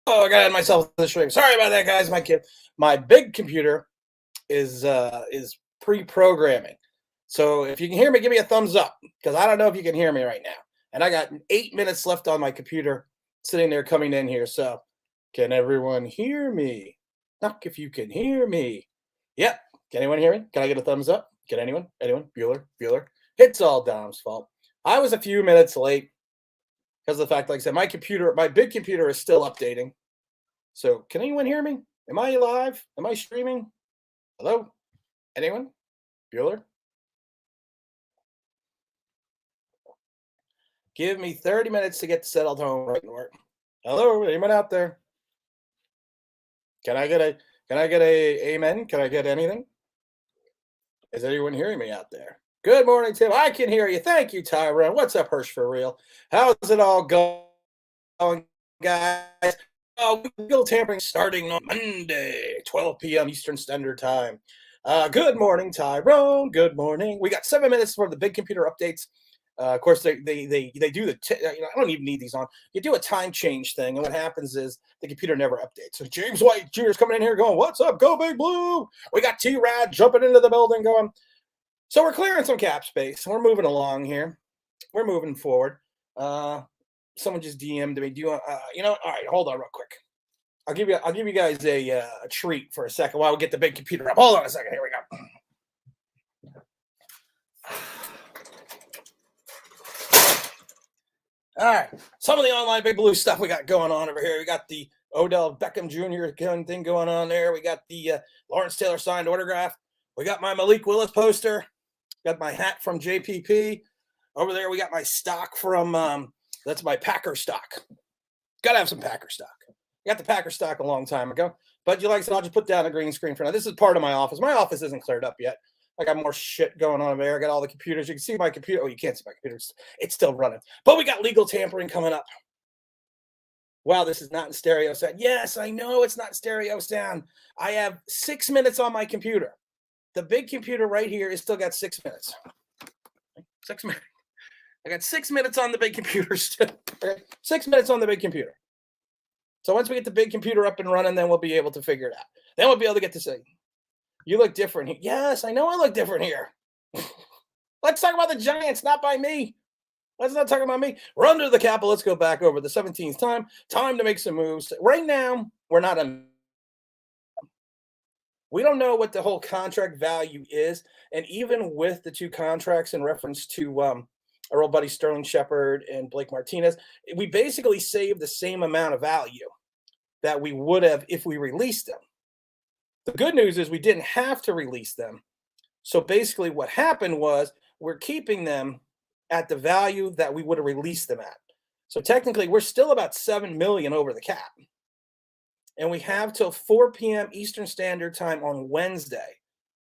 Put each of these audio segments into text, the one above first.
I got myself in the stream. Sorry about that, guys. My big computer is pre-programming. So if you can hear me, give me a thumbs up because I don't know if you can hear me right now. And I got 8 minutes left on my computer sitting there coming in here. So can everyone hear me? Knock if you can hear me. Yep. Can anyone hear me? Can I get a thumbs up? Can anyone? Anyone? Bueller? It's all Dom's fault. I was a few minutes late because of the fact, like I said, my big computer is still updating. So can anyone hear me? Am I live? Am I streaming? Hello? Anyone? Bueller? Give me 30 minutes to get settled home right and work. Hello? Anyone out there? Can I get a amen? Can I get anything? Is anyone hearing me out there? Good morning, Tim. I can hear you. Thank you, Tyrone. What's up, Hirsch, for real? How's it all going, guys? Legal tampering starting on Monday, 12 p.m. Eastern Standard Time. Good morning, Tyrone. Good morning. We got 7 minutes for the big computer updates. Of course, they do the. I don't even need these on. You do a time change thing, and what happens is the computer never updates. So James White Jr. is coming in here going, "What's up? Go Big Blue!" We got T-Rad jumping into the building, going. So we're clearing some cap space. We're moving along here. We're moving forward. Someone just DM'd me. Do you want? All right, hold on real quick. I'll give you guys a treat for a second while we get the big computer up. Hold on a second. Here we go. All right, some of the online Big Blue stuff we got going on over here. We got the Odell Beckham Jr. thing going on there. We got the Lawrence Taylor signed autograph. We got my Malik Willis poster. Got my hat from JPP. Over there, we got my stock from, that's my Packer stock. Got to have some Packer stock. I got the Packer stock a long time ago. But like I said, I'll just put down a green screen for now. This is part of my office. My office isn't cleared up yet. I got more shit going on over there. I got all the computers. You can see my computer. Oh, you can't see my computer. It's still running. But we got legal tampering coming up. Wow, this is not in stereo sound. Yes, I know it's not stereo sound. I have 6 minutes on my computer. The big computer right here is still got 6 minutes. 6 minutes. I got 6 minutes on the big computer still. 6 minutes on the big computer. So once we get the big computer up and running, then we'll be able to figure it out. Then we'll be able to get to say, you look different here. Yes, I know I look different here. Let's talk about the Giants, not by me. Let's not talk about me. We're under the cap. Let's go back over the 17th time. Time to make some moves. Right now, we're not we don't know what the whole contract value is. And even with the two contracts in reference to our old buddy Sterling Shepard and Blake Martinez, we basically saved the same amount of value that we would have if we released them. The good news is we didn't have to release them. So basically what happened was we're keeping them at the value that we would have released them at. So technically we're still about $7 million over the cap. And we have till 4 p.m. Eastern Standard Time on Wednesday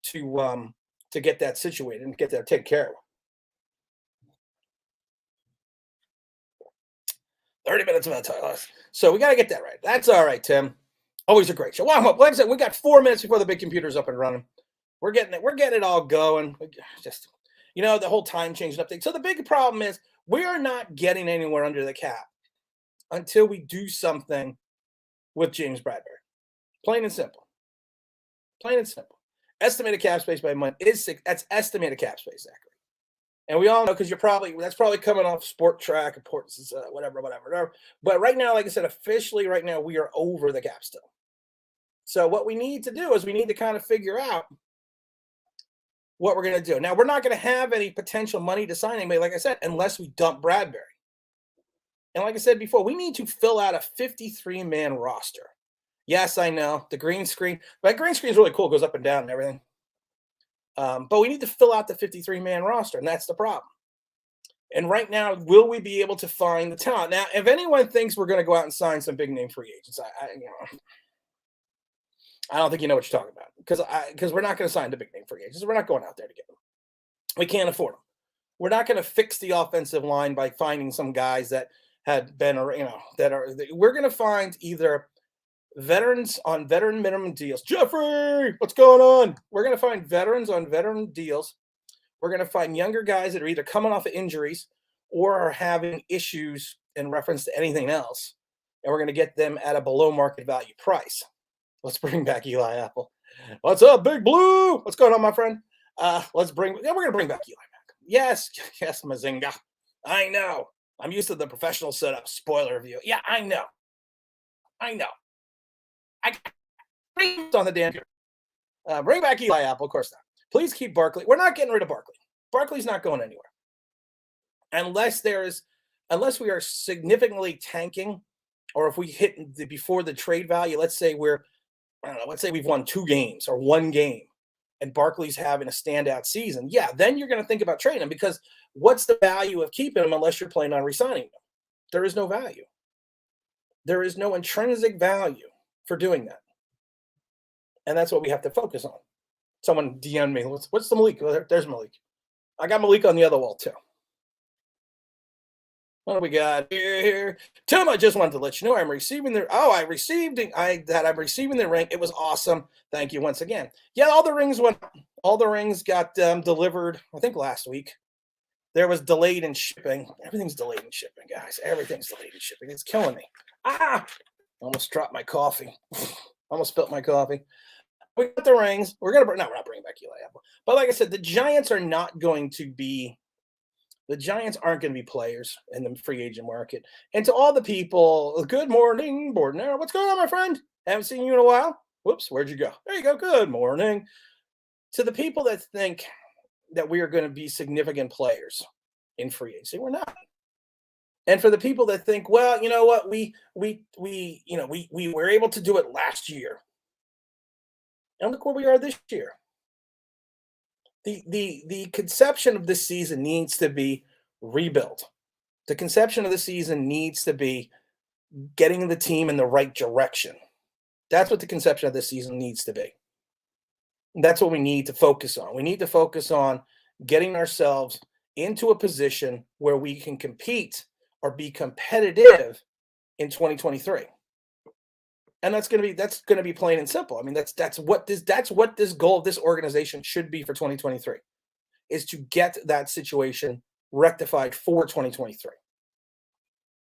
to get that situated and get that taken care of. 30 minutes of that time. So we got to get that right. That's all right, Tim. Always a great show. Wow, like I said, we got 4 minutes before the big computer's up and running. We're getting it all going. Just, the whole time change and update. So the big problem is we are not getting anywhere under the cap until we do something with James Bradberry. Plain and simple. Plain and simple. Estimated cap space by month is 6. That's estimated cap space, Zachary. And we all know because that's probably coming off Sport Track, importance, whatever. But right now, like I said, officially right now, we are over the cap still. So what we need to do is we need to kind of figure out what we're going to do. Now, we're not going to have any potential money to sign anybody, like I said, unless we dump Bradberry. And like I said before, we need to fill out a 53-man roster. Yes, I know, the green screen. That green screen is really cool. It goes up and down and everything. But we need to fill out the 53-man roster, and that's the problem. And right now, will we be able to find the talent? Now, if anyone thinks we're going to go out and sign some big-name free agents, I don't think you know what you're talking about because we're not going to sign the big-name free agents. We're not going out there to get them. We can't afford them. We're not going to fix the offensive line by finding some guys that had been, we're going to find either veterans on veteran minimum deals. Jeffrey, what's going on? We're going to find veterans on veteran deals. We're going to find younger guys that are either coming off of injuries or are having issues in reference to anything else. and we're going to get them at a below market value price. Let's bring back Eli Apple. What's up, Big Blue? What's going on, my friend? We're going to bring back Eli back. Yes, Mazinga. I know. I'm used to the professional setup spoiler review. Yeah, I know. I got on the damn bring back Eli Apple, of course not. Please keep Barkley. We're not getting rid of Barkley. Barkley's not going anywhere. Unless we are significantly tanking, or if we hit before the trade value, let's say we've won 2 games or 1 game, and Barkley's having a standout season, yeah, then you're going to think about trading him, because what's the value of keeping him unless you're planning on resigning him? There is no value. There is no intrinsic value for doing that. And that's what we have to focus on. Someone DM'd me, what's the Malik? Well, there's Malik. I got Malik on the other wall too. What do we got here? Tim, I just wanted to let you know I'm receiving the I'm receiving the ring. It was awesome. Thank you once again. Yeah, all the rings got delivered, I think last week. There was delayed in shipping. Everything's delayed in shipping, guys. Everything's delayed in shipping. It's killing me. Almost dropped my coffee. Almost spilt my coffee. We got the rings. We're not bringing back Eli Apple. But like I said, the Giants aren't going to be players in the free agent market. And to all the people, good morning, Bordenero. What's going on, my friend? Haven't seen you in a while. Whoops, where'd you go? There you go. Good morning. To the people that think that we are going to be significant players in free agency, we're not. And for the people that think, well, you know what, we were able to do it last year. And look where we are this year. The conception of this season needs to be rebuilt. The conception of the season needs to be getting the team in the right direction. That's what the conception of this season needs to be. And that's what we need to focus on. We need to focus on getting ourselves into a position where we can compete or be competitive in 2023. And that's going to be plain and simple. I mean, that's what this goal of this organization should be for 2023, is to get that situation rectified for 2023.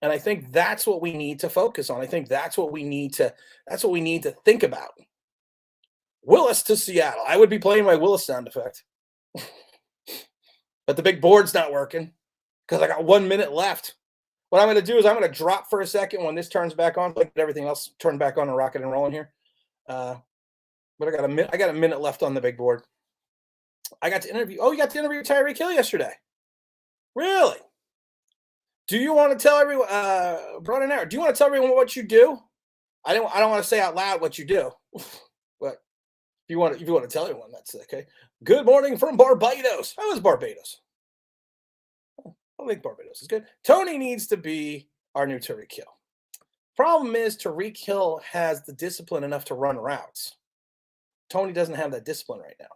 And I think that's what we need to focus on. I think that's what we need to think about. Willis to Seattle. I would be playing my Willis sound effect. But the big board's not working because I got 1 minute left. What I'm going to do is I'm going to drop for a second when this turns back on, like everything else turned back on and rocking and rolling here. But I got a minute left on the big board. I got to interview. Oh, you got to interview Tyreek Hill yesterday. Really? Do you want to tell everyone, brought an hour? Do you want to tell everyone what you do? I don't want to say out loud what you do. But if you want to tell everyone, that's okay. Good morning from Barbados. How is Barbados? I think Barbados is good. Tony needs to be our new Tyreek Hill. Problem is, Tyreek Hill has the discipline enough to run routes. Tony doesn't have that discipline right now.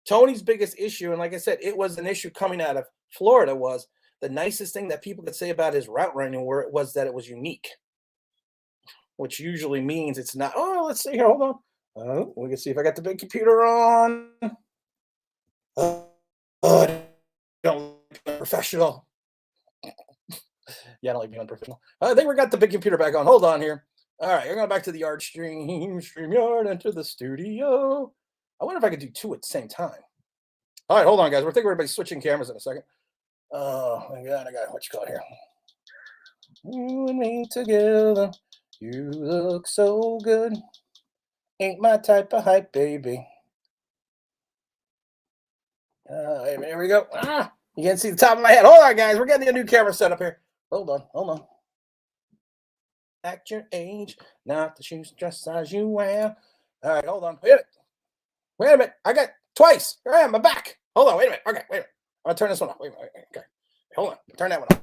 Tony's biggest issue, and like I said, it was an issue coming out of Florida, was the nicest thing that people could say about his route running was that it was unique, which usually means it's not. Oh, let's see here. Hold on. We can see if I got the big computer on. Don't be professional. Yeah, I don't like being unprofessional. I think we got the big computer back on. Hold on here. All right, we're going back to the yard StreamYard, enter the studio. I wonder if I could do 2 at the same time. All right, hold on, guys. We're thinking everybody's switching cameras in a second. Oh, my God, I got what you call it here. You and me together, you look so good. Ain't my type of hype, baby. Here we go. You can't see the top of my head. Hold on, guys. We're getting a new camera set up here. Hold on. Act your age, not the shoes, dress size you wear. All right, hold on. Wait a minute. I got twice. Here I am. I'm back. Hold on. Wait a minute. Okay, wait a minute. I'm going to turn this one off. Wait a minute. Okay. Hold on. Turn that one off.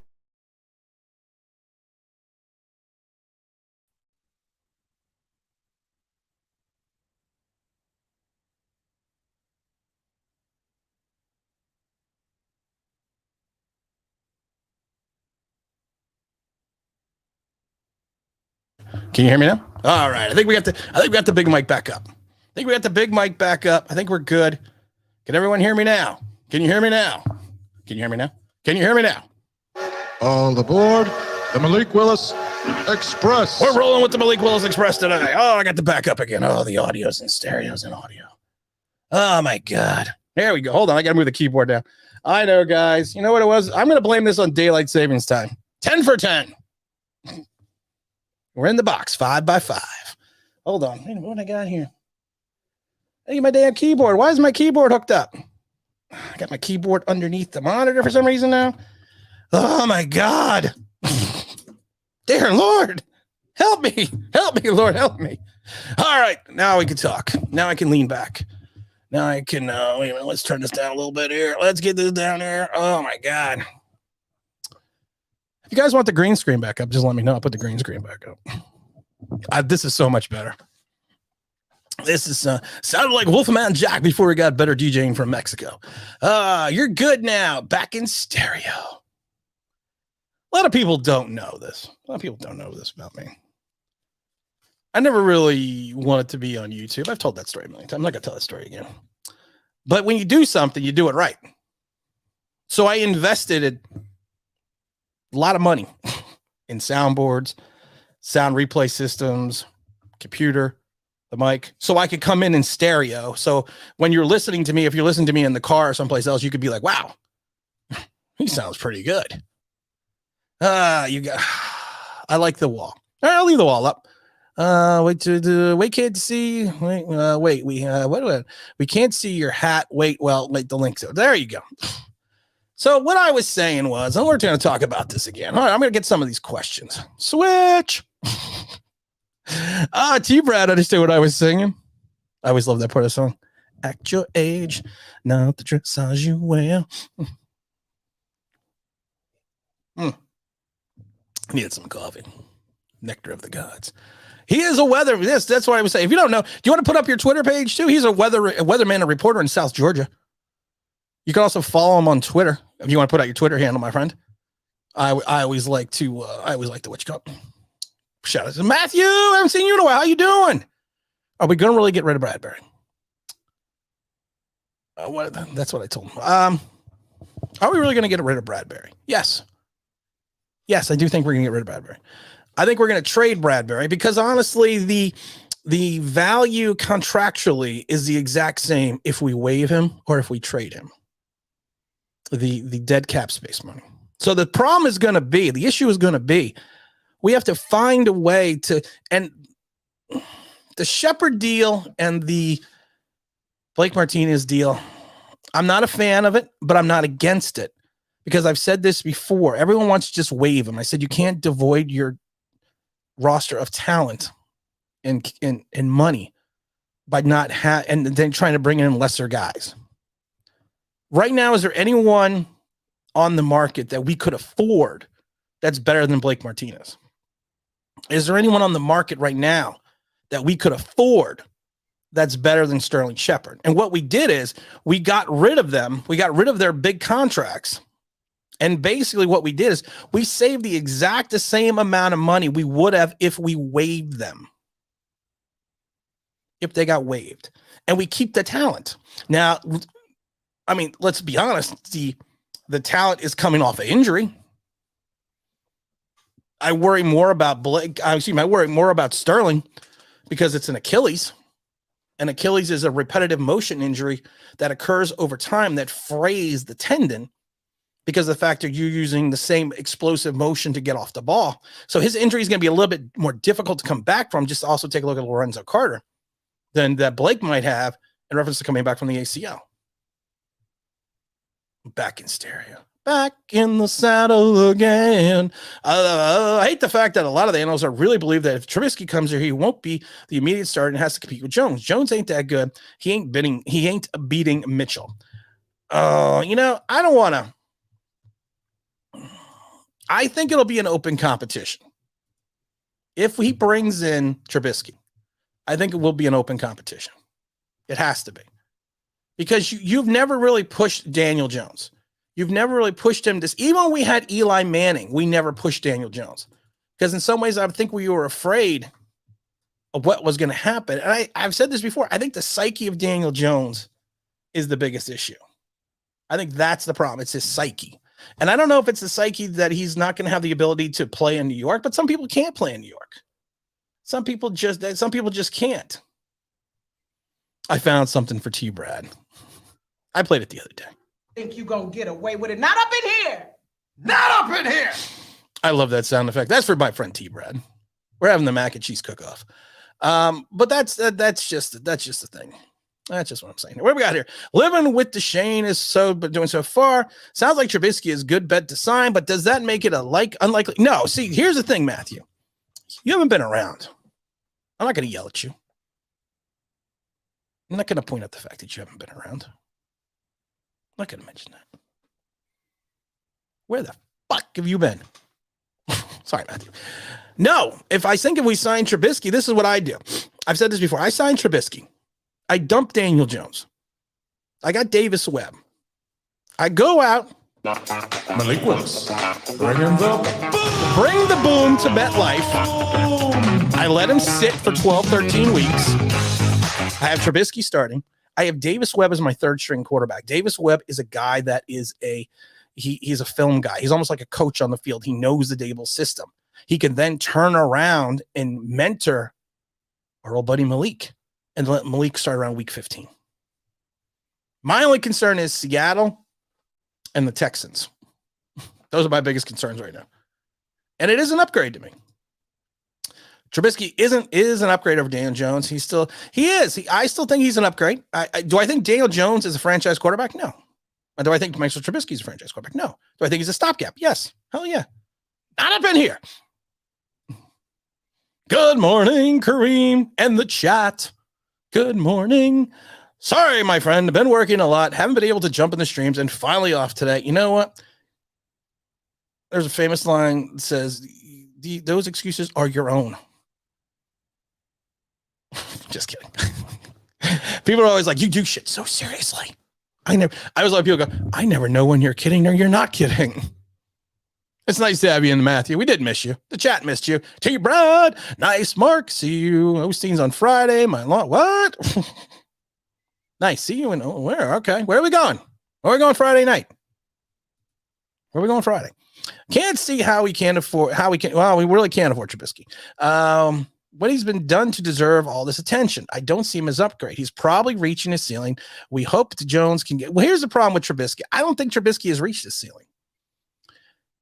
Can you hear me now? All right. I think we got the big mic back up. I think we're good. Can everyone hear me now? Can you hear me now? All aboard the Malik Willis Express. We're rolling with the Malik Willis Express today. Oh, I got the back up again. Oh, the audio's and stereos and audio. Oh, my God. There we go. Hold on. I got to move the keyboard down. I know, guys. You know what it was? I'm going to blame this on daylight savings time. 10 for 10. We're in the box. 5 by 5. Hold on. Wait a minute, what I got here? I need my damn keyboard. Why is my keyboard hooked up? I got my keyboard underneath the monitor for some reason now. Oh, my God. Dear Lord, help me. Help me, Lord, help me. All right, now we can talk. Now I can lean back. Now I can, wait a minute, let's turn this down a little bit here. Let's get this down here. Oh, my God. If you guys want the green screen back up, just let me know. I'll put the green screen back up. This is so much better. This is sounded like Wolfman Jack before he got better DJing from Mexico. You're good now. Back in stereo. A lot of people don't know this. A lot of people don't know this about me. I never really wanted to be on YouTube. I've told that story a million times. I'm not going to tell that story again. But when you do something, you do it right. So I invested a lot of money in soundboards, sound replay systems, computer, the mic, so I could come in stereo. So when you're listening to me, if you're listening to me in the car or someplace else, you could be like, wow, he sounds pretty good. I like the wall. All right, I'll leave the wall up. Wait, can't see. We can't see your hat. Wait, the link's there. There you go. So what I was saying was, and we're going to talk about this again. All right, I'm going to get some of these questions. Switch. T-Brad understood what I was singing. I always love that part of the song. Act your age, not the dress size you wear. Needed some coffee. Nectar of the gods. He is a weather. That's what I was saying. If you don't know, do you want to put up your Twitter page too? He's a weatherman, a reporter in South Georgia. You can also follow him on Twitter if you want to put out your Twitter handle, my friend. I always like to what you call it. Shout out to Matthew. I haven't seen you in a while. How you doing? Are we gonna really get rid of Bradberry? That's what I told him. Are we really gonna get rid of Bradberry? Yes. Yes, I do think we're gonna get rid of Bradberry. I think we're gonna trade Bradberry because honestly, the value contractually is the exact same if we waive him or if we trade him. The dead cap space money. So the problem is gonna be, the issue is gonna be, we have to find a way to, and the Shepard deal and the Blake Martinez deal, I'm not a fan of it, but I'm not against it because I've said this before. Everyone wants to just waive him. I said, you can't devoid your roster of talent and money by not and then trying to bring in lesser guys. Right now, is there anyone on the market that we could afford that's better than Blake Martinez? Is there anyone on the market right now that we could afford that's better than Sterling Shepard? And what we did is we got rid of them. We got rid of their big contracts. And basically what we did is we saved the same amount of money we would have if we waived them. If they got waived. And we keep the talent. Now, I mean, let's be honest. The talent is coming off of injury. I worry more about I worry more about Sterling because it's an Achilles. And Achilles is a repetitive motion injury that occurs over time that frays the tendon because of the fact that you're using the same explosive motion to get off the ball. So his injury is going to be a little bit more difficult to come back from. Just also take a look at Lorenzo Carter than that Blake might have in reference to coming back from the ACL. Back in stereo. Back in the saddle again. I hate the fact that a lot of the analysts really believe that if Trubisky comes here, he won't be the immediate start and has to compete with Jones. Jones ain't that good. He ain't beating Mitchell. I don't want to. I think it'll be an open competition. If he brings in Trubisky, I think it will be an open competition. It has to be. Because you've never really pushed Daniel Jones. You've never really pushed him this. Even when we had Eli Manning, we never pushed Daniel Jones. Because in some ways, I think we were afraid of what was going to happen. And I've said this before. I think the psyche of Daniel Jones is the biggest issue. I think that's the problem. It's his psyche. And I don't know if it's the psyche that he's not going to have the ability to play in New York, but some people can't play in New York. Some people just can't. I found something for T. Brad. I played it the other day. Think you gonna get away with it? Not up in here. Not up in here. I love that sound effect. That's for my friend T. Brad. We're having the mac and cheese cook-off. But that's just the thing. That's just what I'm saying. What do we got here? Living with Deshaun is doing so far. Sounds like Trubisky is good bet to sign, but does that make it unlikely? No. See, here's the thing, Matthew. You haven't been around. I'm not going to yell at you. I'm not going to point out the fact that you haven't been around. I'm not going to mention that. Where the fuck have you been? Sorry, Matthew. No, if we sign Trubisky, this is what I do. I've said this before. I signed Trubisky. I dumped Daniel Jones. I got Davis Webb. I go out. Malik Willis. Bring the boom to MetLife. I let him sit for 12, 13 weeks. I have Trubisky starting. I have Davis Webb as my third string quarterback. Davis Webb is a guy that is he's a film guy. He's almost like a coach on the field. He knows the Dable system. He can then turn around and mentor our old buddy Malik and let Malik start around week 15. My only concern is Seattle and the Texans. Those are my biggest concerns right now. And it is an upgrade to me. Trubisky is an upgrade over Daniel Jones. He is. I still think he's an upgrade. Do I think Daniel Jones is a franchise quarterback? No. And do I think Mitchell Trubisky is a franchise quarterback? No. Do I think he's a stopgap? Yes. Hell yeah. Not up in here. Good morning, Kareem and the chat. Good morning. Sorry, my friend. I've been working a lot. Haven't been able to jump in the streams and finally off today. You know what? There's a famous line that says, those excuses are your own. Just kidding. People are always like, you do shit so seriously. I always let people go, I never know when you're kidding or you're not kidding. It's nice to have you in, Matthew. We did miss you. The chat missed you. T. Brad, nice, Mark. See you. Hostings on Friday. What? Nice. See you in where? Okay. Where are we going? Where are we going Friday night? Where are we going Friday? Can't see how we really can't afford Trubisky. What he's been done to deserve all this attention. I don't see him as upgrade. He's probably reaching his ceiling. We hope that Jones can get. Well, here's the problem with Trubisky. I don't think Trubisky has reached his ceiling.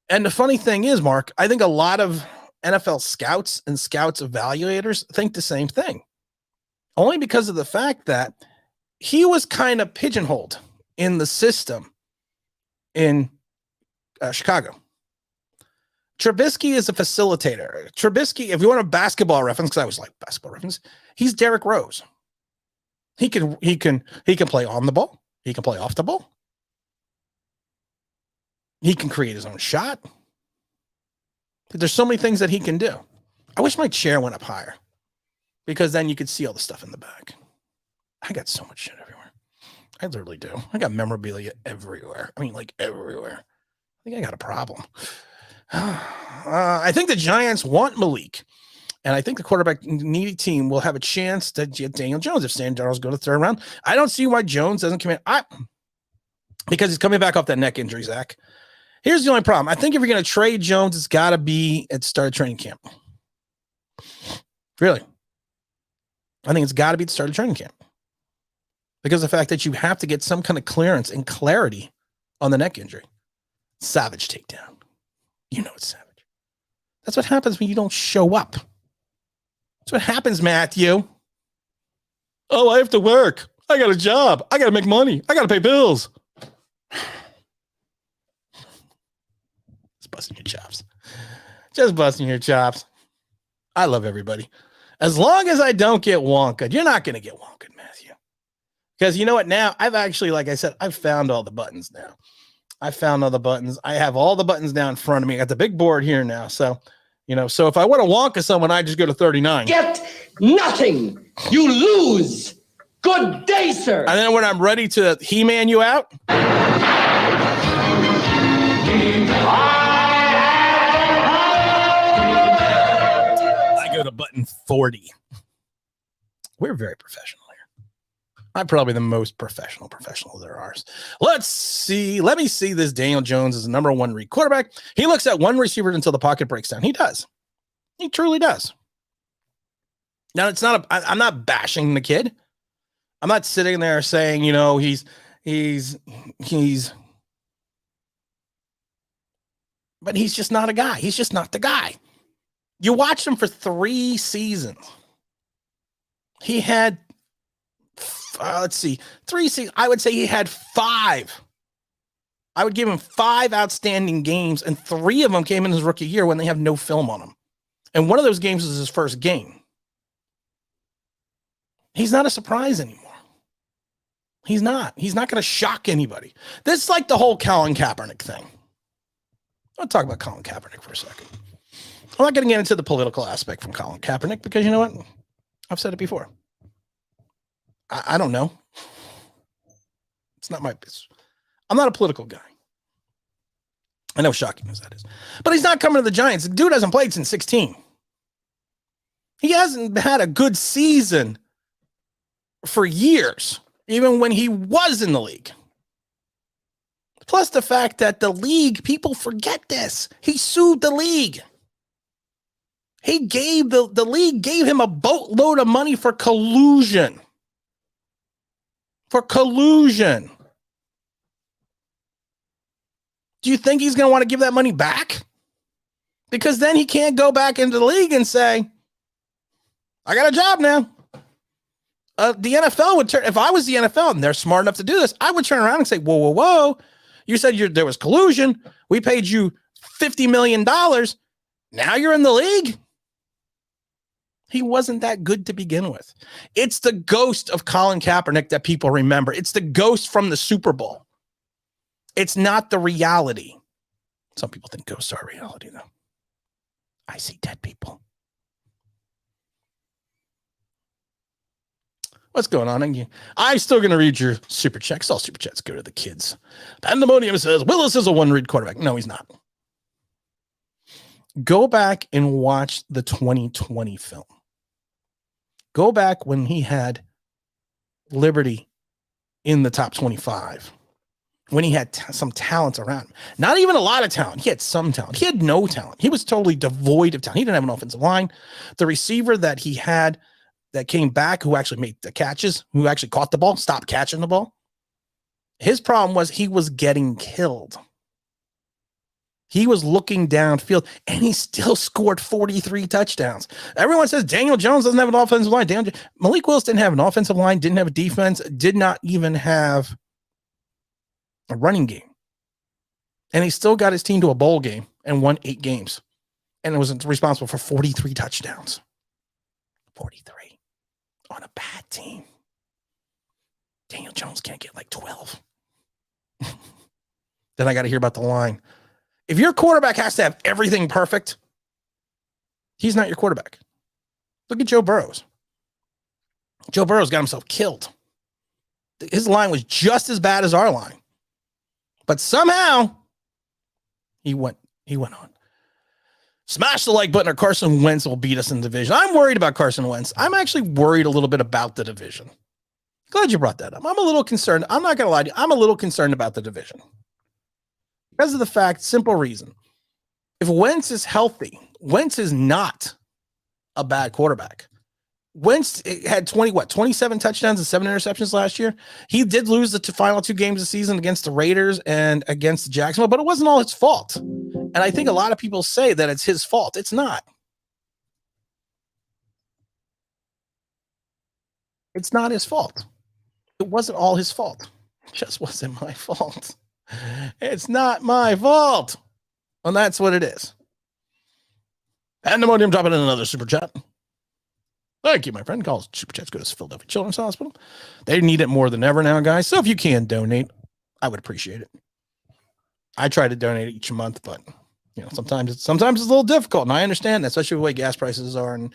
And the funny thing is, Mark, I think a lot of NFL scouts and scouts evaluators think the same thing. Only because of the fact that he was kind of pigeonholed in the system in Chicago. Trubisky is a facilitator. Trubisky, if you want a basketball reference, because I was like basketball reference, he's Derrick Rose. He can play on the ball. He can play off the ball. He can create his own shot. But there's so many things that he can do. I wish my chair went up higher because then you could see all the stuff in the back. I got so much shit everywhere. I literally do. I got memorabilia everywhere. I mean, like everywhere. I think I got a problem. I think the Giants want Malik. And I think the quarterback needy team will have a chance to get Daniel Jones if Sam Darnold's go to third round. I don't see why Jones doesn't come in. Because he's coming back off that neck injury, Zach. Here's the only problem. I think if you're going to trade Jones, it's got to be at the start of training camp. Really. I think it's got to be at the start of training camp. Because of the fact that you have to get some kind of clearance and clarity on the neck injury. Savage takedown. You know it's savage. That's what happens when you don't show up. That's what happens, Matthew. Oh, I have to work. I got a job. I got to make money. I got to pay bills. Just busting your chops. Just busting your chops. I love everybody. As long as I don't get wonka, you're not going to get wonka, Matthew. Because you know what? Now, I've actually, like I said, I've found all the buttons now. I found all the buttons. I have all the buttons down in front of me. I got the big board here now. So, so if I want to wonka someone, I just go to 39. Get nothing. You lose. Good day, sir. And then when I'm ready to He-Man you out. I go to button 40. We're very professional here. I'm probably the most professional there are. Let's see. Let me see this. Daniel Jones is the number one read quarterback. He looks at one receiver until the pocket breaks down. He does. He truly does. Now, it's not I'm not bashing the kid. I'm not sitting there saying, you know, he's but he's just not a guy. He's just not the guy. You watched him for 3 seasons. He had, 3 seasons. I would say he had 5. I would give him 5 outstanding games, and 3 of them came in his rookie year when they have no film on him. And one of those games was his first game. He's not a surprise anymore. He's not. He's not going to shock anybody. This is like the whole Colin Kaepernick thing. I'll talk about Colin Kaepernick for a second. I'm not going to get into the political aspect from Colin Kaepernick because you know what? I've said it before. I don't know. It's not my business. I'm not a political guy. I know, shocking as that is. But he's not coming to the Giants. The dude hasn't played since 16. He hasn't had a good season for years, even when he was in the league. Plus the fact that the league, people forget this. He sued the league. He gave the league gave him a boatload of money for collusion. For collusion. Do you think he's going to want to give that money back? Because then he can't go back into the league and say, I got a job now. The NFL would turn, if I was the NFL and they're smart enough to do this, I would turn around and say, whoa, whoa, whoa. You said there was collusion. We paid you $50 million. Now you're in the league. He wasn't that good to begin with. It's the ghost of Colin Kaepernick that people remember. It's the ghost from the Super Bowl. It's not the reality. Some people think ghosts are reality, though. I see dead people. What's going on? I'm still going to read your super checks. All super chats go to the kids. Pandemonium says, Willis is a one-read quarterback. No, he's not. Go back and watch the 2020 film. Go back when he had Liberty in the top 25. When he had some talent around him. Not even a lot of talent. He had some talent. He had no talent. He was totally devoid of talent. He didn't have an offensive line. The receiver that he had that came back, who actually made the catches, who actually caught the ball, stopped catching the ball. His problem was he was getting killed. He was looking downfield, and he still scored 43 touchdowns. Everyone says Daniel Jones doesn't have an offensive line. Malik Willis didn't have an offensive line, didn't have a defense, did not even have a running game. And he still got his team to a bowl game and won 8 games. And was responsible for 43 touchdowns. 43 on a bad team. Daniel Jones can't get like 12. Then I got to hear about the line. If your quarterback has to have everything perfect, he's not your quarterback. Look at Joe Burrows. Joe Burrows got himself killed. His line was just as bad as our line. But somehow he went on. Smash the like button or Carson Wentz will beat us in the division. I'm worried about Carson Wentz. I'm actually worried a little bit about the division. Glad you brought that up. I'm a little concerned. I'm not going to lie to you. I'm a little concerned about the division. Because of the fact, simple reason. If Wentz is healthy, Wentz is not a bad quarterback. Wentz had 27 touchdowns and 7 interceptions last year. He did lose the final 2 games of the season against the Raiders and against Jacksonville, but it wasn't all his fault. And I think a lot of people say that it's his fault. It's not. It's not his fault. It wasn't all his fault. It just wasn't my fault. It's not my fault. And that's what it is. Pandemonium dropping in another super chat. Thank you, my friend. Calls super chats go to Philadelphia Children's Hospital. They need it more than ever now, guys. So if you can donate, I would appreciate it. I try to donate each month, but you know, sometimes it's a little difficult, and I understand that, especially the way gas prices are and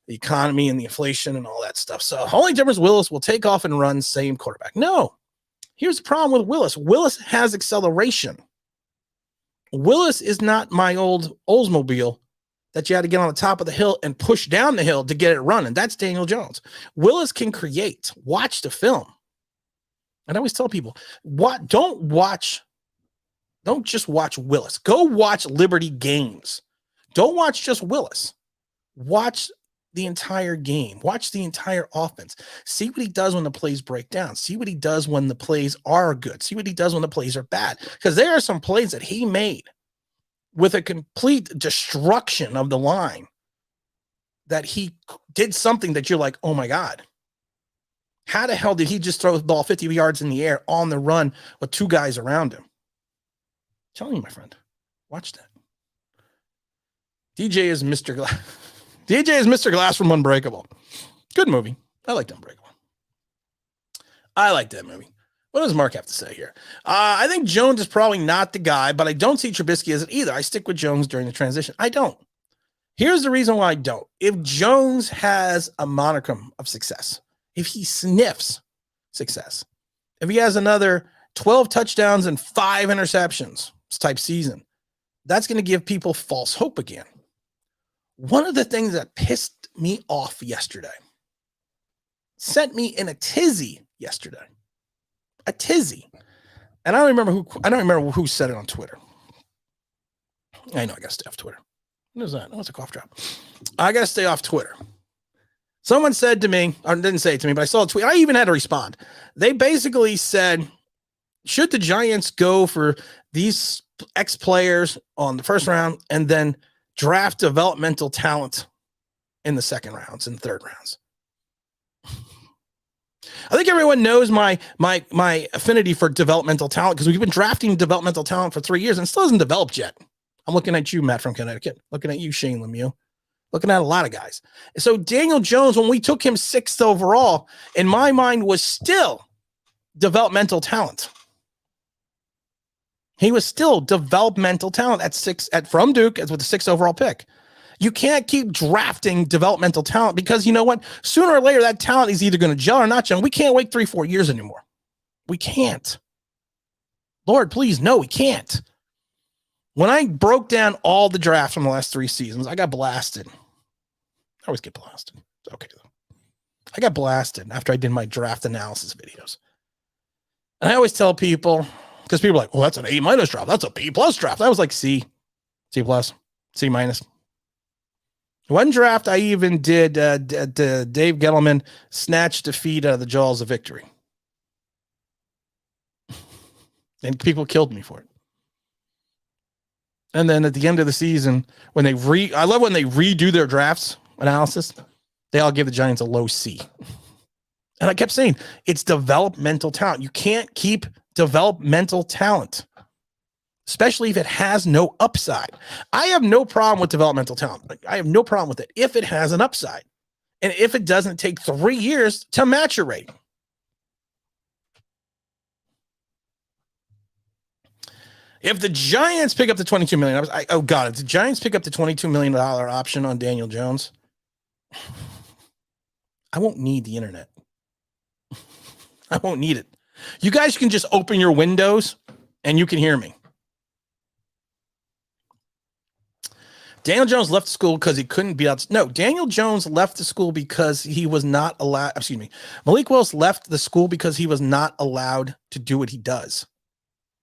the economy and the inflation and all that stuff. So only difference, Willis will take off and run same quarterback. No, here's the problem with Willis. Willis has acceleration. Willis is not my old Oldsmobile that you had to get on the top of the hill and push down the hill to get it running. That's Daniel Jones. Willis can create. Watch the film. And I always tell people, don't just watch Willis. Go watch Liberty games. Don't watch just Willis. Watch the entire game. Watch the entire offense. See what he does when the plays break down. See what he does when the plays are good. See what he does when the plays are bad. Because there are some plays that he made with a complete destruction of the line that he did something that you're like, oh my God. How the hell did he just throw the ball 50 yards in the air on the run with two guys around him? I'm telling you, my friend, watch that. DJ is Mr. Glass from Unbreakable. Good movie. I liked Unbreakable. I like that movie. What does Mark have to say here? I think Jones is probably not the guy, but I don't see Trubisky as it either. I stick with Jones during the transition. I don't. Here's the reason why I don't. If Jones has a monicum of success, if he sniffs success, if he has another 12 touchdowns and 5 interceptions type season, that's going to give people false hope again. One of the things that pissed me off yesterday, sent me in a tizzy yesterday, a tizzy. And I don't remember who said it on Twitter. I know I got to stay off Twitter. What is that? Oh, it's a cough drop. I got to stay off Twitter. Someone said to me, or didn't say it to me, but I saw a tweet. I even had to respond. They basically said, should the Giants go for these ex-players on the first round and then draft developmental talent in the second rounds and third rounds? I think everyone knows my affinity for developmental talent because we've been drafting developmental talent for 3 years and it still hasn't developed yet. I'm looking at you, Matt from Connecticut. Looking at you, Shane Lemieux. Looking at a lot of guys. So Daniel Jones, when we took him 6th overall, in my mind was still developmental talent. He was still developmental talent from Duke as with the 6th overall pick. You can't keep drafting developmental talent because you know what? Sooner or later, that talent is either going to gel or not gel. We can't wait 3-4 years anymore. We can't. Lord, please, no, we can't. When I broke down all the drafts from the last 3 seasons, I got blasted. I always get blasted. It's okay, though. I got blasted after I did my draft analysis videos. And I always tell people, because people are like, well, that's an A- draft. That's a B+ draft. I was like C+, C+, C-. One draft I even did Dave Gettleman snatch defeat out of the jaws of victory. And people killed me for it. And then at the end of the season, when I love when they redo their drafts analysis, they all give the Giants a low C. And I kept saying, it's developmental talent. You can't keep developmental talent, especially if it has no upside. I have no problem with developmental talent. I have no problem with it if it has an upside and if it doesn't take 3 years to maturate. If the Giants pick up the $22 million, if the Giants pick up the $22 million option on Daniel Jones, I won't need the internet. I won't need it. You guys can just open your windows and you can hear me. Daniel Jones left school because he couldn't be out. No, Daniel Jones left the school because he was not allowed. Excuse me. Malik Willis left the school because he was not allowed to do what he does.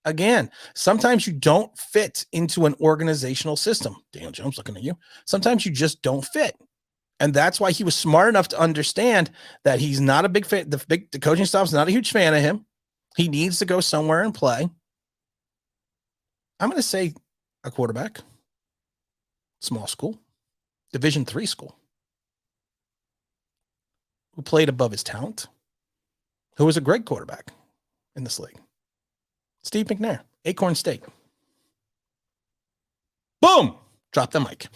Again, sometimes you don't fit into an organizational system. Daniel Jones looking at you. Sometimes you just don't fit. And that's why he was smart enough to understand that he's not a big fan. The coaching staff's not a huge fan of him. He needs to go somewhere and play. I'm going to say a quarterback, small school, Division III school, who played above his talent, who was a great quarterback in this league. Steve McNair, Acorn State. Boom! Drop the mic.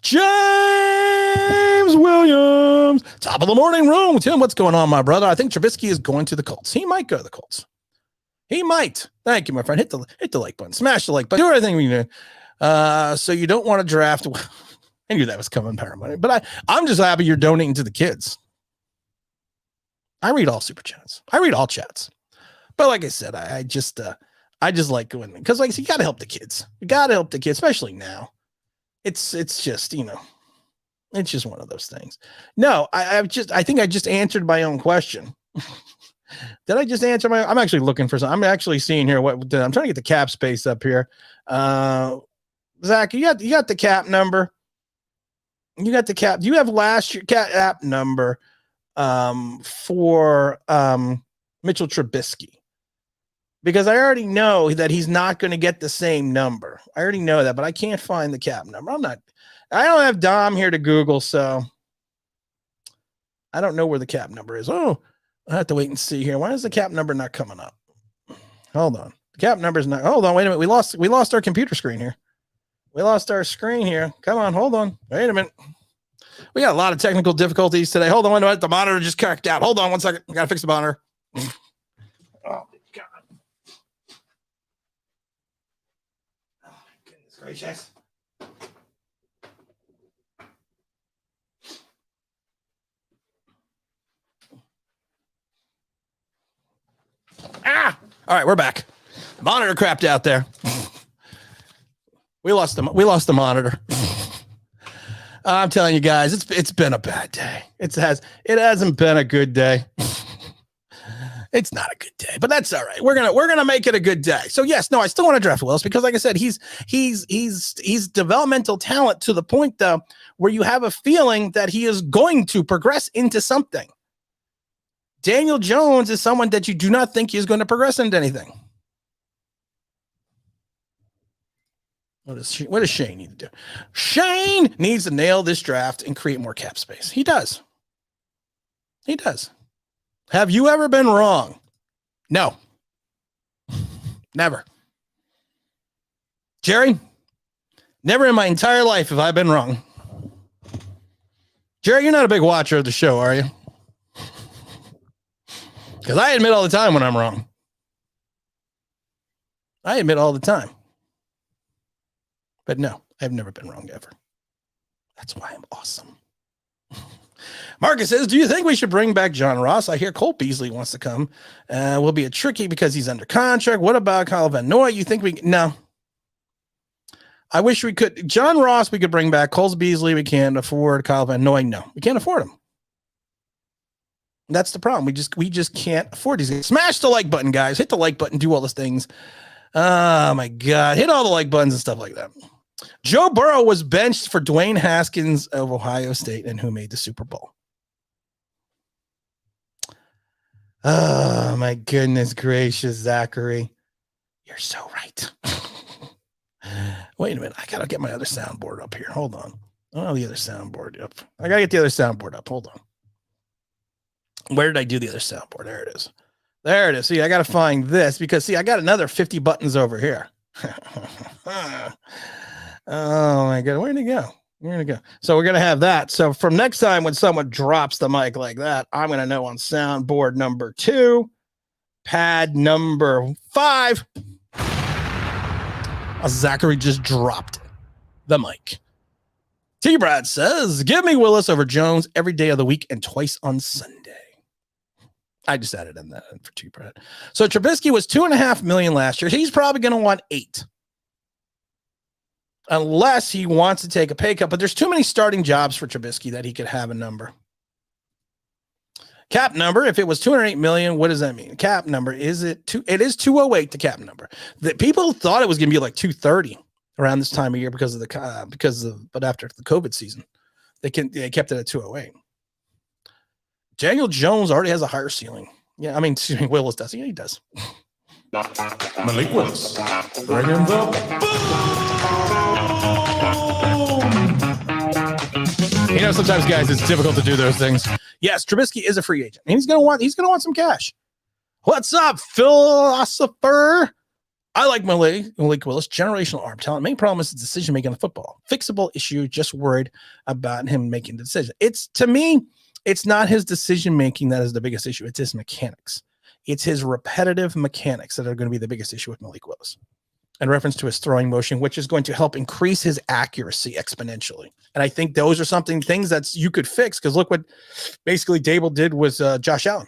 James Williams, top of the morning room. Tim, what's going on, my brother? I think Trubisky is going to the Colts. He might go to the Colts. He might. Thank you, my friend. Hit the like button. Smash the like button. Do everything we do. So you don't want to draft. I knew that was coming, Paramount. But I'm just happy you're donating to the kids. I read all super chats. I read all chats. But like I said, I just I just like going because like you got to help the kids. You got to help the kids, especially now. It's just it's just one of those things. No, I think I just answered my own question. Did I just answer I'm actually looking for something. I'm actually seeing here I'm trying to get the cap space up here. Zach, you got the cap number. You got the cap. Do you have last year cap number for Mitchell Trubisky? Because I already know that he's not going to get the same number. I already know that, but I can't find the cap number. I don't have Dom here to Google, so I don't know where the cap number is. Oh, I have to wait and see here. Why is the cap number not coming up? Hold on. The cap number is not. Hold on. Wait a minute. We lost our computer screen here. We lost our screen here. Come on. Hold on. Wait a minute. We got a lot of technical difficulties today. Hold on. Wait a minute. The monitor just cracked out. Hold on 1 second. I got to fix the monitor. Oh, God. Oh, goodness gracious. All right, we're back. The monitor crapped out there. We lost the monitor. I'm telling you guys, it's been a bad day. It hasn't been a good day. It's not a good day, but that's all right. We're gonna make it a good day. So yes, no, I still want to draft Willis because, like I said, he's developmental talent to the point though where you have a feeling that he is going to progress into something. Daniel Jones is someone that you do not think is going to progress into anything. What does Shane need to do? Shane needs to nail this draft and create more cap space. He does. He does. Have you ever been wrong? No. Never. Jerry, never in my entire life have I been wrong. Jerry, you're not a big watcher of the show, are you? Because I admit all the time when I'm wrong. I admit all the time. But no, I've never been wrong ever. That's why I'm awesome. Marcus says, do you think we should bring back John Ross? I hear Cole Beasley wants to come. Will be a tricky because he's under contract. What about Kyle Van Noy? You think we... No. I wish we could. John Ross we could bring back. Cole Beasley we can't afford. Kyle Van Noy, no. We can't afford him. That's the problem. We just can't afford these guys. Smash the like button, guys. Hit the like button. Do all those things. Oh, my God. Hit all the like buttons and stuff like that. Joe Burrow was benched for Dwayne Haskins of Ohio State and who made the Super Bowl. Oh, my goodness gracious, Zachary. You're so right. Wait a minute. I got to get my other soundboard up here. Hold on. Oh, the other soundboard up. I got to get the other soundboard up. Hold on. Where did I do the other soundboard? There it is. There it is. See, I got to find this because, see, I got another 50 buttons over here. Oh, my God. Where'd it go? Where'd it go? So we're going to have that. So from next time when someone drops the mic like that, I'm going to know on soundboard number 2, pad number 5. Zachary just dropped the mic. T-Brad says, give me Willis over Jones every day of the week and twice on Sunday. I just added in that for T-Brad. So Trubisky was $2.5 million last year. He's probably going to want $8 million. Unless he wants to take a pay cut, but there's too many starting jobs for Trubisky that he could have a number. Cap number, if it was $208 million, what does that mean? Cap number, it is 208, the cap number. The people thought it was going to be like 230 around this time of year but after the COVID season, they kept it at 208. Daniel Jones already has a higher ceiling. Yeah, I mean, Willis does. Yeah, he does. Malik Willis. Bring him You know, sometimes, guys, it's difficult to do those things. Yes, Trubisky is a free agent, and he's gonna want some cash. What's up, philosopher? I like Malik Willis, generational arm talent. Main problem is his decision making on football. Fixable issue. Just worried about him making the decision. To me, it's not his decision making that is the biggest issue. It's his mechanics. It's his repetitive mechanics that are going to be the biggest issue with Malik Willis. In reference to his throwing motion, which is going to help increase his accuracy exponentially. And I think those are things that you could fix, because look what basically Dable did with Josh Allen.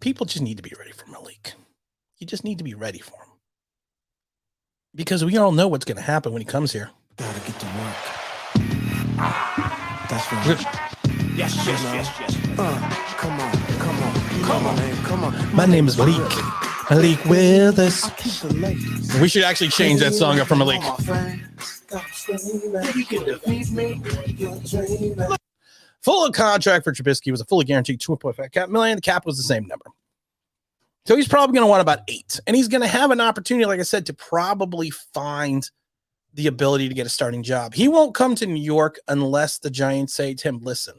People just need to be ready for Malik. You just need to be ready for him. Because we all know what's going to happen when he comes here. Gotta get to work. That's right. Yes. Come on. My name is Malik. Malik Willis. We should actually change that song up for Malik. Full contract for Trubisky was a fully guaranteed $2.5 million. The cap was the same number. So he's probably going to want about 8. And he's going to have an opportunity, like I said, to probably find the ability to get a starting job. He won't come to New York unless the Giants say to him, listen,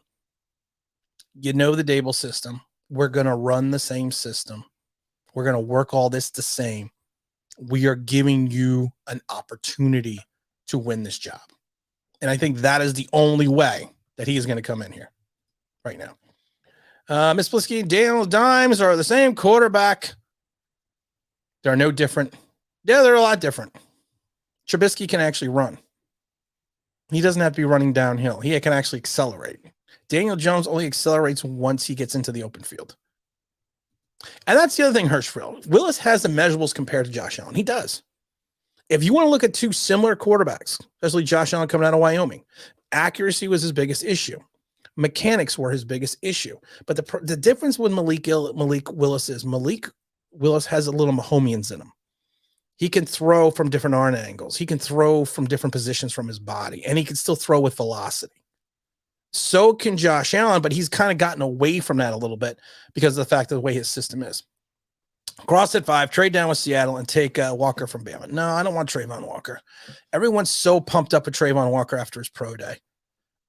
you know the Dable system. We're going to run the same system. We're going to work all this the same. We are giving you an opportunity to win this job. And I think that is the only way that he is going to come in here right now. Miss Blisky and Daniel Dimes are the same quarterback. They're no different. Yeah, they're a lot different. Trubisky can actually run. He doesn't have to be running downhill. He can actually accelerate. Daniel Jones only accelerates once he gets into the open field. And that's the other thing, Hirschfeld. Willis has the measurables compared to Josh Allen. He does. If you want to look at two similar quarterbacks, especially Josh Allen coming out of Wyoming, accuracy was his biggest issue. Mechanics were his biggest issue. But the difference with Malik Willis is Malik Willis has a little Mahomians in him. He can throw from different arm angles. He can throw from different positions from his body, and he can still throw with velocity. So can Josh Allen, but he's kind of gotten away from that a little bit because of the fact of the way his system is. Cross at 5, trade down with Seattle, and take Walker from Bama. No, I don't want Trayvon Walker. Everyone's so pumped up with Trayvon Walker after his pro day.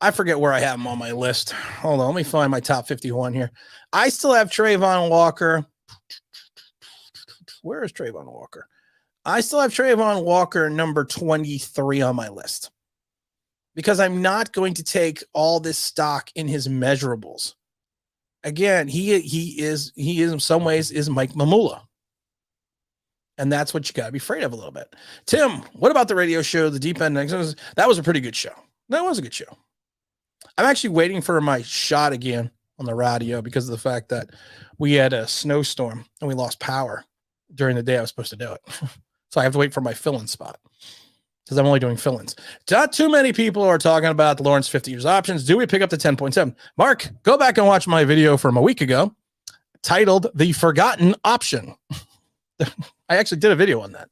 I forget where I have him on my list. Hold on, let me find my top 51 here. I still have Trayvon Walker. Where is Trayvon Walker? I still have Trayvon Walker number 23 on my list because I'm not going to take all this stock in his measurables. Again, he is in some ways is Mike Mamula. And that's what you got to be afraid of a little bit. Tim, what about the radio show, the Deep End? That was a pretty good show. That was a good show. I'm actually waiting for my shot again on the radio because of the fact that we had a snowstorm and we lost power during the day I was supposed to do it. So I have to wait for my fill-in spot because I'm only doing fill-ins. Not too many people are talking about the Lawrence 50 years options. Do we pick up the 10.7? Mark, go back and watch my video from a week ago titled The Forgotten Option. I actually did a video on that.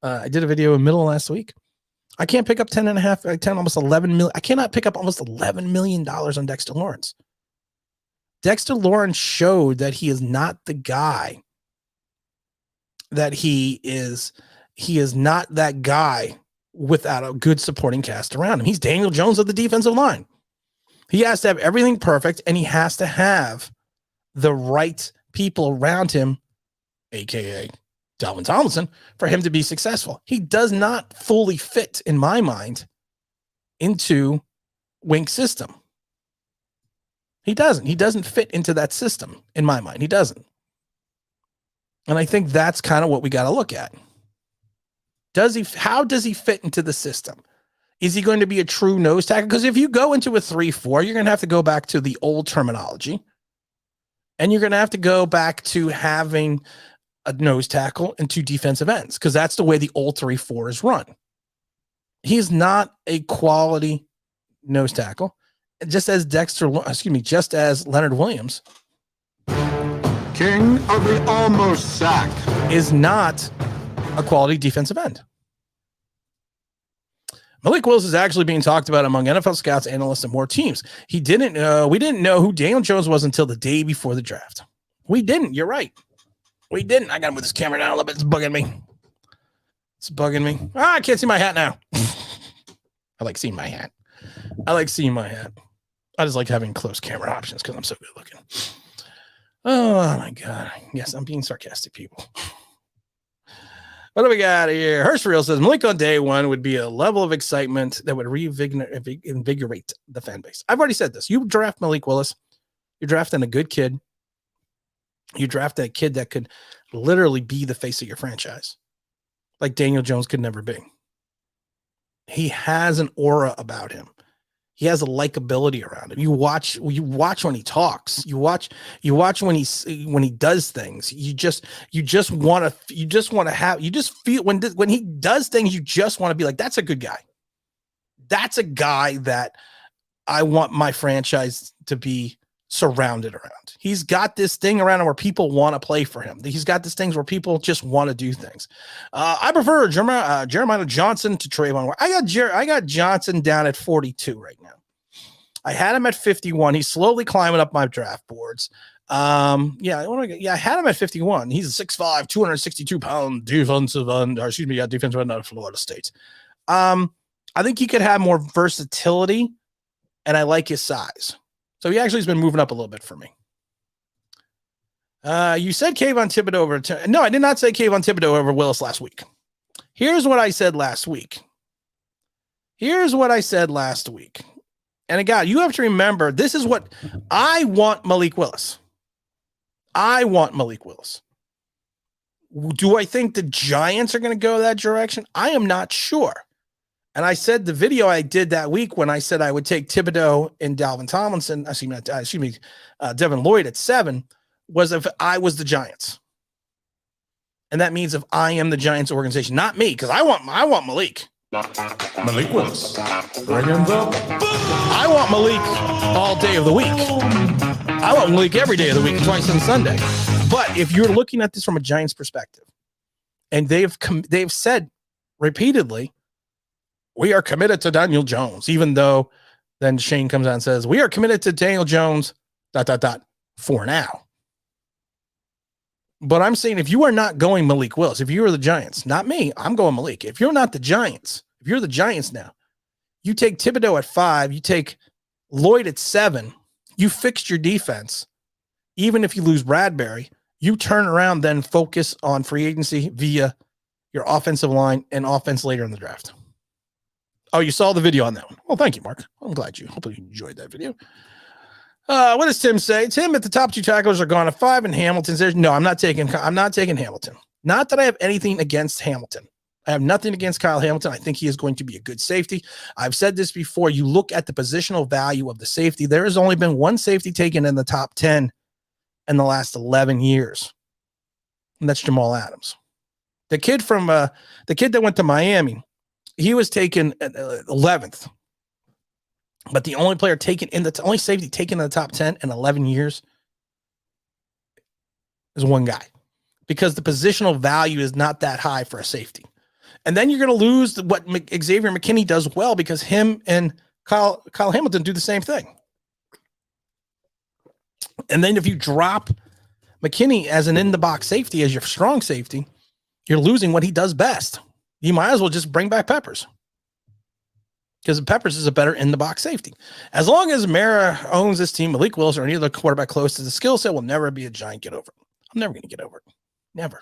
I did a video in the middle of last week. I can't pick up 10, almost 11 million. I cannot pick up almost $11 million on Dexter Lawrence. Dexter Lawrence showed that he is not the guy that he is. He is not that guy without a good supporting cast around him. He's Daniel Jones of the defensive line. He has to have everything perfect, and he has to have the right people around him, a.k.a. Dalvin Tomlinson, for him to be successful. He does not fully fit, in my mind, into Wink's system. He doesn't. He doesn't fit into that system, in my mind. He doesn't. And I think that's kind of what we got to look at. How does he fit into the system? Is he going to be a true nose tackle? Because if you go into a 3-4, you're going to have to go back to the old terminology. And you're going to have to go back to having a nose tackle and 2 defensive ends, because that's the way the old 3-4 is run. He's not a quality nose tackle, just as just as Leonard Williams, King of the almost sack, is not a quality defensive end. Malik Willis is actually being talked about among NFL scouts, analysts, and more teams. We didn't know who Daniel Jones was until the day before the draft. We didn't. You're right. We didn't. I got to move this camera down a little bit. It's bugging me. I can't see my hat now. I like seeing my hat. I just like having close camera options because I'm so good looking. Oh, my God. Yes, I'm being sarcastic, people. What do we got here? Hirschfeld says Malik on day one would be a level of excitement that would reinvigorate the fan base. I've already said this. You draft Malik Willis, you're drafting a good kid. You draft that kid that could literally be the face of your franchise, like Daniel Jones could never be. He has an aura about him. He has a likability around him. You watch when he talks. You watch when he does things. You just want to feel when he does things, you just want to be like, that's a good guy. That's a guy that I want my franchise to be surrounded around. He's got this thing around him where people want to play for him. He's got this things where people just want to do things. I prefer Jeremiah Johnson to Trayvon. I got Johnson down at 42 right now. I had him at 51. He's slowly climbing up my draft boards. I had him at 51. He's a 6'5", 262-pound defensive end out of Florida State. I think he could have more versatility, and I like his size. So he actually has been moving up a little bit for me. You said Kayvon Thibodeaux over. No, I did not say Kayvon Thibodeaux over Willis last week. Here's what I said last week. And again, you have to remember, this is what I want Malik Willis. Do I think the Giants are going to go that direction? I am not sure. And I said the video I did that week when I said I would take Thibodeaux and Devin Lloyd at 7 was if I was the Giants. And that means if I am the Giants organization, not me, because I want Malik. Malik Willis. I want Malik all day of the week. I want Malik every day of the week, twice on Sunday. But if you're looking at this from a Giants perspective, and they've said repeatedly, we are committed to Daniel Jones, even though then Shane comes out and says, we are committed to Daniel Jones, ... for now. But I'm saying if you are not going Malik Willis, if you are the Giants, not me, I'm going Malik. If you're not the Giants, if you're the Giants now, you take Thibodeaux at 5, you take Lloyd at 7, you fixed your defense. Even if you lose Bradberry, you turn around, then focus on free agency via your offensive line and offense later in the draft. Oh, you saw the video on that one. Well, thank you, Mark. I'm glad you. Hopefully you enjoyed that video. What does Tim say? Tim, at the top 2 tacklers are gone at 5, and Hamilton's there. No, I'm not taking Hamilton. Not that I have anything against Hamilton. I have nothing against Kyle Hamilton. I think he is going to be a good safety. I've said this before. You look at the positional value of the safety. There has only been one safety taken in the top 10 in the last 11 years, and that's Jamal Adams. The kid that went to Miami, he was taken at 11th. But the only only safety taken in the top 10 in 11 years is one guy, because the positional value is not that high for a safety. And then you're going to lose what Xavier McKinney does well, because him and Kyle Hamilton do the same thing. And then if you drop McKinney as an in-the-box safety, as your strong safety, you're losing what he does best. You might as well just bring back Peppers, because Peppers is a better in-the-box safety. As long as Mara owns this team, Malik Willis or any other quarterback close to the skill set will never be a Giant get over it. I'm never going to get over it. Never.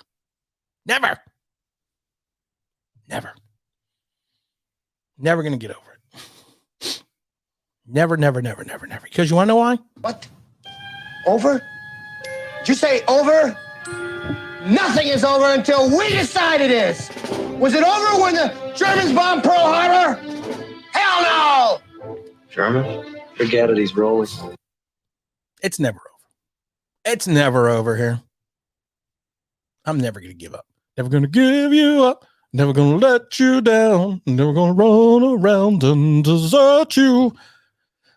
Never. Never. Never going to get over it. Never, never, never, never, never. Because you want to know why? What? Over? Did you say over? Nothing is over until we decide it is. Was it over when the Germans bombed Pearl Harbor? Hell no! German? Forget it, he's rolling. It's never over. It's never over here. I'm never going to give up. Never going to give you up. Never going to let you down. Never going to run around and desert you.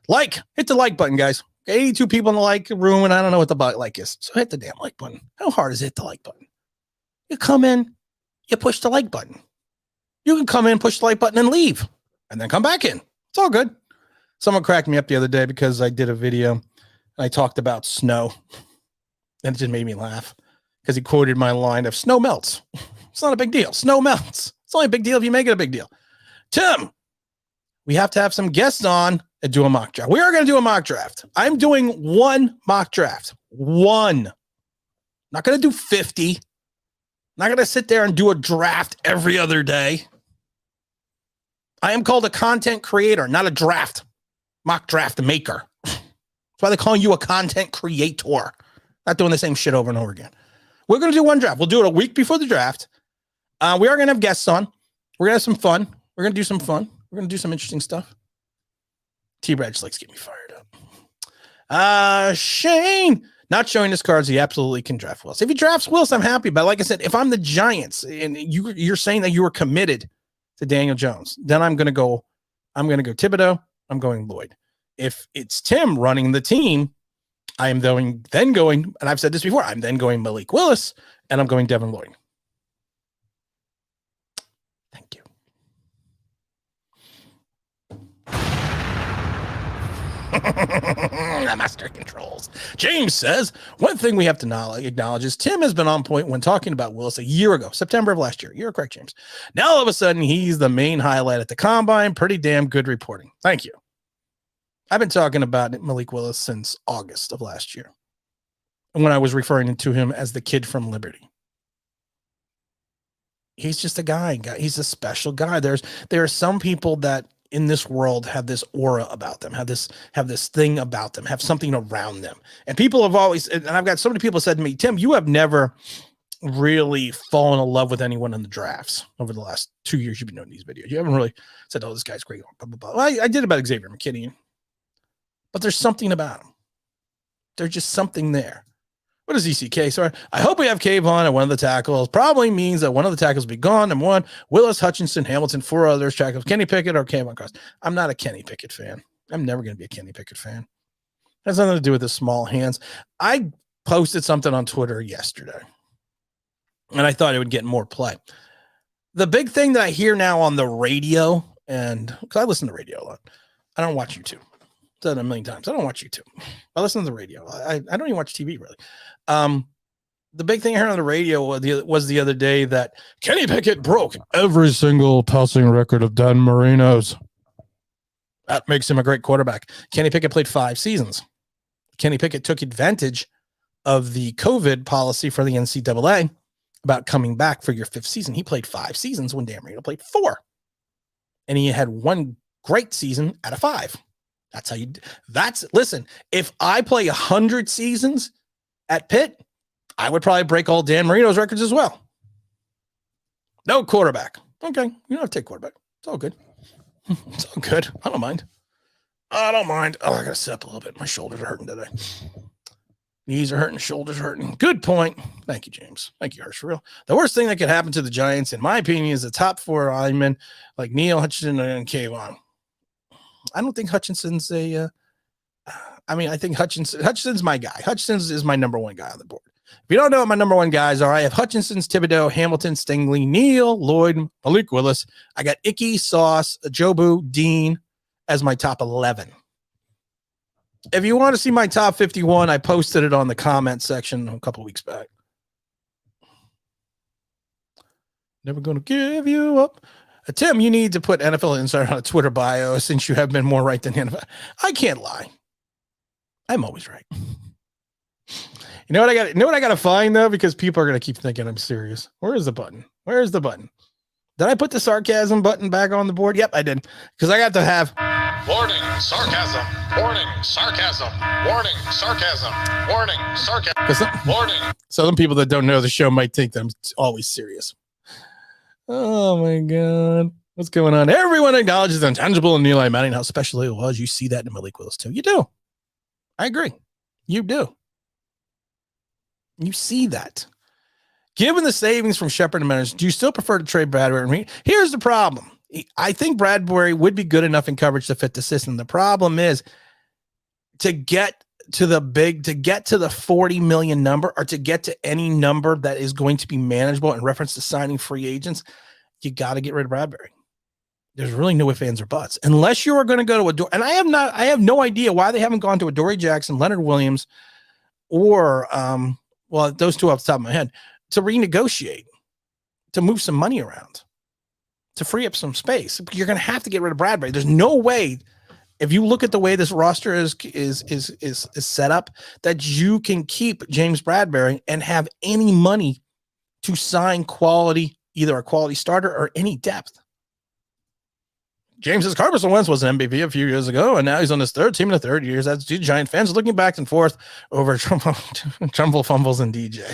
Hit the like button, guys. 82 people in the like room, and I don't know what the like is. So hit the damn like button. How hard is it, hit the like button? You come in, you push the like button. You can come in, push the like button, and leave, and then come back in. It's all good. Someone cracked me up the other day because I did a video, and I talked about snow, and it just made me laugh because he quoted my line of "Snow melts. It's not a big deal. Snow melts. It's only a big deal if you make it a big deal." Tim, we have to have some guests on and do a mock draft. We are going to do a mock draft. I'm doing one mock draft. One. Not going to do 50. Not going to sit there and do a draft every other day. I am called a content creator, not a mock draft maker. That's why they call you a content creator. Not doing the same shit over and over again. We're going to do one draft. We'll do it a week before the draft. We are going to have guests on. We're going to have some fun. We're going to do some fun. We're going to do some interesting stuff. T-Brad just likes to get me fired up. Shane, not showing his cards. He absolutely can draft Willis. If he drafts Willis, I'm happy. But like I said, if I'm the Giants and you're saying that you were committed to Daniel Jones, then I'm going to go Thibodeaux. I'm going Lloyd. If it's Tim running the team, I am then going, and I've said this before, I'm then going Malik Willis, and I'm going Devin Lloyd. Thank you. Master controls. James says, one thing we have to acknowledge is Tim has been on point when talking about Willis a year ago, September of last year. You're correct, James. Now, all of a sudden, he's the main highlight at the combine. Pretty damn good reporting. Thank you. I've been talking about Malik Willis since August of last year, when I was referring to him as the kid from Liberty. He's just a guy. He's a special guy. There are some people that in this world have this aura about them, have this thing about them, have something around them. And people have always, and I've got so many people said to me, Tim, you have never really fallen in love with anyone in the drafts over the last 2 years you've been doing these videos. You haven't really said, oh, this guy's great. Blah, blah, blah. Well, I did about Xavier McKinney. But there's something about him. There's just something there. What does ECK? Sorry. I hope we have Kayvon at one of the tackles. Probably means that one of the tackles will be gone. Number one, Willis, Hutchinson, Hamilton, 4 others, tackles, Kenny Pickett or Kayvon Cross. I'm not a Kenny Pickett fan. I'm never going to be a Kenny Pickett fan. It has nothing to do with his small hands. I posted something on Twitter yesterday, and I thought it would get more play. The big thing that I hear now on the radio, and because I listen to radio a lot, I don't watch YouTube. Said a million times. I don't watch YouTube. I listen to the radio. I don't even watch TV really. The big thing I heard on the radio was the other day that Kenny Pickett broke every single passing record of Dan Marino's. That makes him a great quarterback. Kenny Pickett played 5 seasons. Kenny Pickett took advantage of the COVID policy for the NCAA about coming back for your 5th season. He played 5 seasons when Dan Marino played 4. And he had 1 great season out of 5. Listen, if I play 100 seasons at Pitt, I would probably break all Dan Marino's records as well. No quarterback. Okay. You don't have to take quarterback. It's all good. It's all good. I don't mind. Oh, I got to sit up a little bit. My shoulders are hurting today. Knees are hurting. Shoulders are hurting. Good point. Thank you, James. Thank you, Hirsch, for real. The worst thing that could happen to the Giants, in my opinion, is the top 4 linemen like Neal, Hutchinson, and Kayvon. I don't think Hutchinson's I think Hutchinson's my guy. Hutchinson is my number 1 guy on the board. If you don't know what my number 1 guys are, I have Hutchinson's, Thibodeaux, Hamilton, Stingley, Neal, Lloyd, Malik Willis. I got Icky, Sauce, Jobu, Dean as my top 11. If you want to see my top 51, I posted it on the comment section a couple weeks back. Never going to give you up. Tim, you need to put NFL Insider on a Twitter bio since you have been more right than the NFL. I can't lie. I'm always right. You know what I got to find though, because people are going to keep thinking I'm serious. Where is the button? Where's the button? Did I put the sarcasm button back on the board? Yep, I did. Because I got to have Warning, sarcasm. Warning, sarcasm. Warning, sarcasm. Warning, sarcasm. Warning. Some people that don't know the show might think that I'm always serious. Oh my God. What's going on? Everyone acknowledges the intangible in Eli Manning, how special it was. You see that in Malik Willis too. You do. I agree. You do. You see that. Given the savings from Shepard and Manners, do you still prefer to trade Bradberry? Here's the problem. I think Bradberry would be good enough in coverage to fit the system. The problem is to get to the 40 million number, or to get to any number that is going to be manageable in reference to signing free agents, you got to get rid of Bradberry. There's really no ifs, ands, or buts. Unless you are going to go to and I have no idea why they haven't gone to Adoree Jackson, Leonard Williams, or those 2 off the top of my head, to renegotiate, to move some money around, to free up some space. You're going to have to get rid of Bradberry. There's no way, if you look at the way this roster is set up, that you can keep James Bradberry and have any money to sign quality, either a quality starter or any depth. James says Carson Wentz was an MVP a few years ago, and now he's on his third team in the third years. That's two Giant fans looking back and forth over Trumbull fumbles and DJ.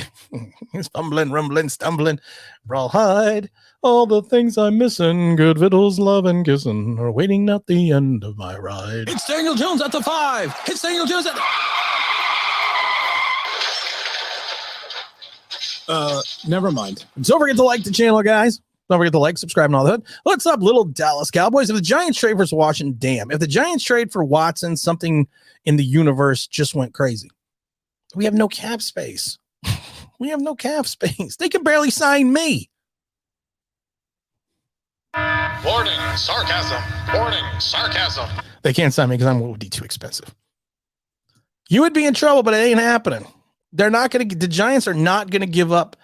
He's fumbling, rumbling, stumbling, rawhide. All the things I'm missing, good victuals, love, and kissing, are waiting at the end of my ride. It's Daniel Jones at the 5. It's Daniel Jones at Never mind. Don't forget to like the channel, guys. Don't forget to like, subscribe, and all that. What's up, little Dallas Cowboys? If the Giants trade for Washington, damn. If the Giants trade for Watson, something in the universe just went crazy. We have no cap space. We have no cap space. They can barely sign me. Warning, sarcasm. Warning, sarcasm. They can't sign me because I'm would be too expensive. You would be in trouble, but it ain't happening. They're not going to. The Giants are not going to give up.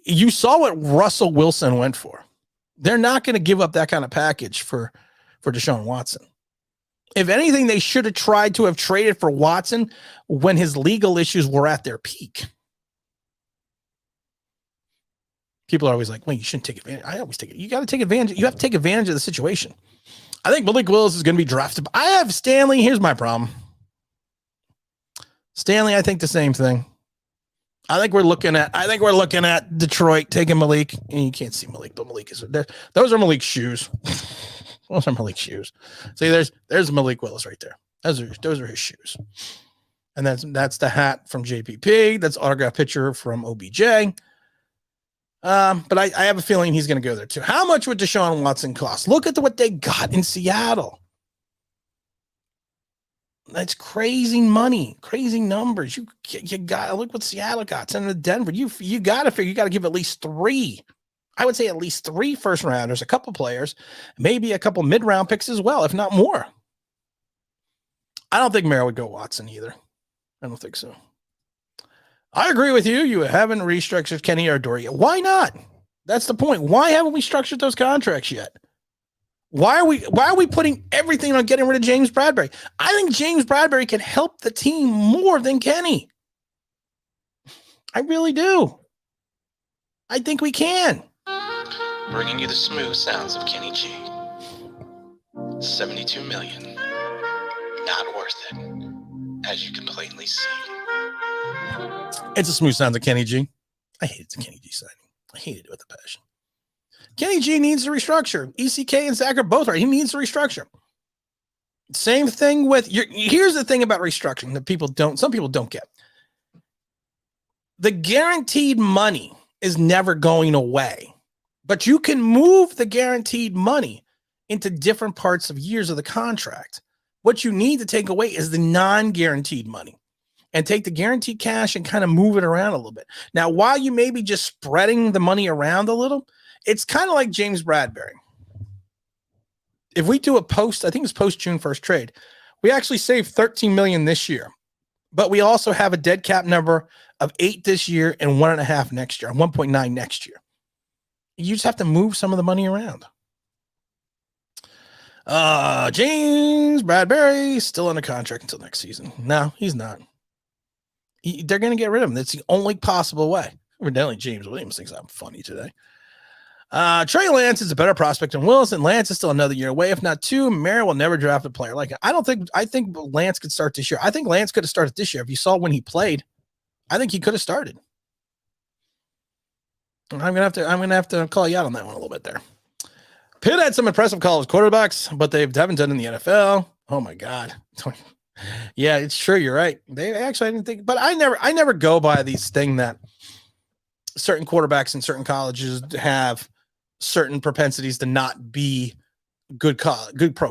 You saw what Russell Wilson went for. They're not going to give up that kind of package for Deshaun Watson. If anything, they should have tried to have traded for Watson when his legal issues were at their peak. People are always like, well, you shouldn't take advantage. I always take it. You got to take advantage. You have to take advantage of the situation. I think Malik Willis is going to be drafted. I have Stanley. Here's my problem. Stanley, I think the same thing. I think we're looking at Detroit taking Malik. And you can't see Malik, but Malik is there. Those are Malik's shoes. Those are Malik's shoes. See, there's Malik Willis right there. Those are his shoes. And that's the hat from JPP. That's autograph picture from OBJ. But I have a feeling he's going to go there too. How much would Deshaun Watson cost? Look at what they got in Seattle. That's crazy money, crazy numbers. You got look what Seattle got. Send to Denver. You got to figure you got to give at least 3. I would say at least 3 first rounders, a couple players, maybe a couple mid round picks as well, if not more. I don't think Mara would go Watson either. I don't think so. I agree with you. You haven't restructured Kenny or Dory yet. Why not? That's the point. Why haven't we structured those contracts yet? Why are we putting everything on getting rid of James Bradberry? I think James Bradberry can help the team more than Kenny. I really do. I think we can. Bringing you the smooth sounds of Kenny G. 72 million. Not worth it, as you can plainly see. It's a smooth sound of Kenny G. I hated the Kenny G signing. I hated it with a passion. Kenny G needs to restructure. ECK and Zach are both right. He needs to restructure. Same thing with here's the thing about restructuring that some people don't get. The guaranteed money is never going away, but you can move the guaranteed money into different parts of years of the contract. What you need to take away is the non-guaranteed money and take the guaranteed cash and kind of move it around a little bit. Now, while you may be just spreading the money around a little, it's kind of like James Bradberry. If we do I think it's post June 1st trade, we actually save $13 million this year, but we also have a dead cap number of 8 this year and 1.5 next year, 1.9 next year. You just have to move some of the money around. James Bradberry still under contract until next season. No, he's not. They're going to get rid of him. That's the only possible way. Evidently, James Williams thinks I'm funny today. Trey Lance is a better prospect than Willis, and Lance is still another year away, if not 2. Mara will never draft a player like it. I think Lance could start this year. I think Lance could have started this year. If you saw when he played, I think he could have started. I'm gonna have to call you out on that one a little bit there. Pitt had some impressive college quarterbacks, but they haven't done in the NFL. Oh my God. Yeah, it's true. You're right. They actually, I didn't think, but I never go by these thing that certain quarterbacks in certain colleges have certain propensities to not be good pro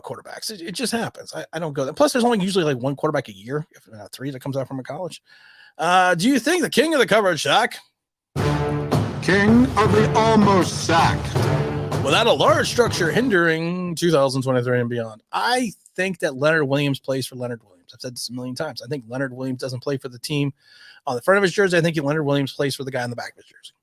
quarterbacks. It just happens. I don't go there. Plus, there's only usually like one quarterback a year, if not 3, that comes out from a college. Do you think the king of the coverage, Shaq? King of the almost sack. Without a large structure hindering 2023 and beyond, I think that Leonard Williams plays for Leonard Williams. I've said this a million times. I think Leonard Williams doesn't play for the team on the front of his jersey. I think Leonard Williams plays for the guy on the back of his jersey.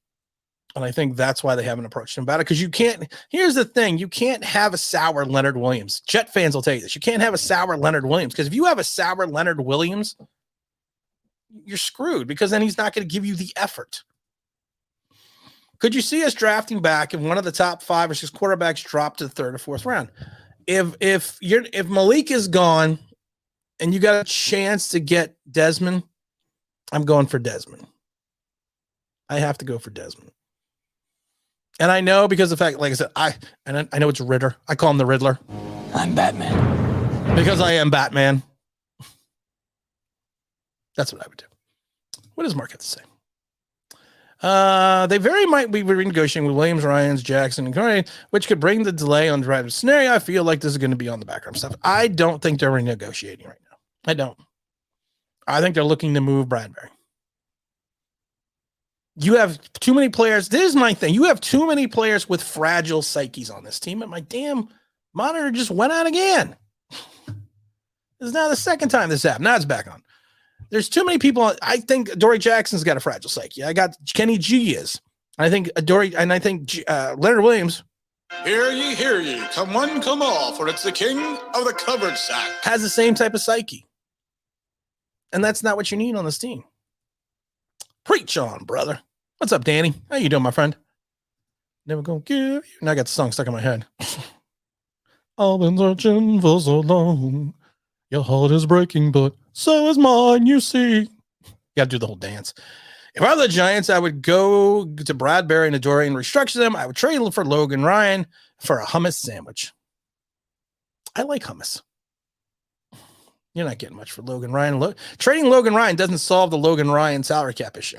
And I think that's why they haven't approached him about it. Because you can't, here's the thing, you can't have a sour Leonard Williams. Jet fans will tell you this. You can't have a sour Leonard Williams. Because if you have a sour Leonard Williams, you're screwed. Because then he's not going to give you the effort. Could you see us drafting back if one of the top 5 or 6 quarterbacks dropped to the 3rd or 4th round? if Malik is gone and you got a chance to get Desmond, I'm going for Desmond. I have to go for Desmond. And I know because of the fact, like I said, I know it's Ritter. I call him the Riddler. I'm Batman. Because I am Batman. That's what I would do. What does Mark have to say? They very might be renegotiating with Williams, Ryans, Jackson, and Curry, which could bring the delay on the drive scenario. I feel like this is going to be on the background stuff. I don't think they're renegotiating right now. I don't. I think they're looking to move Bradberry. You have too many players. This is my thing. You have too many players with fragile psyches on this team, and my damn monitor just went out again. This is now the second time this happened. Now it's back on. There's too many people. I think Dory Jackson's got a fragile psyche. I got Kenny G is. I think Leonard Williams. Hear ye, come one, come all, for it's the king of the covered sack. Has the same type of psyche. And that's not what you need on this team. Preach on, brother. What's up, Danny? How you doing, my friend? Never gonna give you. Now I got the song stuck in my head. I've been searching for so long. Your heart is breaking, but so is mine, you see. You gotta do the whole dance. If I were the Giants, I would go to Bradberry and Adore and restructure them. I would trade for Logan Ryan for a hummus sandwich. I like hummus. You're not getting much for Logan Ryan. Trading Logan Ryan doesn't solve the Logan Ryan salary cap issue.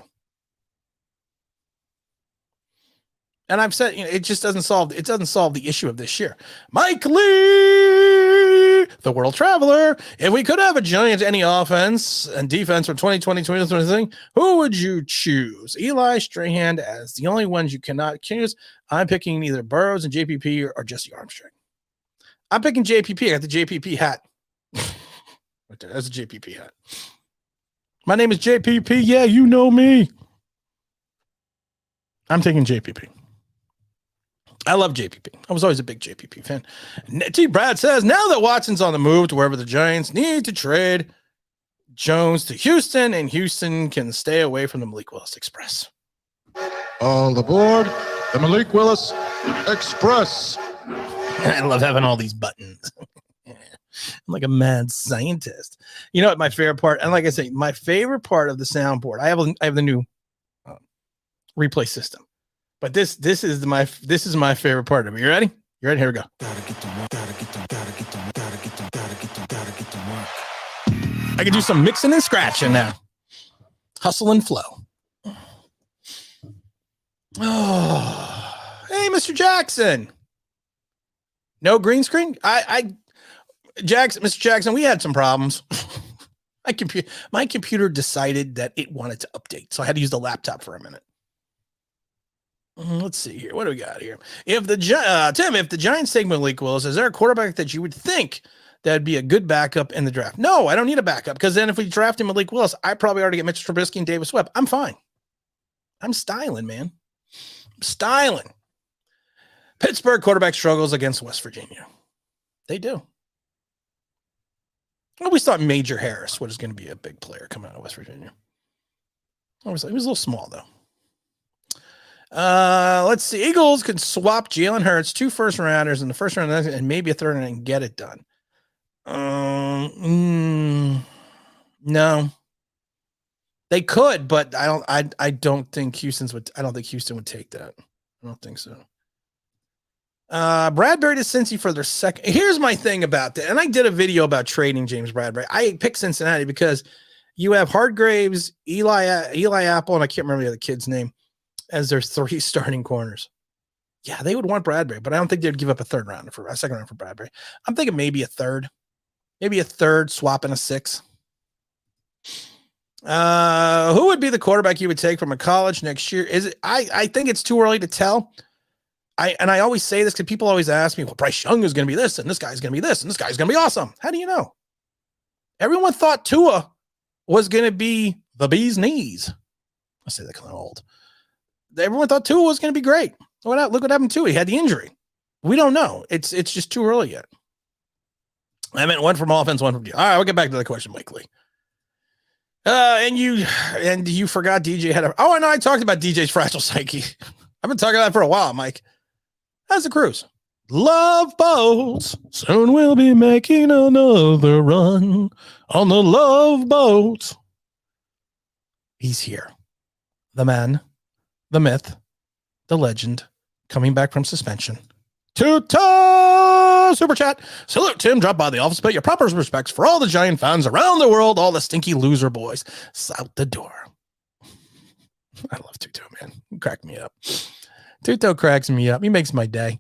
And I've said, it just doesn't solve the issue of this year. Mike Lee, the world traveler. If we could have a Giants any offense and defense for 2020, 2023, who would you choose? Eli, Strahan as the only ones you cannot choose. I'm picking either Burrows and JPP or Jesse Armstrong. I'm picking JPP. I got the JPP hat. Right there. That's a JPP hat. My name is JPP. Yeah, you know me. I'm taking JPP. I love JPP. I was always a big JPP fan. T. Brad says, now that Watson's on the move to wherever the Giants need to trade Jones to Houston, and Houston can stay away from the Malik Willis Express. All aboard the Malik Willis Express. I love having all these buttons. I'm like a mad scientist. You know what my favorite part, and like I say, my favorite part of the soundboard, I have the new replay system. But this is my favorite part of it. You ready? You ready? Here we go. I can do some mixing and scratching now. Hustle and flow. Oh, hey, Mr. Jackson. No green screen? Mr. Jackson, we had some problems. My computer decided that it wanted to update, so I had to use the laptop for a minute. Let's see here. What do we got here? If the Giants take Malik Willis, is there a quarterback that you would think that'd be a good backup in the draft? No, I don't need a backup, because then if we draft him Malik Willis, I probably already get Mitch Trubisky and Davis Webb. I'm fine. I'm styling, man. I'm styling. Pittsburgh quarterback struggles against West Virginia. They do. I always thought Major Harris was going to be a big player coming out of West Virginia. He was a little small, though. Let's see. Eagles could swap Jalen Hurts, 2 first-rounders in the first round and maybe a third and get it done. No. They could, but I don't think Houston would take that. I don't think so. Bradberry to Cincy for their second. Here's my thing about that. And I did a video about trading James Bradberry. I picked Cincinnati because you have Hargraves, Eli Apple, and I can't remember the other kid's name as their 3 starting corners. Yeah, they would want Bradberry, but I don't think they'd give up a second round for Bradberry. I'm thinking maybe a third, swap in a 6. Who would be the quarterback you would take from a college next year? Is it? I think it's too early to tell. I always say this because people always ask me, well, Bryce Young is going to be this, and this guy's going to be this, and this guy's going to be awesome. How do you know? Everyone thought Tua was going to be the bee's knees. I say that kind of old. Everyone thought Tua was going to be great. Look what happened to Tua. He had the injury. We don't know. It's just too early yet. I meant one from offense, one from defense. All right, we'll get back to the question, Mike Lee. And you forgot DJ had and I talked about DJ's fragile psyche. I've been talking about that for a while, Mike. How's the cruise? Love boats. Soon we'll be making another run on the love boats. He's here. The man, the myth, the legend, coming back from suspension. Tuto Super Chat. Salute, Tim. Drop by the office. Pay your proper respects for all the Giant fans around the world, all the stinky loser boys. Out the door. I love Tuto, man. He cracked me up. Tuto cracks me up. He makes my day.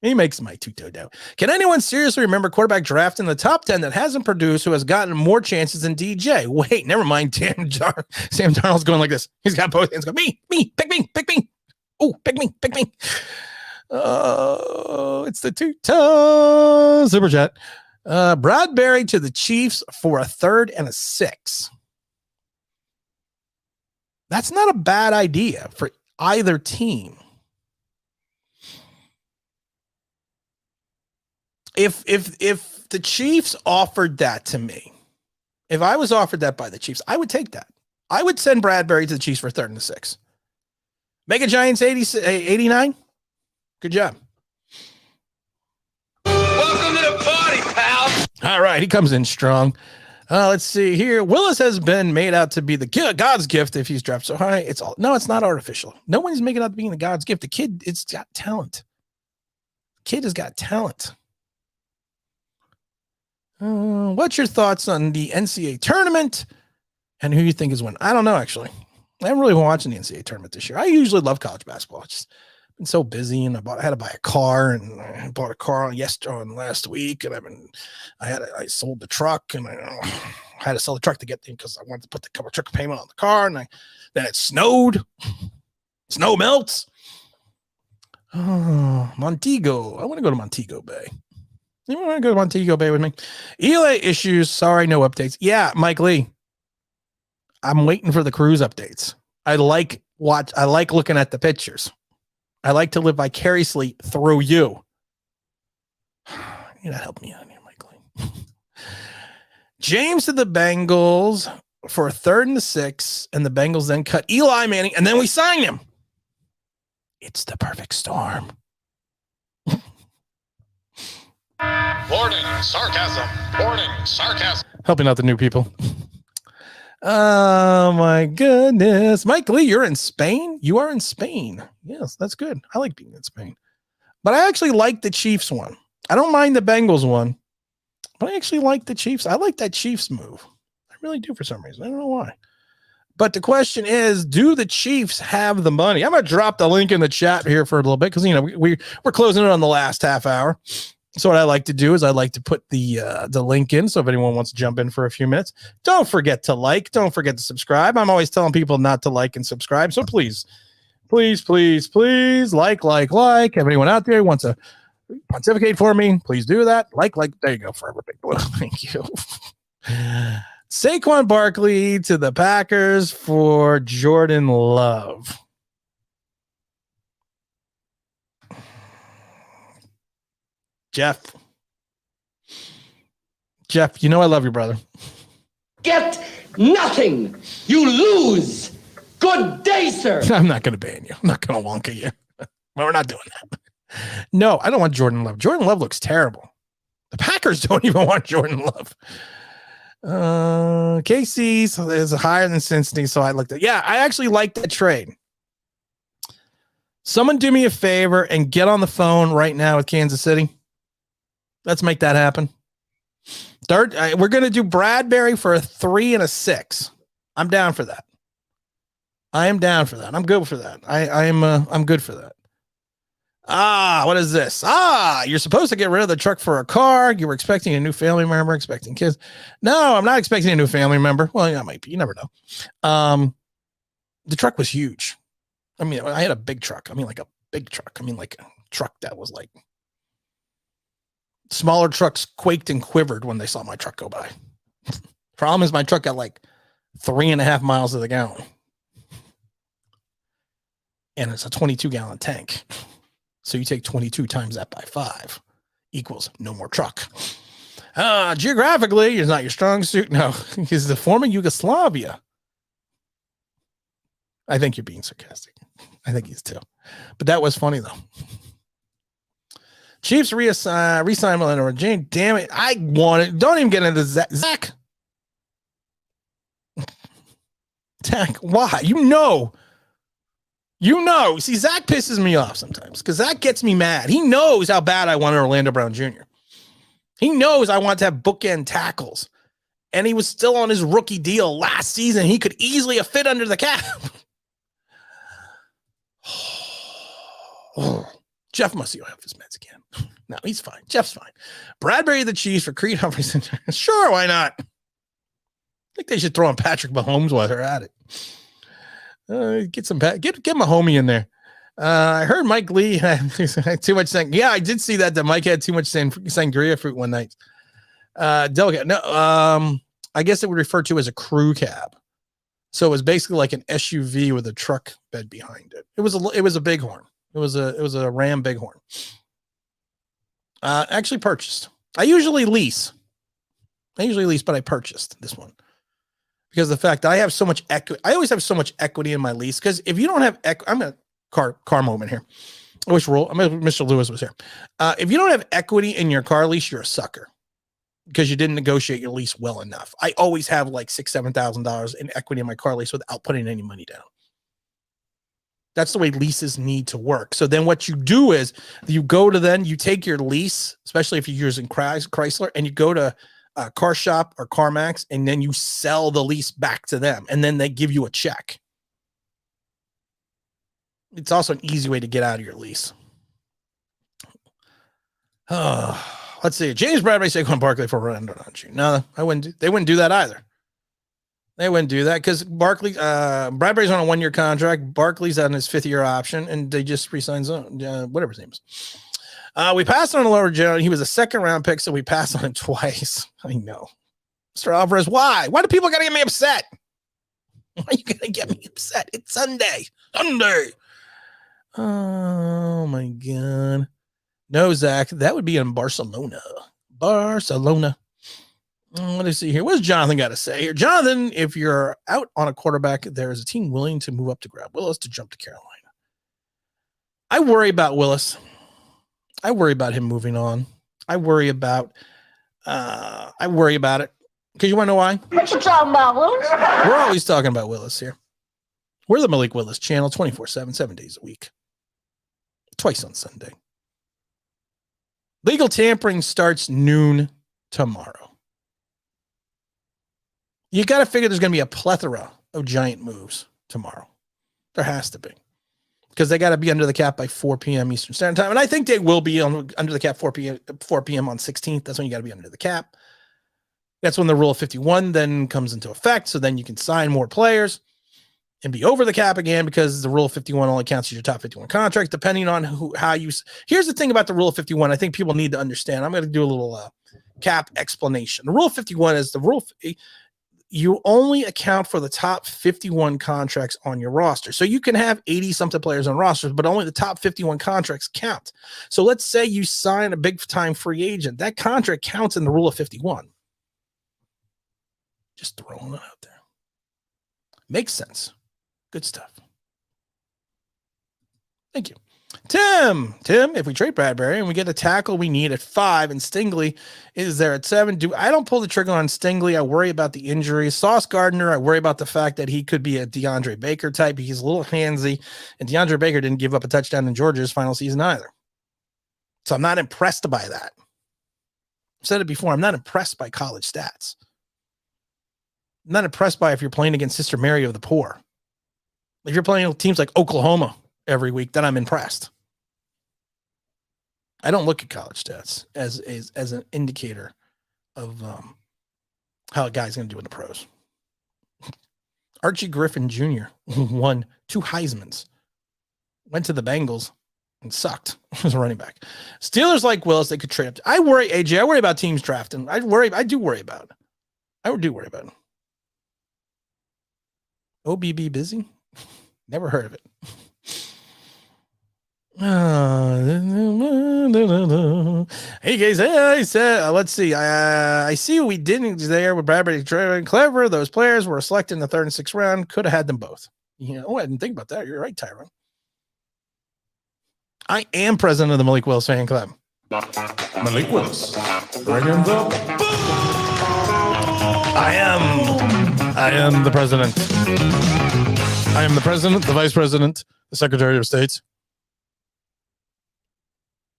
He makes my Tuto day. Can anyone seriously remember quarterback draft in the top 10 that hasn't produced who has gotten more chances than DJ? Wait, never mind. Sam Darnold's going like this. He's got both hands going, me, pick me. Oh, pick me. Oh, it's the Tuto Super Chat. Bradberry to the Chiefs for a 3rd and a 6. That's not a bad idea for either team. If the Chiefs offered that to me, if I was offered that by the Chiefs, I would take that. I would send Bradberry to the Chiefs for 3rd and a 6. Make a Giants 89. Good job. Welcome to the party, pal. All right, he comes in strong. Let's see here. Willis has been made out to be the God's gift if he's drafted so high. It's not artificial. No one's making out to being the God's gift. The kid, it's got talent. Kid has got talent. What's your thoughts on the NCAA tournament and who you think is winning? I don't know, actually. I haven't really been watching the NCAA tournament this year. I usually love college basketball. It's just been so busy, and I had to buy a car, and I bought a car on last week, and I sold the truck, and I had to sell the truck to get there because I wanted to put the cover truck payment on the car, and then it snowed. Snow melts. Oh, Montego. I want to go to Montego Bay. You want to go to Montego Bay with me? Eli issues. Sorry, no updates. Yeah, Mike Lee. I'm waiting for the cruise updates. I like looking at the pictures. I like to live vicariously through you. You're not helping me out here, Mike Lee. James to the Bengals for a 3rd and a 6, and the Bengals then cut Eli Manning, and then we sign him. It's the perfect storm. Warning, sarcasm. Warning, sarcasm. Helping out the new people. Oh my goodness. Mike Lee, you're in Spain? You are in Spain. Yes, that's good. I like being in Spain. But I actually like the Chiefs one. I don't mind the Bengals one, but I actually like the Chiefs. I like that Chiefs move. I really do for some reason. I don't know why. But the question is, do the Chiefs have the money? I'm going to drop the link in the chat here for a little bit because, we're closing it on the last half hour. So what I like to do is I like to put the link in. So if anyone wants to jump in for a few minutes, don't forget to like, don't forget to subscribe. I'm always telling people not to like and subscribe. So please like. If anyone out there wants to pontificate for me, please do that. Like, there you go, Forever Big Blue. Thank you. Saquon Barkley to the Packers for Jordan Love. Jeff, I love you, brother. Get nothing. You lose. Good day, sir. I'm not going to ban you. I'm not going to wonk at you. We're not doing that. No, I don't want Jordan Love. Jordan Love looks terrible. The Packers don't even want Jordan Love. KC is higher than Cincinnati, so I looked at. Yeah, I actually like that trade. Someone do me a favor and get on the phone right now with Kansas City. Let's make that happen. Third, we're going to do Bradberry for a 3 and a 6. I'm down for that. I am down for that. I'm good for that. I'm good for that. What is this? You're supposed to get rid of the truck for a car. You were expecting a new family member, expecting kids. No, I'm not expecting a new family member. Well, yeah, I might be. You never know. The truck was huge. I mean, I had a big truck. I mean, like a big truck. I mean, like a truck that was like smaller trucks quaked and quivered when they saw my truck go by. Problem is my truck got like 3.5 miles to the gallon. And it's a 22-gallon tank. So you take 22 times that by 5 equals no more truck. Geographically, it's not your strong suit. No, it's the former Yugoslavia. I think you're being sarcastic. I think he's too. But that was funny, though. Chiefs re-sign Milano. Jane, damn it. I want it. Don't even get into Zach. Zach, why? You know. See, Zach pisses me off sometimes because Zach gets me mad. He knows how bad I wanted Orlando Brown Jr. He knows I want to have bookend tackles. And he was still on his rookie deal last season. He could easily have fit under the cap. Jeff must have his meds again. No, he's fine. Jeff's fine. Bradberry the Chiefs for Creed Humphreys. Sure, why not? I think they should throw on Patrick Mahomes while they're at it. Get him a homie in there. I heard Mike Lee had too much sangria. Yeah, I did see that Mike had too much sangria fruit one night. Delegate. No, I guess it would refer to as a crew cab. So it was basically like an SUV with a truck bed behind it. It was a bighorn. It was a Ram Bighorn. Actually purchased. I usually lease, but I purchased this one. Because of the fact that I have so much equity, I always have so much equity in my lease. Because if you don't have I'm a car moment here. I wish Mr. Lewis was here. If you don't have equity in your car lease, you're a sucker because you didn't negotiate your lease well enough. I always have like $6,000-$7,000 in equity in my car lease without putting any money down. That's the way leases need to work. So then what you do is you take your lease, especially if you're using Chrysler, and you go to Car Shop or CarMax, and then you sell the lease back to them, and then they give you a check. It's also an easy way to get out of your lease. Let's see. James Bradberry, Saquon Barkley for Orlando. No, they wouldn't do that either. They wouldn't do that because Bradberry's on a 1-year contract. Barkley's on his 5th-year option, and they just re-signed whatever his name is. We passed on a lower general. He was a 2nd-round pick, so we passed on him twice. I know. Mr. Alvarez, why? Why do people got to get me upset? Why are you going to get me upset? It's Sunday. Oh, my God. No, Zach, that would be in Barcelona. Let me see here. What does Jonathan got to say here? Jonathan, if you're out on a quarterback, there is a team willing to move up to grab Willis to jump to Carolina. I worry about Willis. I worry about him moving on. I worry about it. Because you want to know why? What you talking about, Willis? We're always talking about Willis here. We're the Malik Willis channel 24/7, 7 days a week. Twice on Sunday. Legal tampering starts noon tomorrow. You got to figure there's going to be a plethora of giant moves tomorrow. There has to be. Because they got to be under the cap by 4 p.m. Eastern Standard Time. And I think they will be under the cap 4 p.m. on 16th. That's when you got to be under the cap. That's when the Rule of 51 then comes into effect. So then you can sign more players and be over the cap again because the Rule of 51 only counts as your top 51 contracts, depending on how you. Here's the thing about the Rule of 51. I think people need to understand. I'm going to do a little cap explanation. The Rule of 51 is the rule. You only account for the top 51 contracts on your roster. So you can have 80-something players on rosters, but only the top 51 contracts count. So let's say you sign a big-time free agent. That contract counts in the Rule of 51. Just throwing it out there. Makes sense. Good stuff. Thank you. Tim, if we trade Bradberry and we get a tackle we need at 5 and Stingley is there at 7, I don't pull the trigger on Stingley. I worry about the injuries. Sauce Gardner, I worry about the fact that he could be a DeAndre Baker type. He's a little handsy, and DeAndre Baker didn't give up a touchdown in Georgia's final season either. So I'm not impressed by that. I've said it before. I'm not impressed by college stats. I'm not impressed by if you're playing against Sister Mary of the Poor. If you're playing with teams like Oklahoma every week, then I'm impressed. I don't look at college stats as an indicator of how a guy's going to do in the pros. Archie Griffin Jr. won 2 Heismans, went to the Bengals and sucked as a running back. Steelers like Willis, they could trade up. I worry, AJ. I worry about teams drafting. I do worry about it. I do worry about it. OBB busy? Never heard of it. Hey guys, I said, let's see. I see what we did there with Bradberry, Trey, clever. Those players were selected in the 3rd and 6th round. Could have had them both. I didn't think about that. You're right, Tyrone. I am president of the Malik Willis fan club. Malik Willis. Bringing the I am the president. I am the president, the vice president, the secretary of state.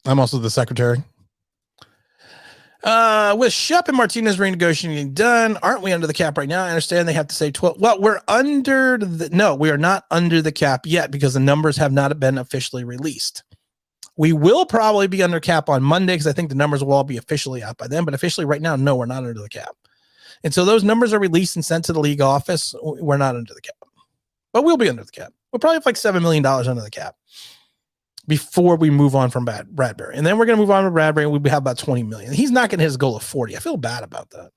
I'm also the secretary. With Shep and Martinez renegotiating done, aren't we under the cap right now? I understand they have to say 12. Well, we are not under the cap yet because the numbers have not been officially released. We will probably be under cap on Monday because I think the numbers will all be officially out by then. But officially right now, no, we're not under the cap. And so those numbers are released and sent to the league office. We're not under the cap, but we'll be under the cap. We'll probably have like $7 million under the cap before we move on from Bradberry. And then we're going to move on to Bradberry and we have about 20 million. He's not going to hit his goal of 40. I feel bad about that.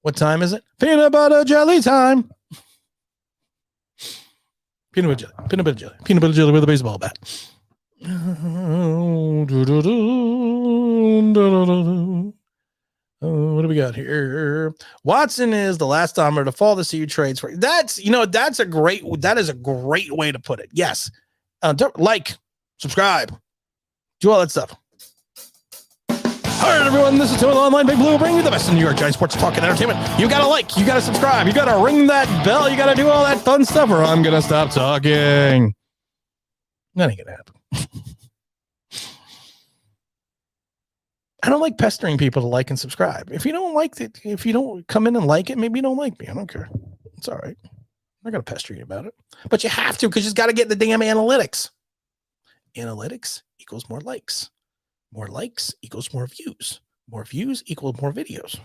What time is it? Peanut butter jelly time. Peanut butter jelly with a baseball bat. What do we got here? Watson is the last domino to fall to CU trades for. That is a great way to put it. Yes. Like, subscribe, do all that stuff. All right, everyone, this is Total Online Big Blue, bringing you the best in New York Giants sports talk and entertainment. You got to like, you got to subscribe, you got to ring that bell, you got to do all that fun stuff, or I'm going to stop talking. That ain't going to happen. I don't like pestering people to like and subscribe. If you don't like it, if you don't come in and like it, maybe you don't like me. I don't care. It's all right. I'm not going to pester you about it. But you have to, because you got to get the damn analytics. Analytics equals more likes. More likes equals more views. More views equals more videos.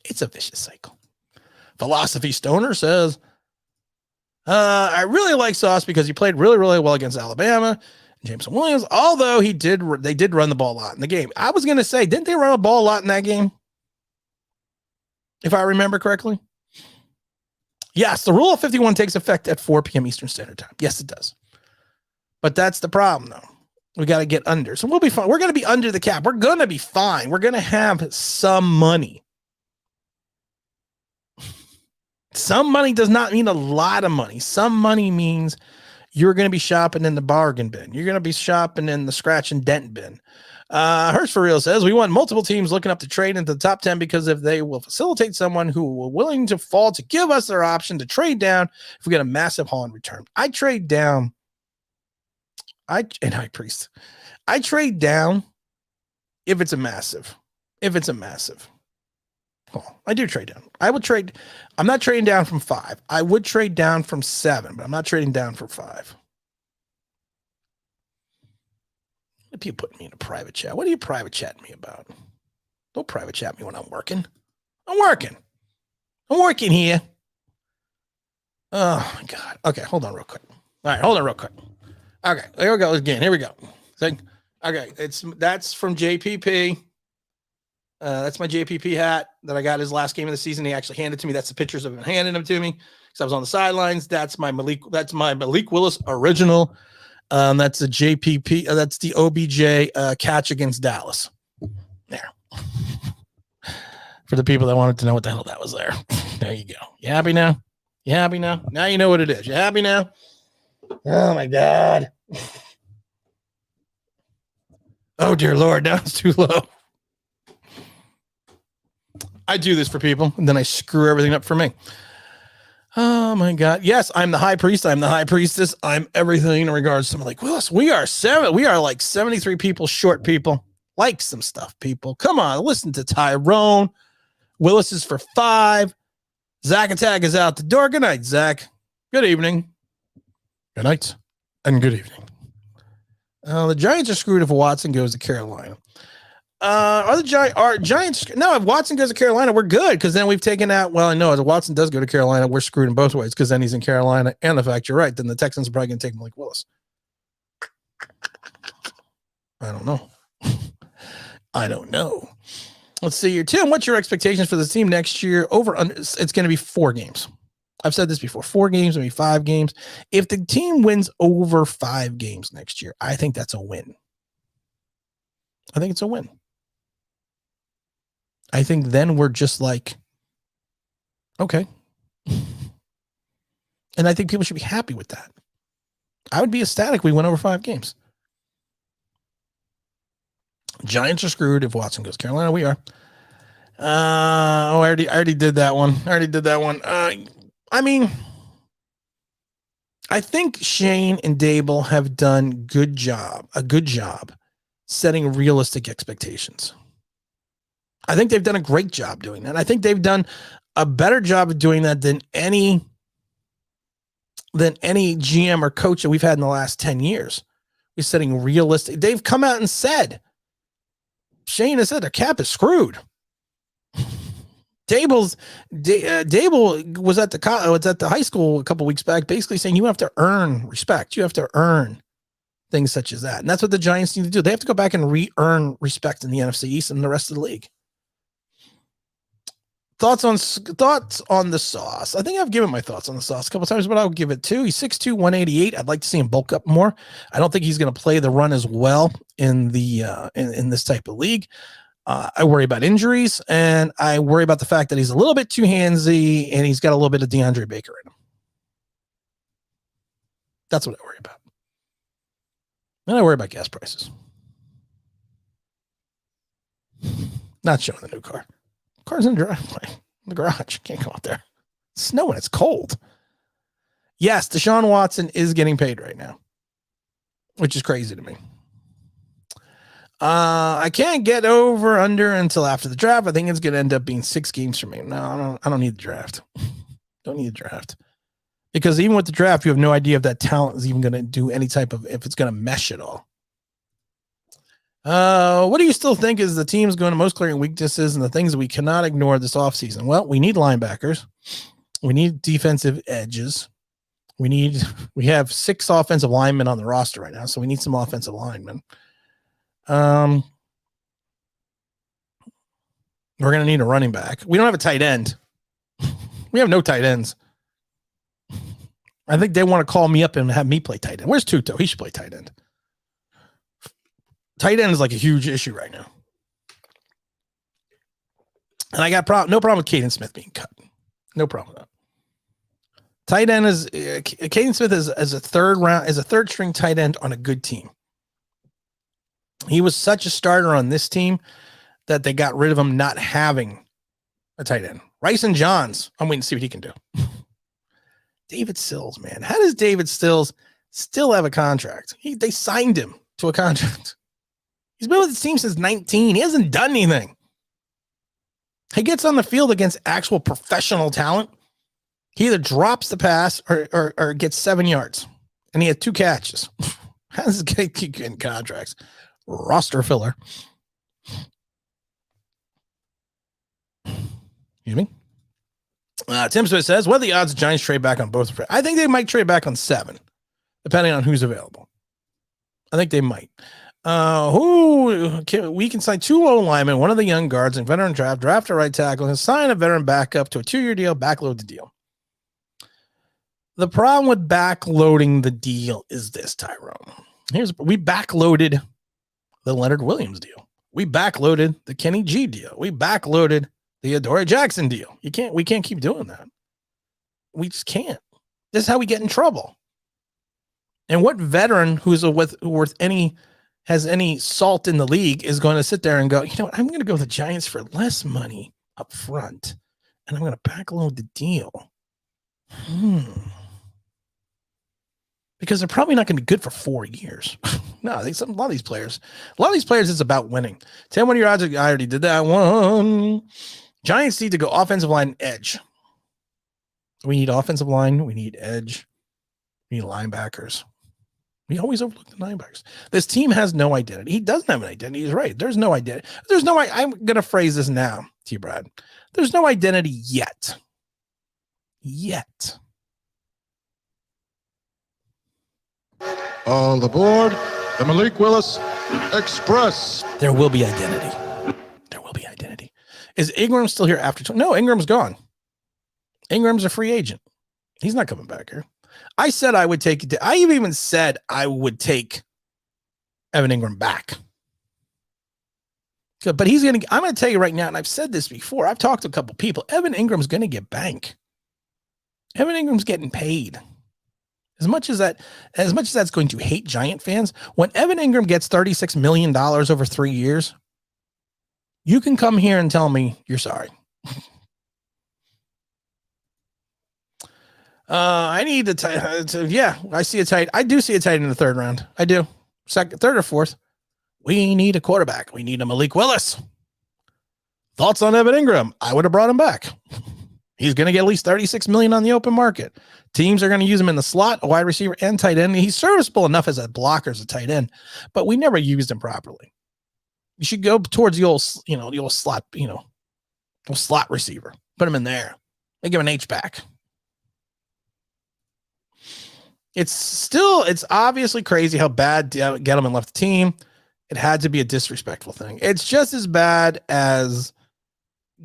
It's a vicious cycle. Philosophy Stoner says, I really like Sauce because he played really, really well against Alabama. Jameson Williams, although they did run the ball a lot in the game. I was going to say, didn't they run the ball a lot in that game? If I remember correctly. Yes, the rule of 51 takes effect at 4 p.m. Eastern Standard Time. Yes, it does. But that's the problem, though. We got to get under. So we'll be fine. We're going to be under the cap. We're going to be fine. We're going to have some money. Some money does not mean a lot of money. Some money means you're going to be shopping in the bargain bin. You're going to be shopping in the scratch and dent bin. Hurst for Real says, we want multiple teams looking up to trade into the top 10 because if they will facilitate someone who will willing to fall to give us their option to trade down if we get a massive haul in return. I trade down. I trade down if it's a massive. Oh, I do trade down. I would trade. I'm not trading down from 5. I would trade down from 7, but I'm not trading down for 5. What are you putting me in a private chat? What are you private chatting me about? Don't private chat me when I'm working. I'm working here. Oh my God. Okay, hold on real quick. All right, hold on real quick. Okay, here we go again. Here we go. Okay, that's from JPP. That's my JPP hat that I got his last game of the season. He actually handed to me. That's the pictures of him handing them to me because I was on the sidelines. That's my Malik Willis original. That's a JPP. That's the OBJ catch against Dallas. There. For the people that wanted to know what the hell that was there. There you go. You happy now? Now you know what it is. You happy now? Oh my God. Oh dear Lord, now it's too low. I do this for people, and then I screw everything up for me. Oh my God. Yes, I'm the high priest. I'm the high priestess. I'm everything in regards to like Willis. We are like 73 people short, people. Like some stuff, people. Come on, listen to Tyrone. Willis is for 5. Zach Attack is out the door. Good night, Zach. Good evening. Good night and good evening. The Giants are screwed if Watson goes to Carolina. Are Giants? No, if Watson goes to Carolina, we're good because then we've taken out. Well, I know if Watson does go to Carolina, we're screwed in both ways because then he's in Carolina. And the fact you're right, then the Texans are probably going to take Malik Willis. I don't know. Let's see here, Tim. What's your expectations for this team next year? Over under? It's going to be 4 games. I've said this before. 4 games, maybe 5 games. If the team wins over 5 games next year, I think that's a win. I think it's a win. I think then we're just like, okay. And I think people should be happy with that. I would be ecstatic we went over 5 games. Giants are screwed if Watson goes. Carolina, we are. I already did that one. I mean, I think Shane and Dable have done a good job setting realistic expectations. I think they've done a great job doing that. I think they've done a better job of doing that than any GM or coach that we've had in the last 10 years. We're setting realistic. They've come out and said, Shane has said their cap is screwed. Dable was at the high school a couple weeks back, basically saying you have to earn respect. You have to earn things such as that. And that's what the Giants need to do. They have to go back and re-earn respect in the NFC East and the rest of the league. Thoughts on the sauce. I think I've given my thoughts on the sauce a couple times, but I'll give it 2. He's 6'2", 188. I'd like to see him bulk up more. I don't think he's going to play the run as well in this type of league. I worry about injuries, and I worry about the fact that he's a little bit too handsy, and he's got a little bit of DeAndre Baker in him. That's what I worry about. And I worry about gas prices. Not showing the new car. Car's in the driveway, in the garage. Can't go out there. It's snowing. It's cold. Yes, Deshaun Watson is getting paid right now, which is crazy to me. I can't get over under until after the draft. I think it's going to end up being 6 games for me. No, I don't need the draft. Don't need the draft. Because even with the draft, you have no idea if that talent is even going to do any type of, if it's going to mesh at all. What do you still think is the team's going to most clearing weaknesses and the things that we cannot ignore this offseason? Well, we need linebackers. We need defensive edges. We have 6 offensive linemen on the roster right now, so we need some offensive linemen. We're going to need a running back. We don't have a tight end. We have no tight ends. I think they want to call me up and have me play tight end. Where's Tuto? He should play tight end. Tight end is like a huge issue right now. And I got no problem with Caden Smith being cut. No problem with that. Tight end is Caden Smith is a third string tight end on a good team. He was such a starter on this team that they got rid of him not having a tight end. Rice and Johns. I'm waiting to see what he can do. David Sills, man. How does David Sills still have a contract? They signed him to a contract. He's been with the team since 19. He hasn't done anything. He gets on the field against actual professional talent. He either drops the pass or gets 7 yards. And he had 2 catches. How does this guy keep getting contracts? Roster filler. Excuse me. Tim Smith says, what are the odds the Giants trade back on both? I think they might trade back on 7, depending on who's available. I think they might. We can sign 2 O-linemen, one of the young guards, and veteran draft a right tackle, and sign a veteran backup to a 2-year deal, backload the deal. The problem with backloading the deal is this, Tyrone. We backloaded the Leonard Williams deal. We backloaded the Kenny G deal. We backloaded the Adoree Jackson deal. We can't keep doing that. We just can't. This is how we get in trouble. And what veteran has any salt in the league is going to sit there and go, you know what, I'm going to go to the Giants for less money up front, and I'm going to backload the deal. Because they're probably not going to be good for 4 years. No, I think a lot of these players, it's about winning. 10 1 year odds. I already did that one. Giants need to go offensive line edge. We need offensive line. We need edge. We need linebackers. We always overlook the linebackers. This team has no identity. He doesn't have an identity. He's right. There's no identity. I'm going to phrase this now to you, Brad. There's no identity yet. All aboard the Malik Willis Express. There will be identity. Is Ingram still here after? No, Ingram's gone. Ingram's a free agent. He's not coming back here. I said I would take it. I even said I would take Evan Ingram back. But I'm going to tell you right now, and I've said this before. I've talked to a couple people. Evan Ingram's going to get bank. Evan Ingram's getting paid. As much as that's going to hate Giant fans, when Evan Ingram gets $36 million over 3 years, you can come here and tell me you're sorry. I need I see a tight. I do see a tight in the third round. I do. Second, third, or fourth. We need a quarterback. We need a Malik Willis. Thoughts on Evan Ingram? I would have brought him back. He's going to get at least $36 million on the open market. Teams are going to use him in the slot, a wide receiver, and tight end. He's serviceable enough as a blocker, as a tight end, but we never used him properly. You should go towards the old slot, slot receiver. Put him in there. They give an H back. It's obviously crazy how bad Gettleman left the team. It had to be a disrespectful thing. It's just as bad as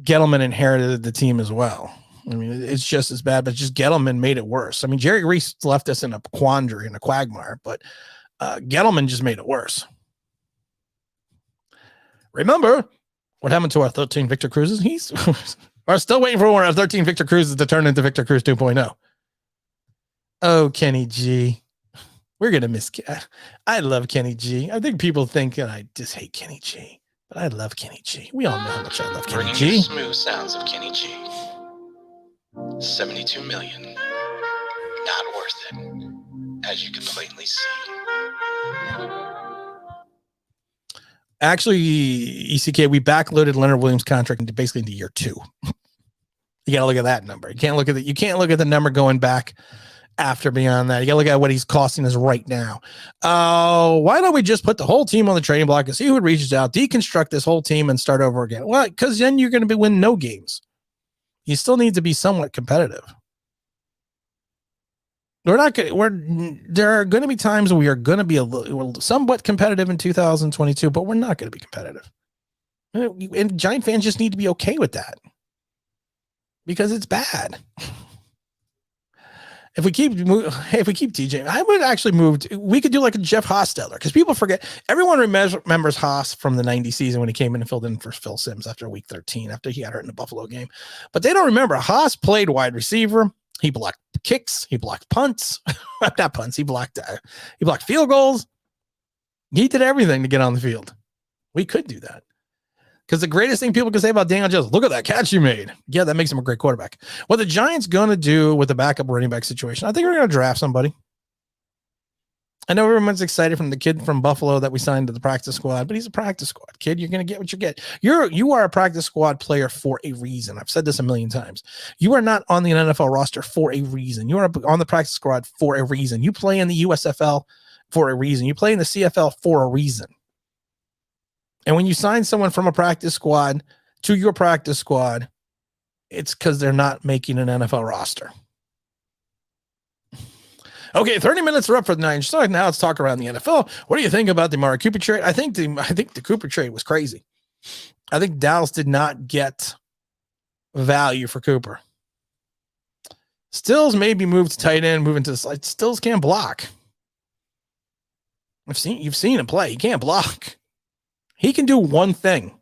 Gettleman inherited the team as well. I mean, it's just as bad, but just Gettleman made it worse. I mean, Jerry Reese left us in a quandary, in a quagmire, but Gettleman just made it worse. Remember what happened to our 13 Victor Cruzes? We're still waiting for one of our 13 Victor Cruzes to turn into Victor Cruz 2.0. Oh, Kenny G. We're going to miss. I love Kenny G. I think people think I just hate Kenny G, but I love Kenny G. We all know how much I love Kenny G. Bringing the smooth sounds of Kenny G. $72 million. Not worth it, as you can plainly see. Actually, ECK, we backloaded Leonard Williams' contract into year 2. You got to look at that number. You can't look at the number going back after beyond that. You got to look at what he's costing us right now. Why don't we just put the whole team on the trading block and see who reaches out, deconstruct this whole teim and start over again? Well, because then you're going to win no games. You still need to be somewhat competitive. There are going to be times we are going to be somewhat competitive in 2022, but we're not going to be competitive. And Giant fans just need to be okay with that because it's bad. If we keep TJ, I would actually we could do like a Jeff Hostetler, because people forget. Everyone remembers Haas from the 90 season when he came in and filled in for Phil Simms after week 13, after he got hurt in the Buffalo game. But they don't remember Haas played wide receiver. He blocked kicks. He blocked punts. Not punts. He blocked field goals. He did everything to get on the field. We could do that. Because the greatest thing people can say about Daniel Jones, look at that catch you made. Yeah, that makes him a great quarterback. What the Giants going to do with the backup running back situation, I think we're going to draft somebody. I know everyone's excited from the kid from Buffalo that we signed to the practice squad, but he's a practice squad kid. You're going to get what you get. You are a practice squad player for a reason. I've said this a million times. You are not on the NFL roster for a reason. You are on the practice squad for a reason. You play in the USFL for a reason. You play in the CFL for a reason. And when you sign someone from a practice squad to your practice squad, it's because they're not making an NFL roster. Okay, 30 minutes are up for the Niners. So now let's talk around the NFL. What do you think about the Amari Cooper trade? I think the Cooper trade was crazy. I think Dallas did not get value for Cooper. Stills maybe moved to tight end, moving to the slide. Stills can't block. You've seen him play. He can't block. He can do one thing,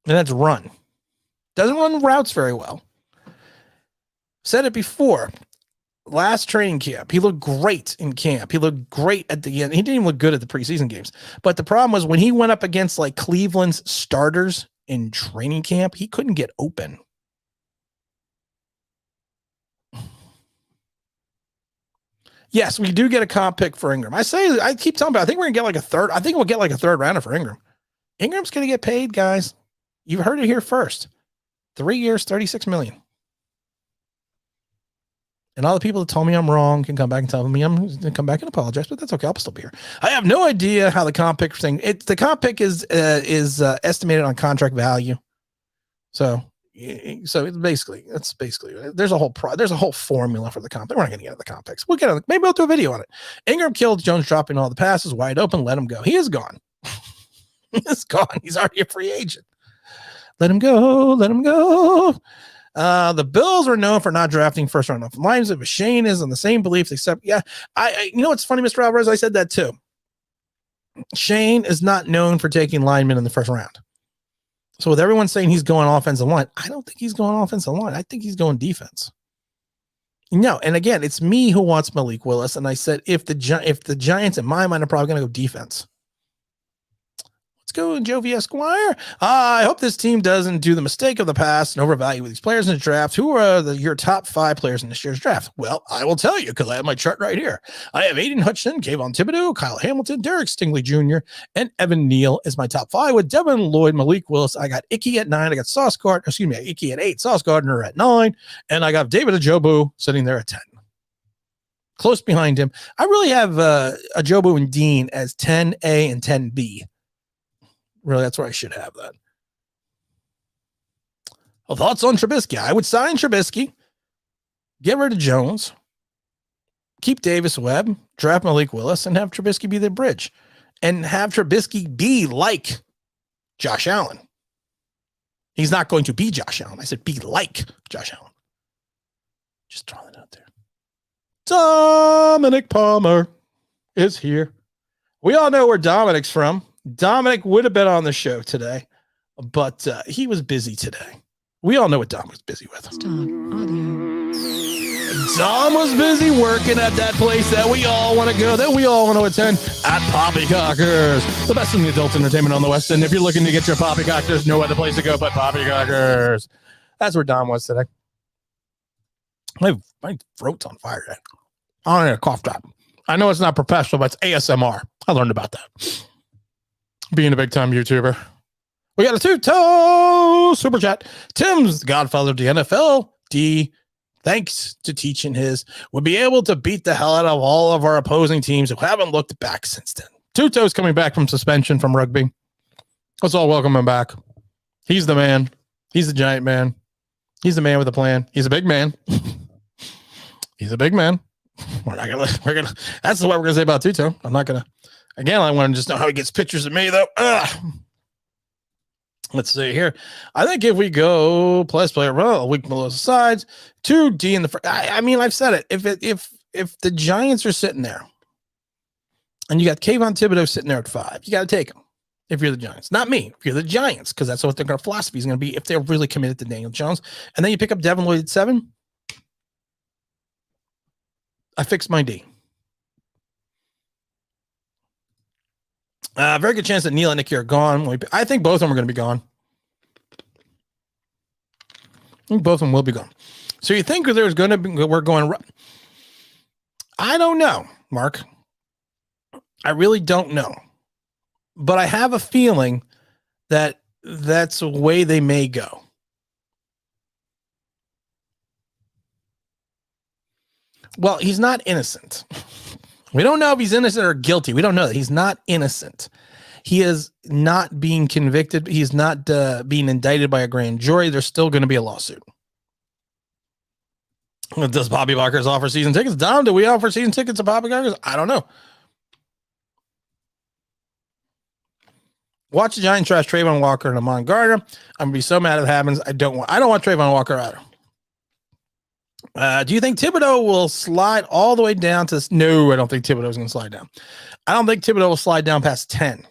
and that's run. Doesn't run routes very well. Said it before. Last training camp, he looked great in camp. He looked great at the end. He didn't even look good at the preseason games. But the problem was when he went up against like Cleveland's starters in training camp, he couldn't get open. Yes, we do get a comp pick for Ingram. I keep telling you, I think we're going to get like a third. I think we'll get like a third rounder for Ingram. Ingram's going to get paid, guys. You've heard it here first. 3 years, $36 million. And all the people that told me I'm wrong can come back and tell me I'm going to come back and apologize, but that's okay. I'll still be here. I have no idea how the comp pick thing. The comp pick is estimated on contract value. So it's basically there's a whole formula for the comp. We're not going to get into the comp picks. Maybe we'll do a video on it. Ingram killed Jones, dropping all the passes wide open. Let him go. He is gone. He's gone. He's already a free agent. Let him go. Let him go. The Bills are known for not drafting first round offensive linemen, but Shane is on the same beliefs, except, I you know what's funny, Mr. Alvarez? I said that too. Shane is not known for taking linemen in the first round. So with everyone saying he's going offensive line, I don't think he's going offensive line. I think he's going defense. No, and again, it's me who wants Malik Willis, and I said if the Giants, in my mind, are probably going to go defense. Let's go, Jovi Esquire. I hope this team doesn't do the mistake of the past and overvalue these players in the draft. Who are your top 5 players in this year's draft? Well, I will tell you because I have my chart right here. I have Aiden Hutchinson, Kayvon Thibodeaux, Kyle Hamilton, Derek Stingley Jr., and Evan Neal is my top 5 with Devin Lloyd, Malik Willis. I got Icky at 9. I got Icky at 8, Sauce Gardner at 9, and I got David Ajobu sitting there at 10. Close behind him. I really have Ajobu and Dean as 10A and 10B. Really, that's where I should have that. Well, thoughts on Trubisky? I would sign Trubisky, get rid of Jones, keep Davis Webb, draft Malik Willis, and have Trubisky be the bridge. And have Trubisky be like Josh Allen. He's not going to be Josh Allen. I said be like Josh Allen. Just throwing it out there. Dominic Palmer is here. We all know where Dominic's from. Dominic would have been on the show today, but he was busy today. We all know what Dom was busy with. Dom was busy working at that place that we all want to go, that we all want to attend at Poppycockers, the best in the adult entertainment on the West End. If you're looking to get your Poppycock, there's no other place to go but Poppycockers. That's where Dom was today. My throat's on fire today. I don't need a cough drop. I know it's not professional, but it's ASMR. I learned about that. Being a big-time YouTuber. We got a 2-toe super chat. Tim's the godfather of the NFL. D, thanks to teaching his, would be able to beat the hell out of all of our opposing teams who haven't looked back since then. 2-toe's coming back from suspension from rugby. Let's all welcome him back. He's the man. He's the giant man. He's the man with a plan. He's a big man. He's a big man. We're gonna that's what we're gonna say about 2-toe. I'm not gonna. Again, I want to just know how he gets pictures of me, though. Let's see here. I think if we go plus player, well, a week below the sides, 2D in the front. I mean, I've said it. If the Giants are sitting there, and you got Kayvon Thibodeaux sitting there at 5, you got to take him. If you're the Giants, not me. If you're the Giants, because that's what their philosophy is going to be. If they're really committed to Daniel Jones, and then you pick up Devin Lloyd at 7, I fixed my D. Very good chance that Neal and Nicky are gone. I think both of them are going to be gone. I think both of them will be gone. So you think there's going to be, we're going, I don't know, Mark. I really don't know. But I have a feeling that that's the way they may go. Well, he's not innocent. We don't know if he's innocent or guilty. We don't know that. He's not innocent. He is not being convicted. He's not being indicted by a grand jury. There's still going to be a lawsuit. Does Poppycockers offer season tickets? Dom, do we offer season tickets to Poppycockers? I don't know. Watch the Giants trash Trayvon Walker and Amon Gardner. I'm going to be so mad if it happens. I don't want Trayvon Walker either. Do you think Thibodeaux will slide all the way down to this? No, I don't think Thibodeaux is going to slide down. I don't think Thibodeaux will slide down past 10.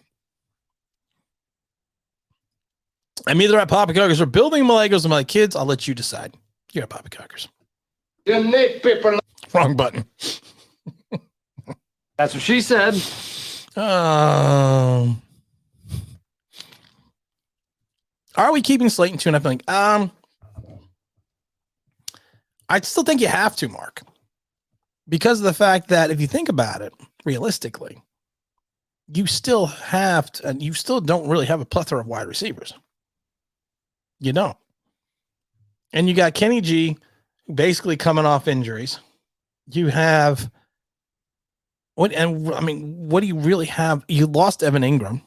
I'm either at Poppycockers or building my Legos with my kids. I'll let you decide. You're at Poppycockers. Wrong button. That's what she said. Are we keeping Slayton 2.5 million? I still think you have to, Mark, because of the fact that if you think about it realistically, you still have to, and you still don't really have a plethora of wide receivers. You don't. And you got Kenny G basically coming off injuries. You have what do you really have? You lost Evan Ingram.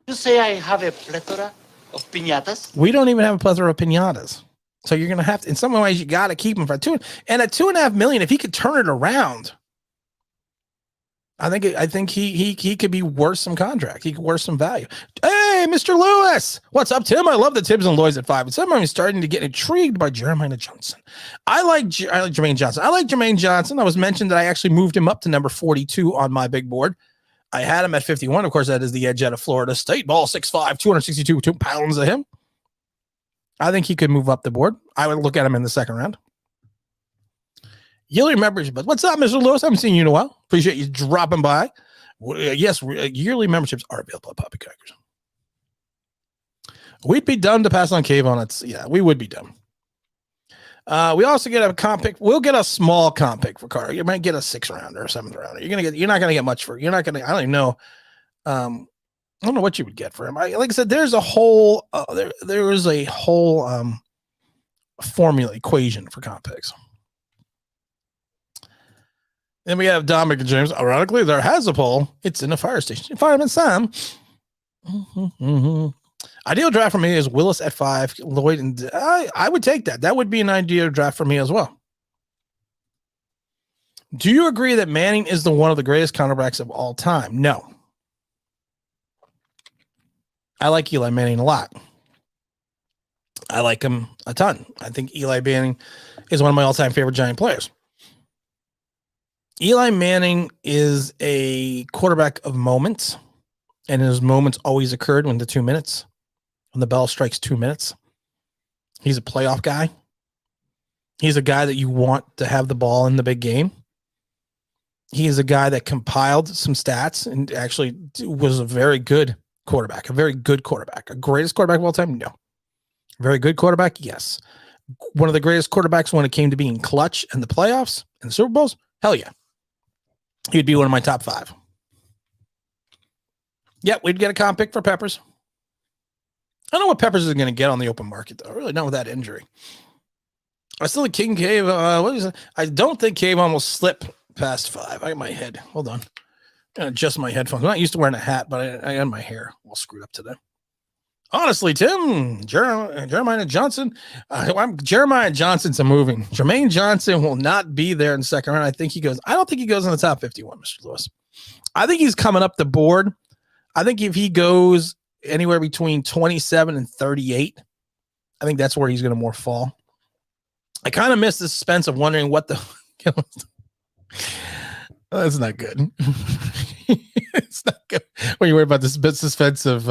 You say I have a plethora of piñatas? We don't even have a plethora of piñatas. So you're going to have to, in some ways, you got to keep him for $2 and at $2.5 million. If he could turn it around, I think he could be worth some contract. He could worth some value. Hey, Mr. Lewis, what's up, Tim? I love the Tibbs and Lloyds at 5. And somehow I'm starting to get intrigued by Jeremiah Johnson. I like Jermaine Johnson. I like Jermaine Johnson. I was mentioned that I actually moved him up to number 42 on my big board. I had him at 51. Of course, that is the edge out of Florida State. Ball 6'5", 262 pounds of him. I think he could move up the board. I would look at him in the second round. Yearly membership. But what's up, Mr. Lewis? I haven't seen you in a while. Appreciate you dropping by. Yes, yearly memberships are available at Poppycockers. We'd be dumb to pass on Kayvon. We would be dumb. We also get a comp pick. We'll get a small comp pick for Carter. You might get a 6th rounder or 7th rounder. You're not gonna get much for. You're not gonna. I don't even know. I don't know what you would get for him. Like I said, there's a whole there is a whole formula equation for comp picks. Then we have Dominic and James. Ironically, there has a poll. It's in a fire station. Fireman Sam. Ideal draft for me is Willis at 5, Lloyd, and I would take that. That would be an ideal draft for me as well. Do you agree that Manning is one of the greatest cornerbacks of all time? No. I like Eli Manning a lot. I like him a ton. I think Eli Manning is one of my all-time favorite Giant players. Eli Manning is a quarterback of moments, and his moments always occurred when the 2 minutes. When the bell strikes 2 minutes, he's a playoff guy. He's a guy that you want to have the ball in the big game. He is a guy that compiled some stats and actually was a very good quarterback, a very good quarterback. A greatest quarterback of all time? No. Very good quarterback? Yes. One of the greatest quarterbacks when it came to being clutch in the playoffs and the Super Bowls? Hell yeah. He'd be one of my top 5. Yeah, we'd get a comp pick for Peppers. I don't know what Peppers is going to get on the open market, though. Really not with that injury. I still think King Cave. What is it? I don't think Kayvon will slip past 5. I got my head. Hold on. I'm going to adjust my headphones. I'm not used to wearing a hat, but I had my hair all screwed up today. Honestly, Tim, Jeremiah Johnson. Jeremiah Johnson's a moving. Jermaine Johnson will not be there in the second round. I don't think he goes in the top 51, Mr. Lewis. I think he's coming up the board. I think if he goes anywhere between 27 and 38, I think that's where he's going to more fall. I kind of miss the suspense of wondering what the that's not good. It's not good when you worry about this bit suspense of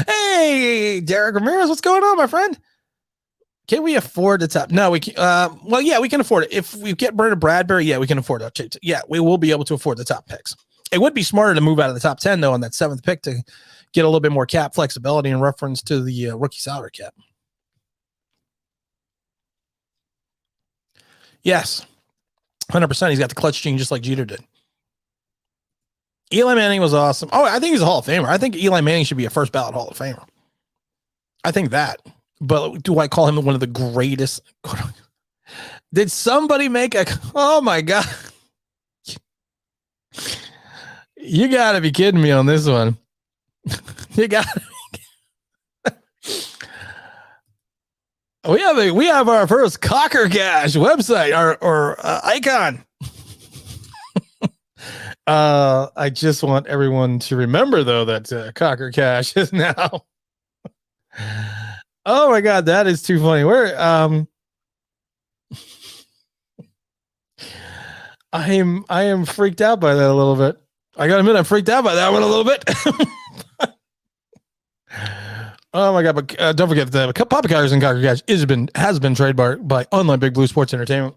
hey, Derek Ramirez, what's going on, my friend? Can we afford the top? No, we can. Well, yeah, we can afford it. If we get Bradberry, yeah, we can afford it. Yeah, we will be able to afford the top picks. It would be smarter to move out of the top 10 though on that 7th pick to get a little bit more cap flexibility in reference to the rookie salary cap. Yes, 100%. He's got the clutch gene just like Jeter did. Eli Manning was awesome. Oh, I think he's a Hall of Famer. I think Eli Manning should be a first ballot Hall of Famer. I think that. But do I call him one of the greatest? Did somebody make a... Oh, my God. You got to be kidding me on this one. You got to be. We have our first Cocker Cash website or icon. I just want everyone to remember though that Cocker Cash is now. Oh my God, that is too funny. I am freaked out by that a little bit. I gotta admit, I'm freaked out by that one a little bit. Oh my God! But don't forget the Poppycockers and Cocker Cash has been trademarked by Online Big Blue Sports Entertainment.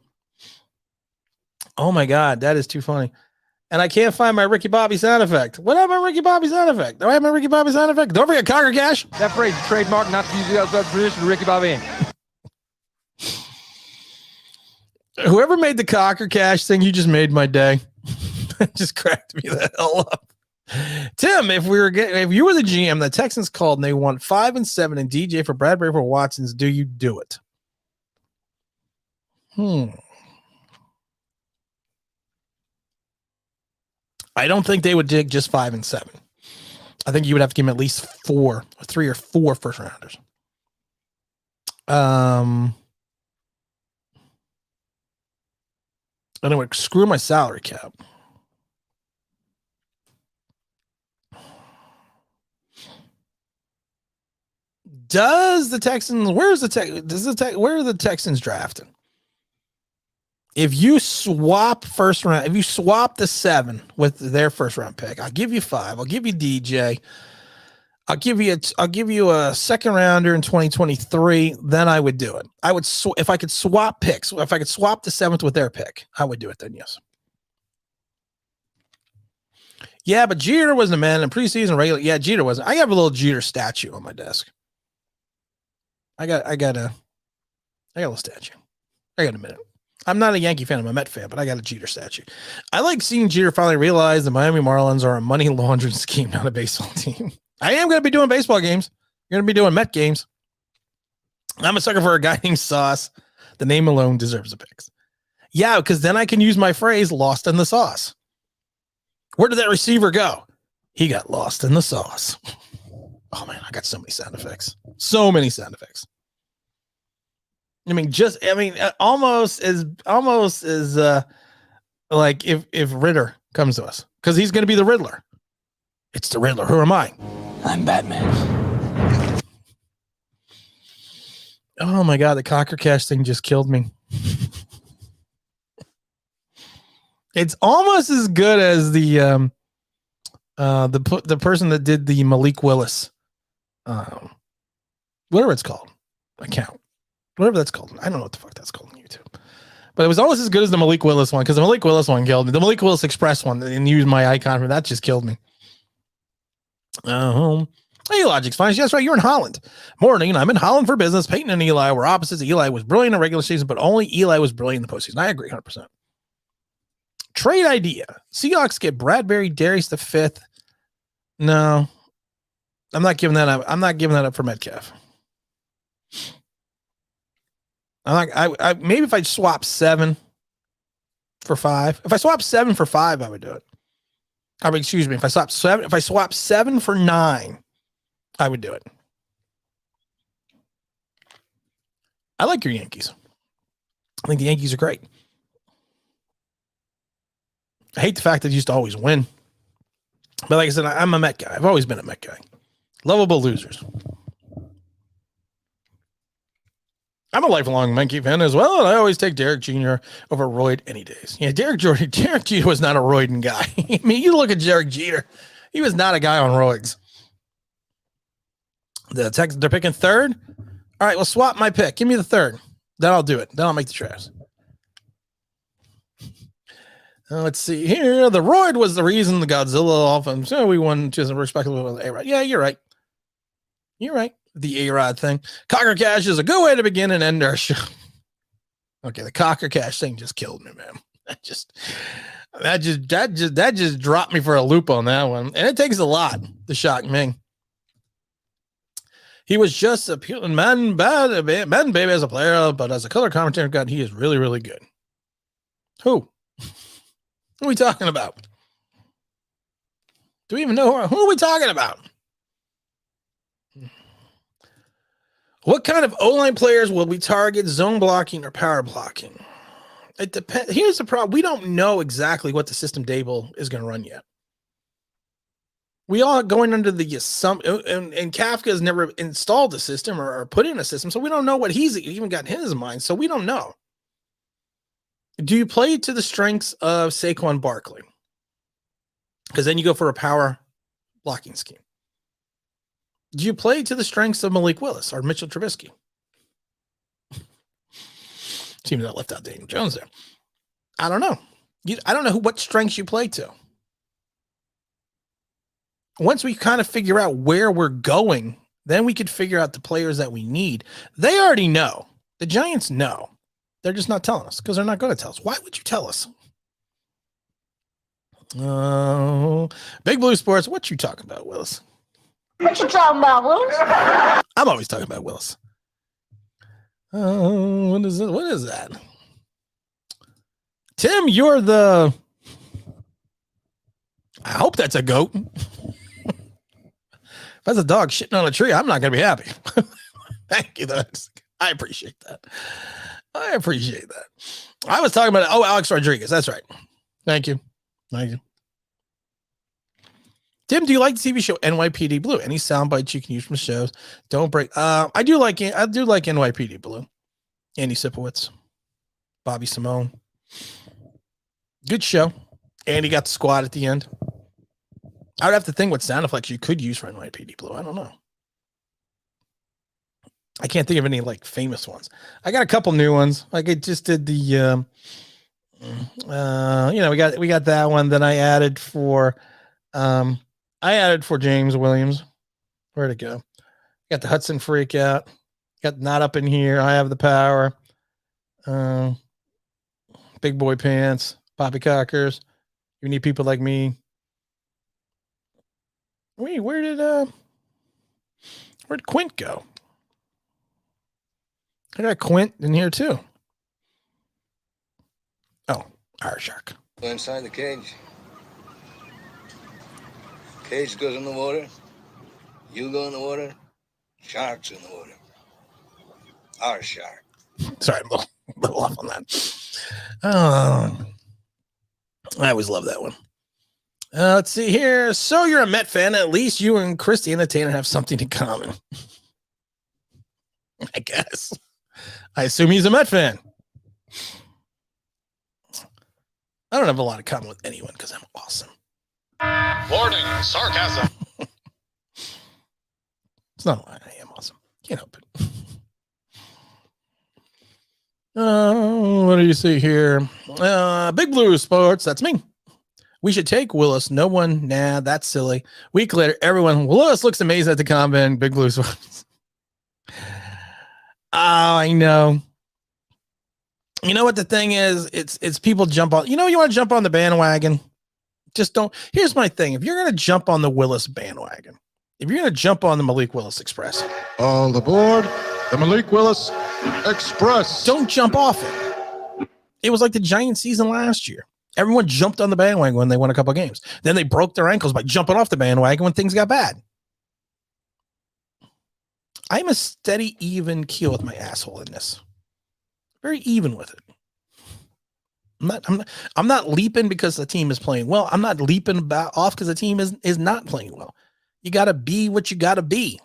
Oh my God, that is too funny. And I can't find my Ricky Bobby sound effect. What happened to Ricky Bobby sound effect? Do I have my Ricky Bobby sound effect? Don't forget Cocker Cash. That phrase trademark, not to use it outside position. Ricky Bobby. Whoever made the Cocker Cash thing, you just made my day. Just cracked me the hell up. Tim, if you were the GM, the Texans called and they won 5-7 and DJ for Bradberry for Watson's, do you do it? I don't think they would dig just 5-7. I think you would have to give him at least 3 or 4 first rounders. Anyway, screw my salary cap. Does the Texans? Where are the Texans drafting? If you swap first round, if you swap the 7 with their first round pick, I'll give you 5. I'll give you DJ. I'll give you a second rounder in 2023. Then I would do it. I would if I could swap picks. If I could swap the 7th with their pick, I would do it. Then yes. Yeah, but Jeter wasn't a man in preseason regular. Yeah, Jeter wasn't. I have a little Jeter statue on my desk. I got a little statue. I got a minute. I'm not a Yankee fan. I'm a Met fan, but I got a Jeter statue. I like seeing Jeter finally realize the Miami Marlins are a money laundering scheme, not a baseball team. I am going to be doing baseball games. You're going to be doing Met games. I'm a sucker for a guy named Sauce. The name alone deserves a pick. Yeah, because then I can use my phrase lost in the sauce. Where did that receiver go? He got lost in the sauce. Oh, man, I got so many sound effects. So many sound effects. Almost as like if Ritter comes to us, because he's going to be the Riddler. It's the Riddler. Who am I? I'm Batman. Oh my God, the Cocker Cash thing just killed me. It's almost as good as the person that did the Malik Willis, whatever it's called, account, whatever that's called. I don't know what the fuck that's called on YouTube, but it was almost as good as the Malik Willis one, because the Malik Willis one killed me. The Malik Willis Express one, and used my icon for that, just killed me. Hey, Logic's fine. Yes, right. You're in Holland. Morning. I'm in Holland for business. Peyton and Eli were opposites. Eli was brilliant in regular season, but only Eli was brilliant in the postseason. I agree 100%. Trade idea. Seahawks get Bradberry, Darius the 5th. No, I'm not giving that up. I'm not giving that up for Metcalf. I maybe if I swap 7 for 5. If I swap 7 for 5, I would do it. Excuse me. If I swap 7 for 9, I would do it. I like your Yankees. I think the Yankees are great. I hate the fact that they used to always win. But like I said, I'm a Met guy. I've always been a Met guy. Lovable losers. I'm a lifelong Menke fan as well, and I always take Derek Jr. over Royd any days. Yeah, Derek Jeter was not a Royden guy. I mean, you look at Derek Jeter. He was not a guy on roids. The Texans, they're picking 3rd. All right, well, swap my pick. Give me the 3rd. Then I'll do it. Then I'll make the drafts. Let's see here. The Royd was the reason the Godzilla offense. So we won just respectable with A-Rod. Yeah, you're right. You're right. The A-Rod thing. Cocker Cash is a good way to begin and end our show. Okay, the Cocker Cash thing just killed me, man. That just dropped me for a loop on that one. And it takes a lot to shock me. He was just a man baby as a player, but as a color commentator, God, he is really, really good. Who? Who are we talking about? Do we even know who are we talking about? What kind of O-line players will we target, zone blocking or power blocking? It depends. Here's the problem. We don't know exactly what the system Dable is going to run yet. We all going under the assumption, and Kafka has never installed a system or put in a system, so we don't know what he's even got in his mind, so we don't know. Do you play to the strengths of Saquon Barkley? Because then you go for a power blocking scheme. Do you play to the strengths of Malik Willis or Mitchell Trubisky? Seems I left out Daniel Jones there. I don't know. I don't know what strengths you play to. Once we kind of figure out where we're going, then we could figure out the players that we need. They already know. The Giants know. They're just not telling us because they're not going to tell us. Why would you tell us? Big Blue Sports. What you talking about, Willis? What you talking about, Willis? I'm always talking about Willis. What is it? What is that? Tim, you're the... I hope that's a goat. If that's a dog shitting on a tree, I'm not going to be happy. Thank you. I appreciate that. I appreciate that. I was talking about, Alex Rodriguez. That's right. Thank you. Thank you. Tim, do you like the TV show NYPD Blue? Any sound bites you can use from shows? Don't break. I do like NYPD Blue. Andy Sipowicz, Bobby Simone. Good show. Andy got the squad at the end. I would have to think what sound effects you could use for NYPD Blue. I don't know. I can't think of any like famous ones. I got a couple new ones. Like I just did the, we got that one that I added for James Williams. Where'd it go? Got the Hudson Freak out. Got Not Up in Here. I Have the Power. Big Boy Pants. Poppycockers. You Need People Like Me. Wait, where'd Quint go? I got Quint in here too. Oh, our shark. Go inside the cage. Cage goes in the water. You go in the water. Shark's in the water. Our shark. Sorry, I'm a little off on that. I always love that one. Let's see here. So you're a Met fan. At least you and Christiana Taylor have something in common. I guess. I assume he's a Met fan. I don't have a lot in common with anyone because I'm awesome. Warning, sarcasm. It's not a lie. I am awesome. Can't help it. What do you see here? Big Blue Sports. That's me. We should take Willis. No one. Nah, that's silly. Week later, everyone. Willis looks amazing at the combine. Big Blue Sports. Oh, I know. You know what the thing is? It's people jump on. You want to jump on the bandwagon? Just don't. Here's my thing. If you're going to jump on the Willis bandwagon, if you're going to jump on the Malik Willis Express, all aboard the Malik Willis Express. Don't jump off it. It was like the Giants season last year. Everyone jumped on the bandwagon when they won a couple of games. Then they broke their ankles by jumping off the bandwagon when things got bad. I'm a steady, even keel with my asshole in this. Very even with it. I'm not leaping because the team is playing well. I'm not leaping off because the team is not playing well. You got to be what you got to be.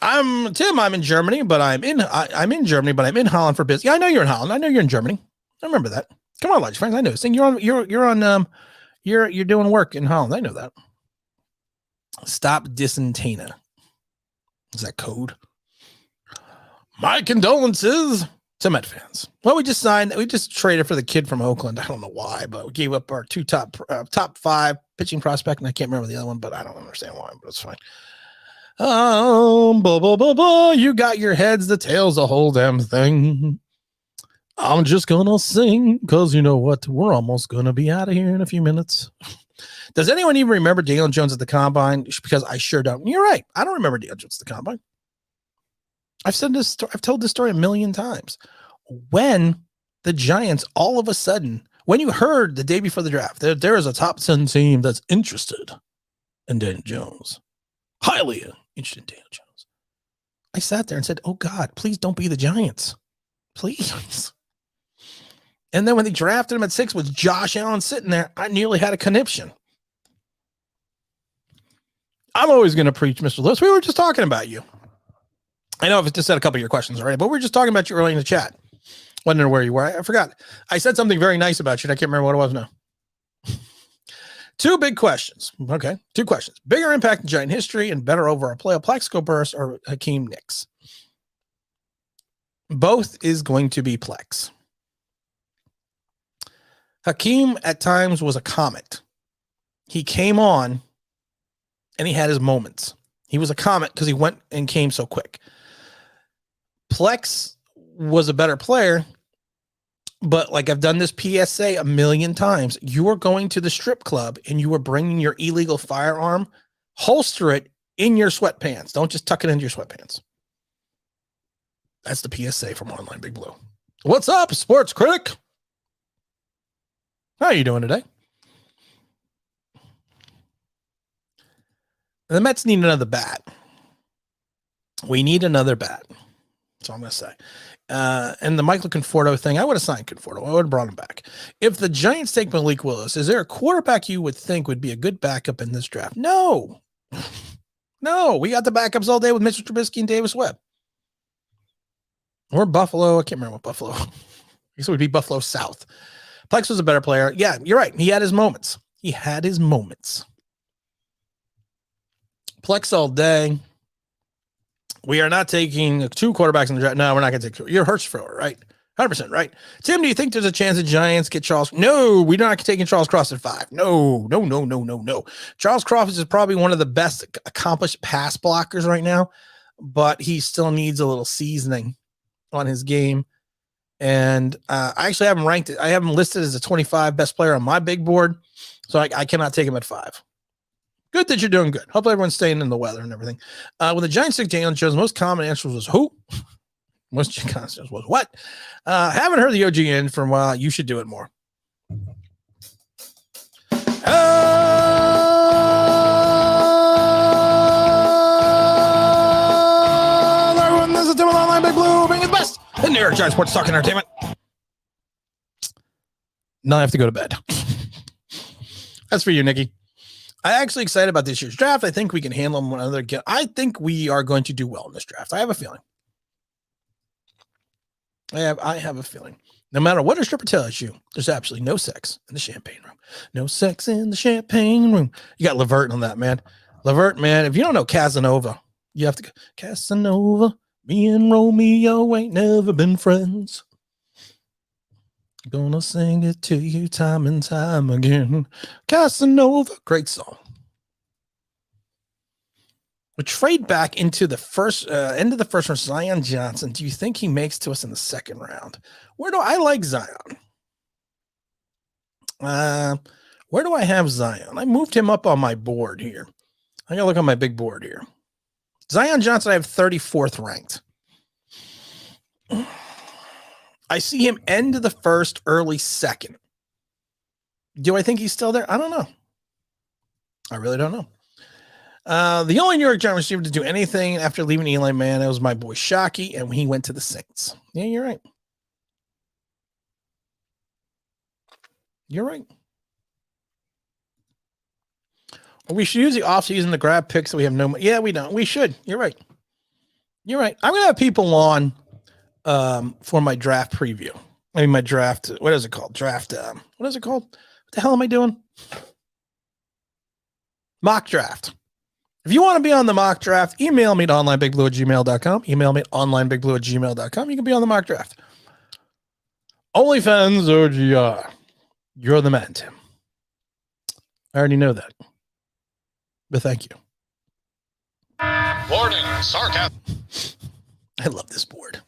I'm Tim. I'm in Germany, but I'm in Germany, but I'm in Holland for business. Yeah, I know you're in Holland. I know you're in Germany. I remember that. Come on, Lodge friends. I know this thing. You're doing work in Holland. I know that. Stop dissing Tana. Is that code? My condolences to Met fans. Well, we just traded for the kid from Oakland. I don't know why, but we gave up our two top 5 pitching prospect, and I can't remember the other one, but I don't understand why, but it's fine. You got your heads, the tails, the whole damn thing. I'm just gonna sing because you know what? We're almost gonna be out of here in a few minutes. Does anyone even remember Daniel Jones at the combine? Because I sure don't. You're right. I don't remember Daniel Jones at the combine. I've told this story a million times. When the Giants all of a sudden, when you heard the day before the draft, there is a top 10 team that's interested in Daniel Jones. Highly interested in Daniel Jones. I sat there and said, oh God, please don't be the Giants. Please. And then when they drafted him at 6 with Josh Allen sitting there, I nearly had a conniption. I'm always going to preach, Mr. Lewis. We were just talking about you. I know I've just said a couple of your questions already, but we were just talking about you early in the chat. Wondering where you were. I forgot. I said something very nice about you. And I can't remember what it was now. 2 big questions. Okay. 2 questions. Bigger impact in Giant history and better over a playoff Plexico burst or Hakeem Nicks? Both is going to be Plex. Hakeem at times was a comet. He came on and he had his moments. He was a comet because he went and came so quick. Plex was a better player, but like I've done this PSA a million times, you are going to the strip club and you are bringing your illegal firearm, holster it in your sweatpants. Don't just tuck it into your sweatpants. That's the PSA from Online Big Blue. What's up, sports critic? How are you doing today? The Mets need another bat. We need another bat. That's all I'm going to say. And the Michael Conforto thing, I would have signed Conforto. I would have brought him back. If the Giants take Malik Willis, is there a quarterback you would think would be a good backup in this draft? No. No, we got the backups all day with Mitchell Trubisky and Davis Webb. Or Buffalo. I can't remember what Buffalo. I guess it would be Buffalo South. Plex was a better player. Yeah, you're right. He had his moments. He had his moments. Plex all day. We are not taking 2 quarterbacks in the draft. No, we're not going to take 2. You're Hurts thrower, right? 100% right. Tim, do you think there's a chance the Giants get Charles? No, we're not taking Charles Cross at 5. No. Charles Cross is probably one of the best accomplished pass blockers right now, but he still needs a little seasoning on his game. And I actually haven't ranked it. I have him listed as a 25 best player on my big board, so I cannot take him at 5. Good that you're doing good. Hope everyone's staying in the weather and everything. When the Giants took Jalen Jones, most common answer was who? Most common answer was what? Haven't heard the OG in for a while. You should do it more. Everyone, this is Tim with Online Big Blue, bringing the best in New York Giants sports talk and entertainment. Now I have to go to bed. That's for you, Nikki. I'm actually excited about this year's draft. I think we can handle them another. I think we are going to do well in this draft. I have a feeling. I have a feeling. No matter what a stripper tells you, there's absolutely no sex in the champagne room. No sex in the champagne room. You got Levert on that, man. Levert, man. If you don't know Casanova, you have to go. Casanova, me and Romeo ain't never been friends. Gonna sing it to you time and time again. Casanova, great song. We trade back into the first end of the first round. Zion Johnson. Do you think he makes to us in the second round? Where do I like Zion? Where do I have Zion? I moved him up on my board here. I gotta look on my big board here. Zion Johnson, I have 34th ranked. I see him end of the first, early second. Do I think he's still there? I don't know. I really don't know. The only New York Giants receiver to do anything after leaving Eli Manning was my boy Shockey, and he went to the Saints. Yeah, you're right. You're right. Well, we should use the offseason to grab picks that we have no money. Yeah, we don't. We should. You're right. You're right. I'm going to have people on for my draft preview. I mean, my draft. What is it called? Draft. What is it called? What the hell am I doing? Mock draft. If you want to be on the mock draft, email me at onlineBigBlue@gmail.com. Email me at onlineBigBlue@gmail.com. You can be on the mock draft. OnlyFans OGR. You're the man, Tim. I already know that. But thank you. Warning, sarcasm. I love this board.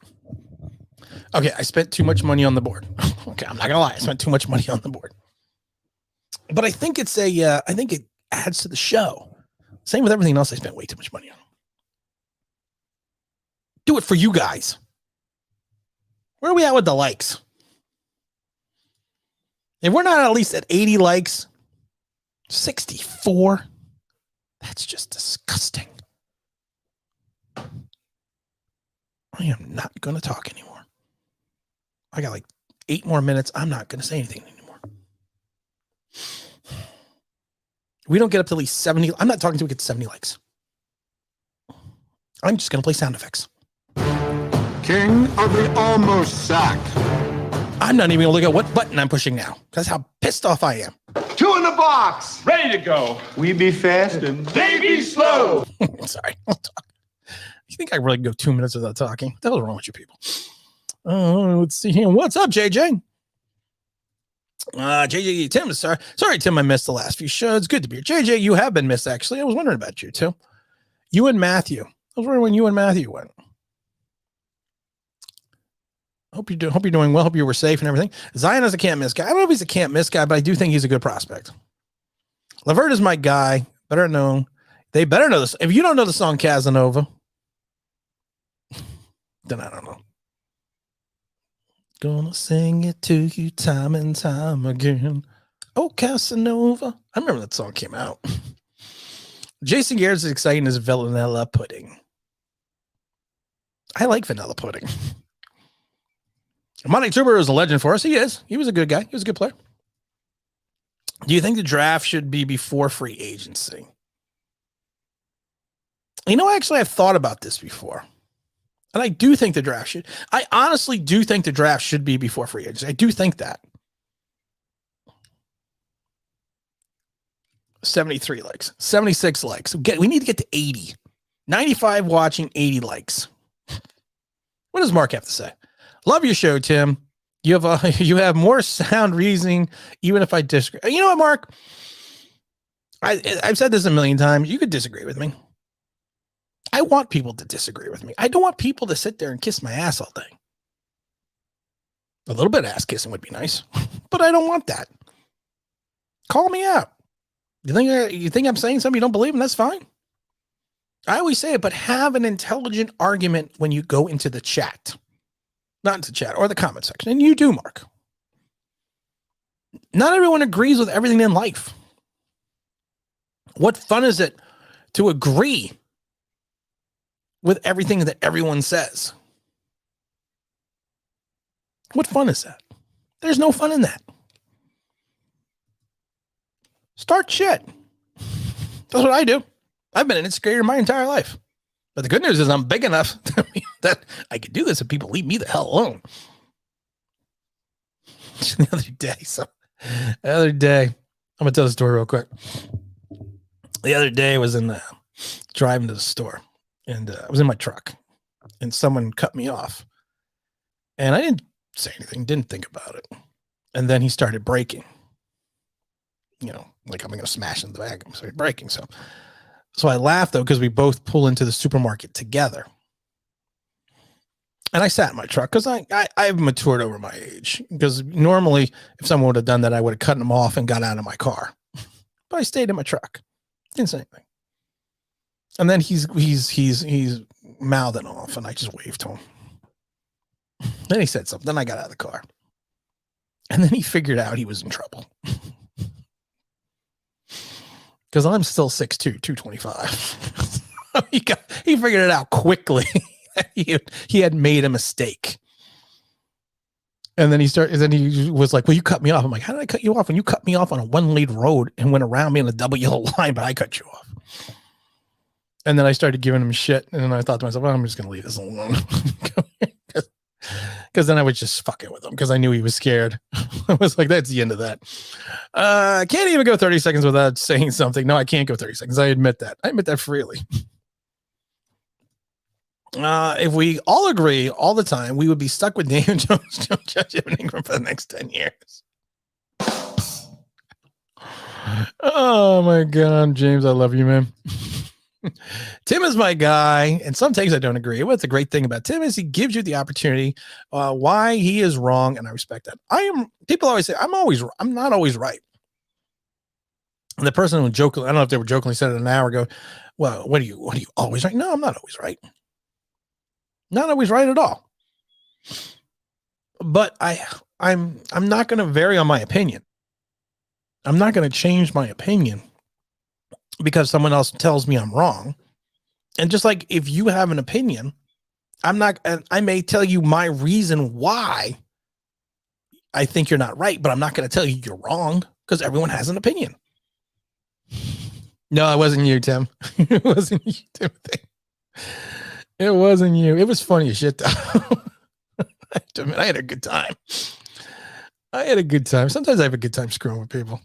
Okay, I spent too much money on the board. Okay, I'm not gonna lie, I spent too much money on the board. But I think it's I think it adds to the show. Same with everything else I spent way too much money on. Do it for you guys. Where are we at with the likes? If we're not at least at 80 likes, 64, that's just disgusting. I am not going to talk anymore. I got like 8 more minutes. I'm not going to say anything anymore. We don't get up to at least 70. I'm not talking until we get to 70 likes. I'm just going to play sound effects. King of the almost sack. I'm not even going to look at what button I'm pushing now. That's how pissed off I am. 2 in the box. Ready to go. We be fast and they be slow. Sorry. You think I really go 2 minutes without talking? What the hell's wrong with you people? Let's see here. What's up, JJ? JJ, Tim, sorry, Tim, I missed the last few shows. Good to be here. JJ, you have been missed, actually. I was wondering about you, too. You and Matthew. I was wondering when you and Matthew went. Hope you're doing well. Hope you were safe and everything. Zion is a can't miss guy. I don't know if he's a can't miss guy, but I do think he's a good prospect. Levert is my guy. Better known. They better know this. If you don't know the song Casanova, then I don't know. Gonna sing it to you time and time again. Oh, Casanova. I remember that song came out. Jason Garrett's as exciting as vanilla pudding. I like vanilla pudding. Monty Tuber is a legend for us. He is. He was a good guy. He was a good player. Do you think the draft should be before free agency? You know, actually, I've thought about this before. And I do think the draft should. I honestly do think the draft should be before free agency. I do think that. 73 likes, 76 likes. We need to get to 80. 95 watching, 80 likes. What does Mark have to say? Love your show, Tim. You have more sound reasoning, even if I disagree. You know what, Mark? I've said this a million times. You could disagree with me. I want people to disagree with me. I don't want people to sit there and kiss my ass all day. A little bit of ass kissing would be nice, but I don't want that. Call me out. You think I'm saying something you don't believe in? That's fine. I always say it, but have an intelligent argument when you go into the chat. Not into chat or the comment section. And you do, Mark. Not everyone agrees with everything in life. What fun is it to agree with everything that everyone says? What fun is that? There's no fun in that. Start shit. That's what I do. I've been an instigator my entire life. But the good news is I'm big enough that I can do this if people leave me the hell alone. The other day, I'm going to tell the story real quick. The other day I was driving to the store, and I was in my truck, and someone cut me off. And I didn't say anything, didn't think about it. And then he started braking. You know, like I'm going to smash into the back. I started braking. So I laughed, though, because we both pull into the supermarket together. And I sat in my truck because I've matured over my age. Because normally, if someone would have done that, I would have cut them off and got out of my car. But I stayed in my truck. Didn't say anything. And then he's mouthing off, and I just waved to him. Then he said something. Then I got out of the car. And then he figured out he was in trouble. Because I'm still 6'2", 225. He figured it out quickly. He had made a mistake. And then he was like, well, you cut me off. I'm like, how did I cut you off? When you cut me off on a one-lane road and went around me in a double yellow line, but I cut you off. And then I started giving him shit. And then I thought to myself, well, I'm just going to leave this alone. Because then I was just fucking with him because I knew he was scared. I was like, that's the end of that. I can't even go 30 seconds without saying something. No, I can't go 30 seconds. I admit that. I admit that freely. If we all agree all the time, we would be stuck with Daniel Jones, Judge Evan Ingram for the next 10 years. Oh my God, James, I love you, man. Tim is my guy, and some things I don't agree. What's the great thing about Tim is he gives you the opportunity why he is wrong, and I respect that. People always say I'm not always right. And the person who jokingly, I don't know if they were jokingly said it an hour ago. Well, what are you always right? No, I'm not always right. Not always right at all. But I'm not going to vary on my opinion. I'm not going to change my opinion because someone else tells me I'm wrong. And just like if you have an opinion, I may tell you my reason why I think you're not right, but I'm not going to tell you you're wrong because everyone has an opinion. No, it wasn't you, Tim. It wasn't you, Timothy. It wasn't you. It was funny as shit, though. I had a good time. Sometimes I have a good time screwing with people.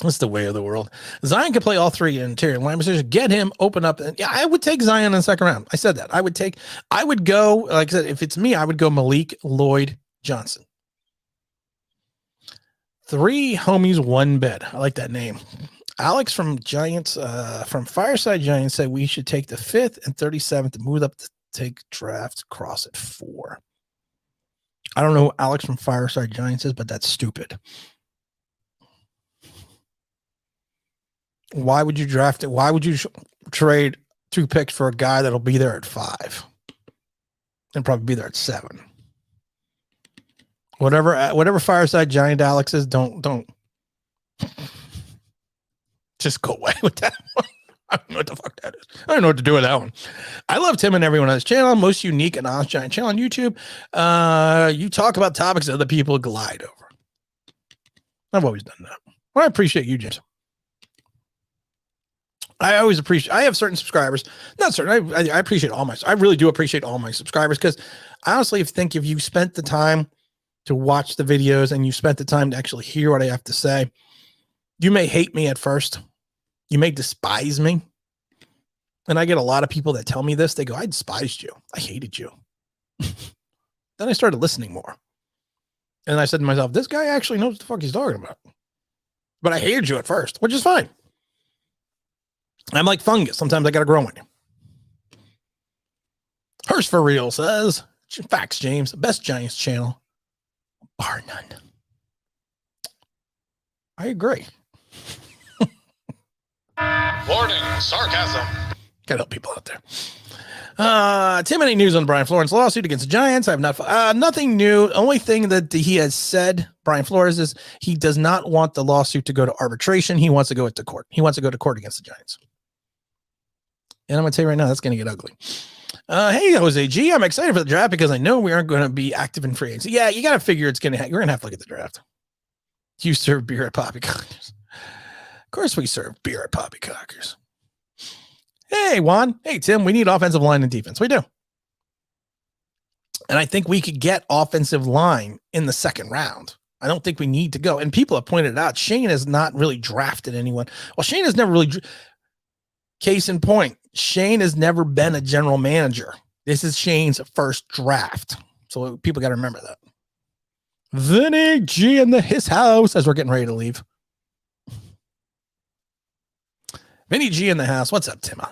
That's the way of the world. Zion can play all three interior line positions. Get him, open up. And yeah, I would take Zion in the second round. I said that. I would go, like I said, if it's me, I would go Malik, Lloyd, Johnson. 3 homies, 1 bed. I like that name. Alex from Giants, from Fireside Giants said we should take the 5th and 37th and move up to take draft cross at 4. I don't know who Alex from Fireside Giants is, but that's stupid. Why would you draft it? Why would you trade 2 picks for a guy that'll be there at 5 and probably be there at 7? Whatever Fireside Giant Alex is, don't just go away with that one. I don't know what the fuck that is. I don't know what to do with that one. I love Tim and everyone on his channel. Most unique and honest giant channel on YouTube. You talk about topics that other people glide over. I've always done that. Well, I appreciate you, James. I have certain subscribers. Not certain. I appreciate I really do appreciate all my subscribers because I honestly think if you spent the time to watch the videos and you spent the time to actually hear what I have to say, You may hate me at first. You may despise me. And I get a lot of people that tell me this. They go, I despised you. I hated you. Then I started listening more. And I said to myself, this guy actually knows what the fuck he's talking about. But I hated you at first, which is fine. I'm like fungus. Sometimes I got to grow on you. Hearst for Real says, facts, James, best Giants channel, bar none. I agree. Warning, sarcasm. Gotta help people out there. Tim, any news on Brian Flores' lawsuit against the Giants? I have not, nothing new. Only thing that he has said, Brian Flores, is he does not want the lawsuit to go to arbitration. He wants to go to court. He wants to go to court against the Giants. And I'm going to tell you right now, that's going to get ugly. Hey, Jose G, I'm excited for the draft because I know we aren't going to be active in free agency. Yeah, you got to figure it's going to, you're going to have to look at the draft. You serve beer at Poppycockers. Of course we serve beer at Poppycockers. Hey, Juan. Hey, Tim, we need offensive line and defense. We do. And I think we could get offensive line in the second round. I don't think we need to go. And people have pointed out, Shane has not really drafted anyone. Well, Shane has never really, case in point, Shane has never been a general manager. This is Shane's first draft. So people got to remember that. Vinny G in his house as we're getting ready to leave. Vinny G in the house. What's up, Timmer?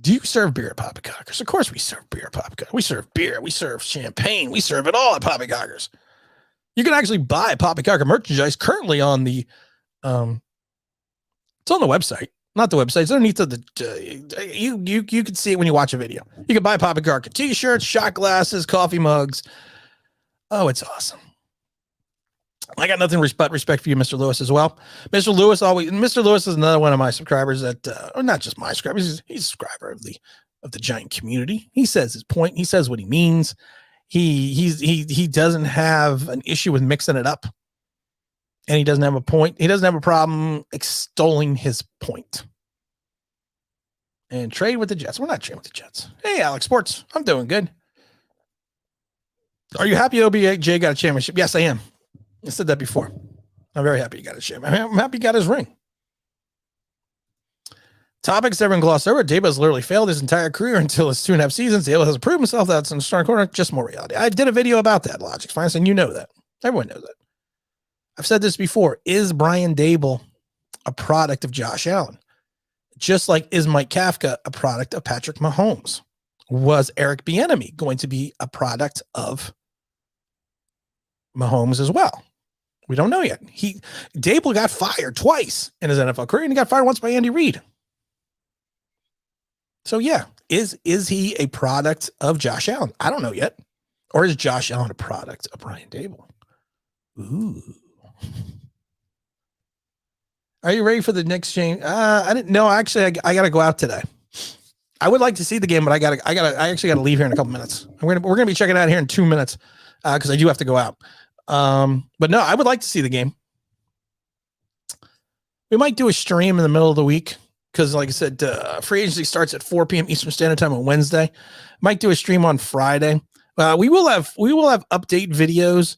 Do you serve beer at Poppycockers? Of course we serve beer at Poppycockers. We serve beer. We serve champagne. We serve it all at Poppycockers. You can actually buy Poppycocker merchandise currently on the, it's on the website. Not the website. It's underneath you can see it when you watch a video. You can buy Poppycocker t-shirts, shot glasses, coffee mugs. Oh, it's awesome. I got nothing but respect for you, Mr. Lewis, as well. Mr. Lewis is another one of my subscribers that, or not just my subscribers, he's a subscriber of the Giant community. He says his point. He says what he means. He doesn't have an issue with mixing it up. And he doesn't have a point. He doesn't have a problem extolling his point. And trade with the Jets. We're not trading with the Jets. Hey, Alex Sports. I'm doing good. Are you happy OBJ got a championship? Yes, I am. I said that before. I'm very happy he got a championship. I'm happy he got his ring. Topics everyone glossed over. Dabo's literally failed his entire career until his 2.5 seasons. Dabo has proved himself that's in the starting corner. Just more reality. I did a video about that, Logic's Finest, and you know that. Everyone knows that. I've said this before. Is Brian Daboll a product of Josh Allen? Just like is Mike Kafka a product of Patrick Mahomes? Was Eric Bieniemy going to be a product of Mahomes as well? We don't know yet. Daboll got fired twice in his NFL career, and he got fired once by Andy Reid. So yeah, is he a product of Josh Allen? I don't know yet. Or is Josh Allen a product of Brian Daboll? Ooh. Are you ready for the next change? I didn't know. Actually, I got to go out today. I would like to see the game, but I actually got to leave here in a couple minutes. We're gonna be checking out here in 2 minutes because I do have to go out. But no, I would like to see the game. We might do a stream in the middle of the week because, like I said, free agency starts at 4 p.m. Eastern Standard Time on Wednesday. Might do a stream on Friday. We will have update videos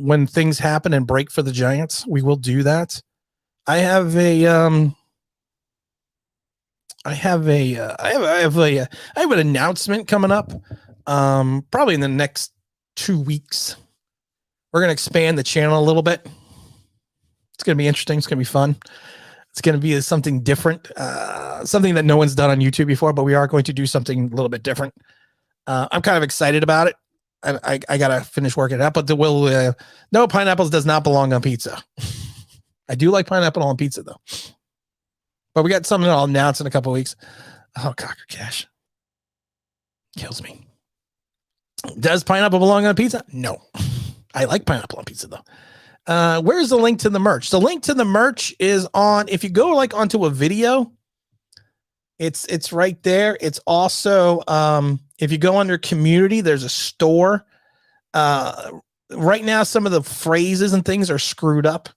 when things happen and break for the Giants. We will do that. I have an announcement coming up. Probably in the next 2 weeks. We're going to expand the channel a little bit. It's going to be interesting. It's going to be fun. It's going to be something different, something that no one's done on YouTube before, but we are going to do something a little bit different. I'm kind of excited about it. I got to finish working it out, but no, pineapples does not belong on pizza. I do like pineapple on pizza though, but we got something I'll announce in a couple of weeks. Oh, Cocker Cash kills me. Does pineapple belong on pizza? No. I like pineapple on pizza though. Where's the link to the merch? The link to the merch is on, if you go like onto a video, it's right there. It's also, if you go under community, there's a store. Right now, some of the phrases and things are screwed up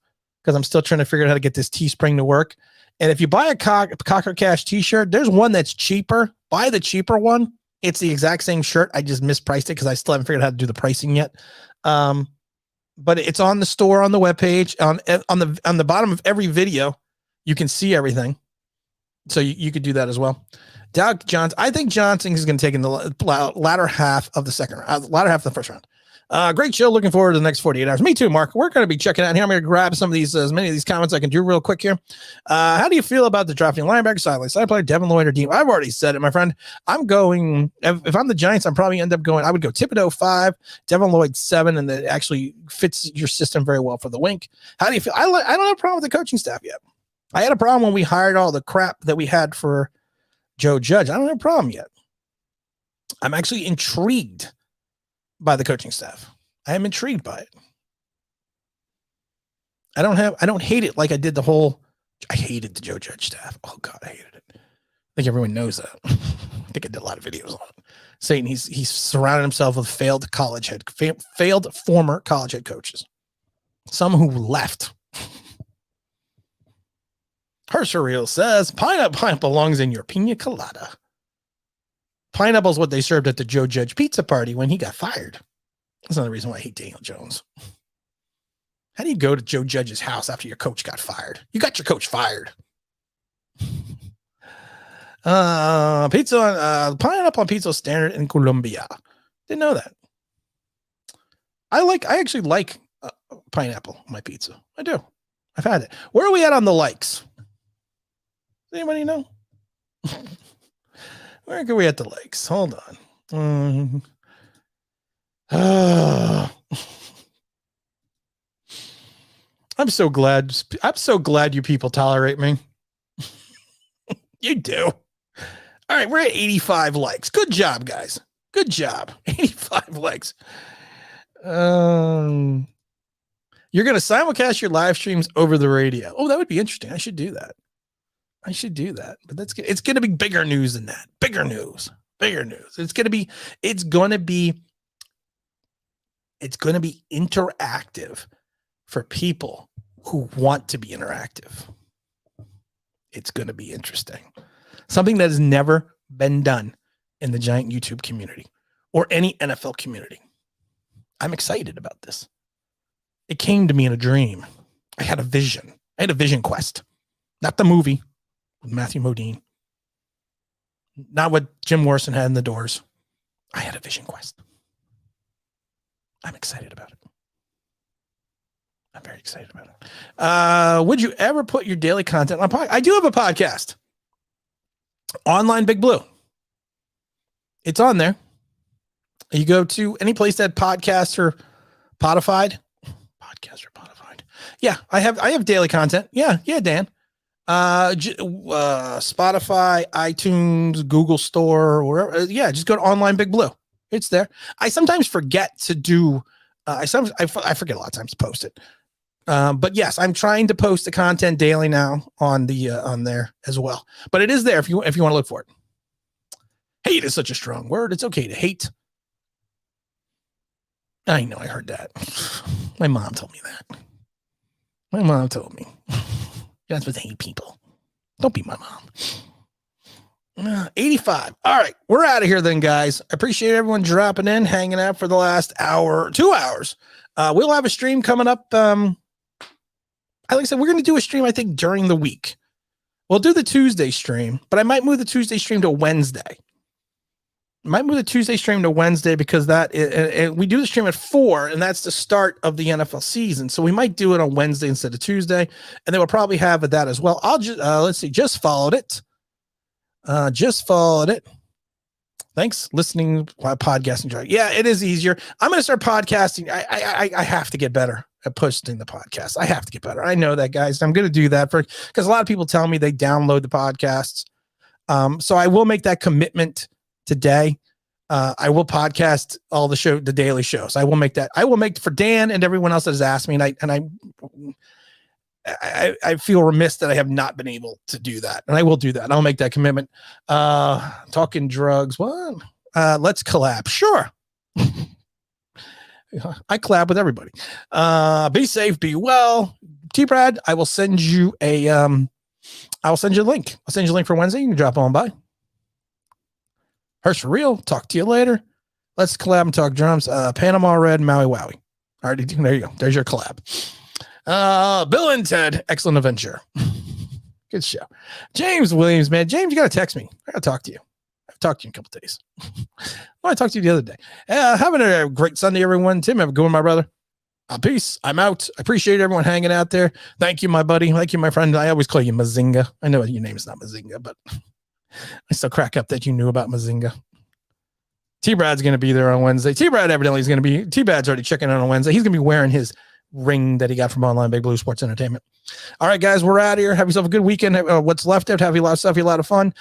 because I'm still trying to figure out how to get this Teespring to work. And if you buy a Cocker Cash t-shirt, there's one that's cheaper. Buy the cheaper one. It's the exact same shirt. I just mispriced it because I still haven't figured out how to do the pricing yet. but it's on the store on the webpage on the bottom of every video. You can see everything. So you could do that as well. Doug Johnson. I think Johnson is going to take in the latter half of the second round, latter half of the first round. Great show. Looking forward to the next 48 hours. Me too, Mark. We're going to be checking out here. I'm going to grab some of these, as many of these comments I can do real quick here. How do you feel about the drafting linebacker side player, Devin Lloyd or Dean? I've already said it, my friend. I'm going, if I'm the Giants, I'm probably end up going, I would go Thibodeaux 5, Devin Lloyd 7, and that actually fits your system very well for the wink. How do you feel? I don't have a problem with the coaching staff yet. I had a problem when we hired all the crap that we had for Joe Judge. I don't have a problem yet. I'm actually intrigued by the coaching staff. I am intrigued by it. I don't hate it like I did I hated the Joe Judge staff. Oh God, I hated it. I think everyone knows that. I think I did a lot of videos on it, saying he's surrounded himself with failed former college head coaches. Some who left. Herschel says, pineapple belongs in your pina colada. Pineapple is what they served at the Joe Judge pizza party when he got fired. That's another reason why I hate Daniel Jones. How do you go to Joe Judge's house after your coach got fired? You got your coach fired. Pizza on pineapple on pizza standard in Colombia. Didn't know that. I actually like pineapple on my pizza. I do. I've had it. Where are we at on the likes? Does anybody know? Where are we at the likes? Hold on. I'm so glad you people tolerate me. You do. All right, we're at 85 likes. Good job, guys. Good job. 85 likes. You're going to simulcast your live streams over the radio. Oh, that would be interesting. I should do that. But it's going to be bigger news than that. Bigger news. It's going to be interactive for people who want to be interactive. It's going to be interesting. Something that has never been done in the Giant YouTube community or any NFL community. I'm excited about this. It came to me in a dream. I had a vision. I had a vision quest. Not the movie with Matthew Modine. Not what Jim Morrison had in the Doors. I had a vision quest. I'm excited about it. I'm very excited about it. Would you ever put your daily content on podcast? I do have a podcast. Online Big Blue. It's on there. You go to any place that podcasts are podified. Yeah, I have daily content. Yeah, Dan. Spotify, iTunes, Google Store, or wherever. Yeah, just go to Online Big Blue. It's there. I sometimes forget to do. I forget a lot of times to post it. But yes, I'm trying to post the content daily now on there as well. But it is there if you want to look for it. Hate is such a strong word. It's okay to hate. I know, I heard that. My mom told me that. My mom told me. You're not supposed to hate people. Don't be my mom. 85. All right, we're out of here then, guys. I appreciate everyone dropping in, hanging out for the last 2 hours. We'll have a stream coming up. Like I said, we're going to do a stream, I think, during the week. We'll do the Tuesday stream, but I might move the Tuesday stream to Wednesday. Because we do the stream at 4, and that's the start of the NFL season. So we might do it on Wednesday instead of Tuesday, and then we'll probably have that as well. I'll just let's see. Just followed it. Thanks, listening podcasting. Yeah, it is easier. I'm going to start podcasting. I have to get better at posting the podcast. I have to get better. I know that, guys. I'm going to do that because a lot of people tell me they download the podcasts. So I will make that commitment today. I will podcast all the daily shows. I will make that. I will make for Dan and everyone else that has asked me. And I feel remiss that I have not been able to do that. And I will do that. I'll make that commitment. Talking drugs. What? Let's collab. Sure. I collab with everybody. Be safe, be well. T-Brad, I will send you a link. I'll send you a link for Wednesday. You can drop on by. Hersh for real. Talk to you later. Let's collab and talk drums. Panama Red, Maui Wowie. All right, there you go. There's your collab. Bill and Ted, excellent adventure. Good show. James Williams, man. James, you got to text me. I got to talk to you. I've talked to you in a couple days. I talked to you the other day. Having a great Sunday, everyone. Tim, have a good one, my brother. Peace. I'm out. I appreciate everyone hanging out there. Thank you, my buddy. Thank you, my friend. I always call you Mazinga. I know your name is not Mazinga, but I still crack up that you knew about Mazinga. T-Brad's going to be there on Wednesday. T-Brad evidently is going to be, T-Brad's already checking in on Wednesday. He's going to be wearing his ring that he got from Online Big Blue Sports Entertainment. All right, guys, we're out of here. Have yourself a good weekend. What's left of it? Have you a lot of stuff, you a lot of fun.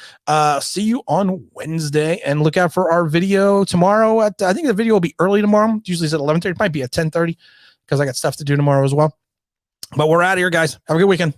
See you on Wednesday, and look out for our video tomorrow. I think the video will be early tomorrow. Usually it's at 11:30. It might be at 10:30 because I got stuff to do tomorrow as well. But we're out of here, guys. Have a good weekend.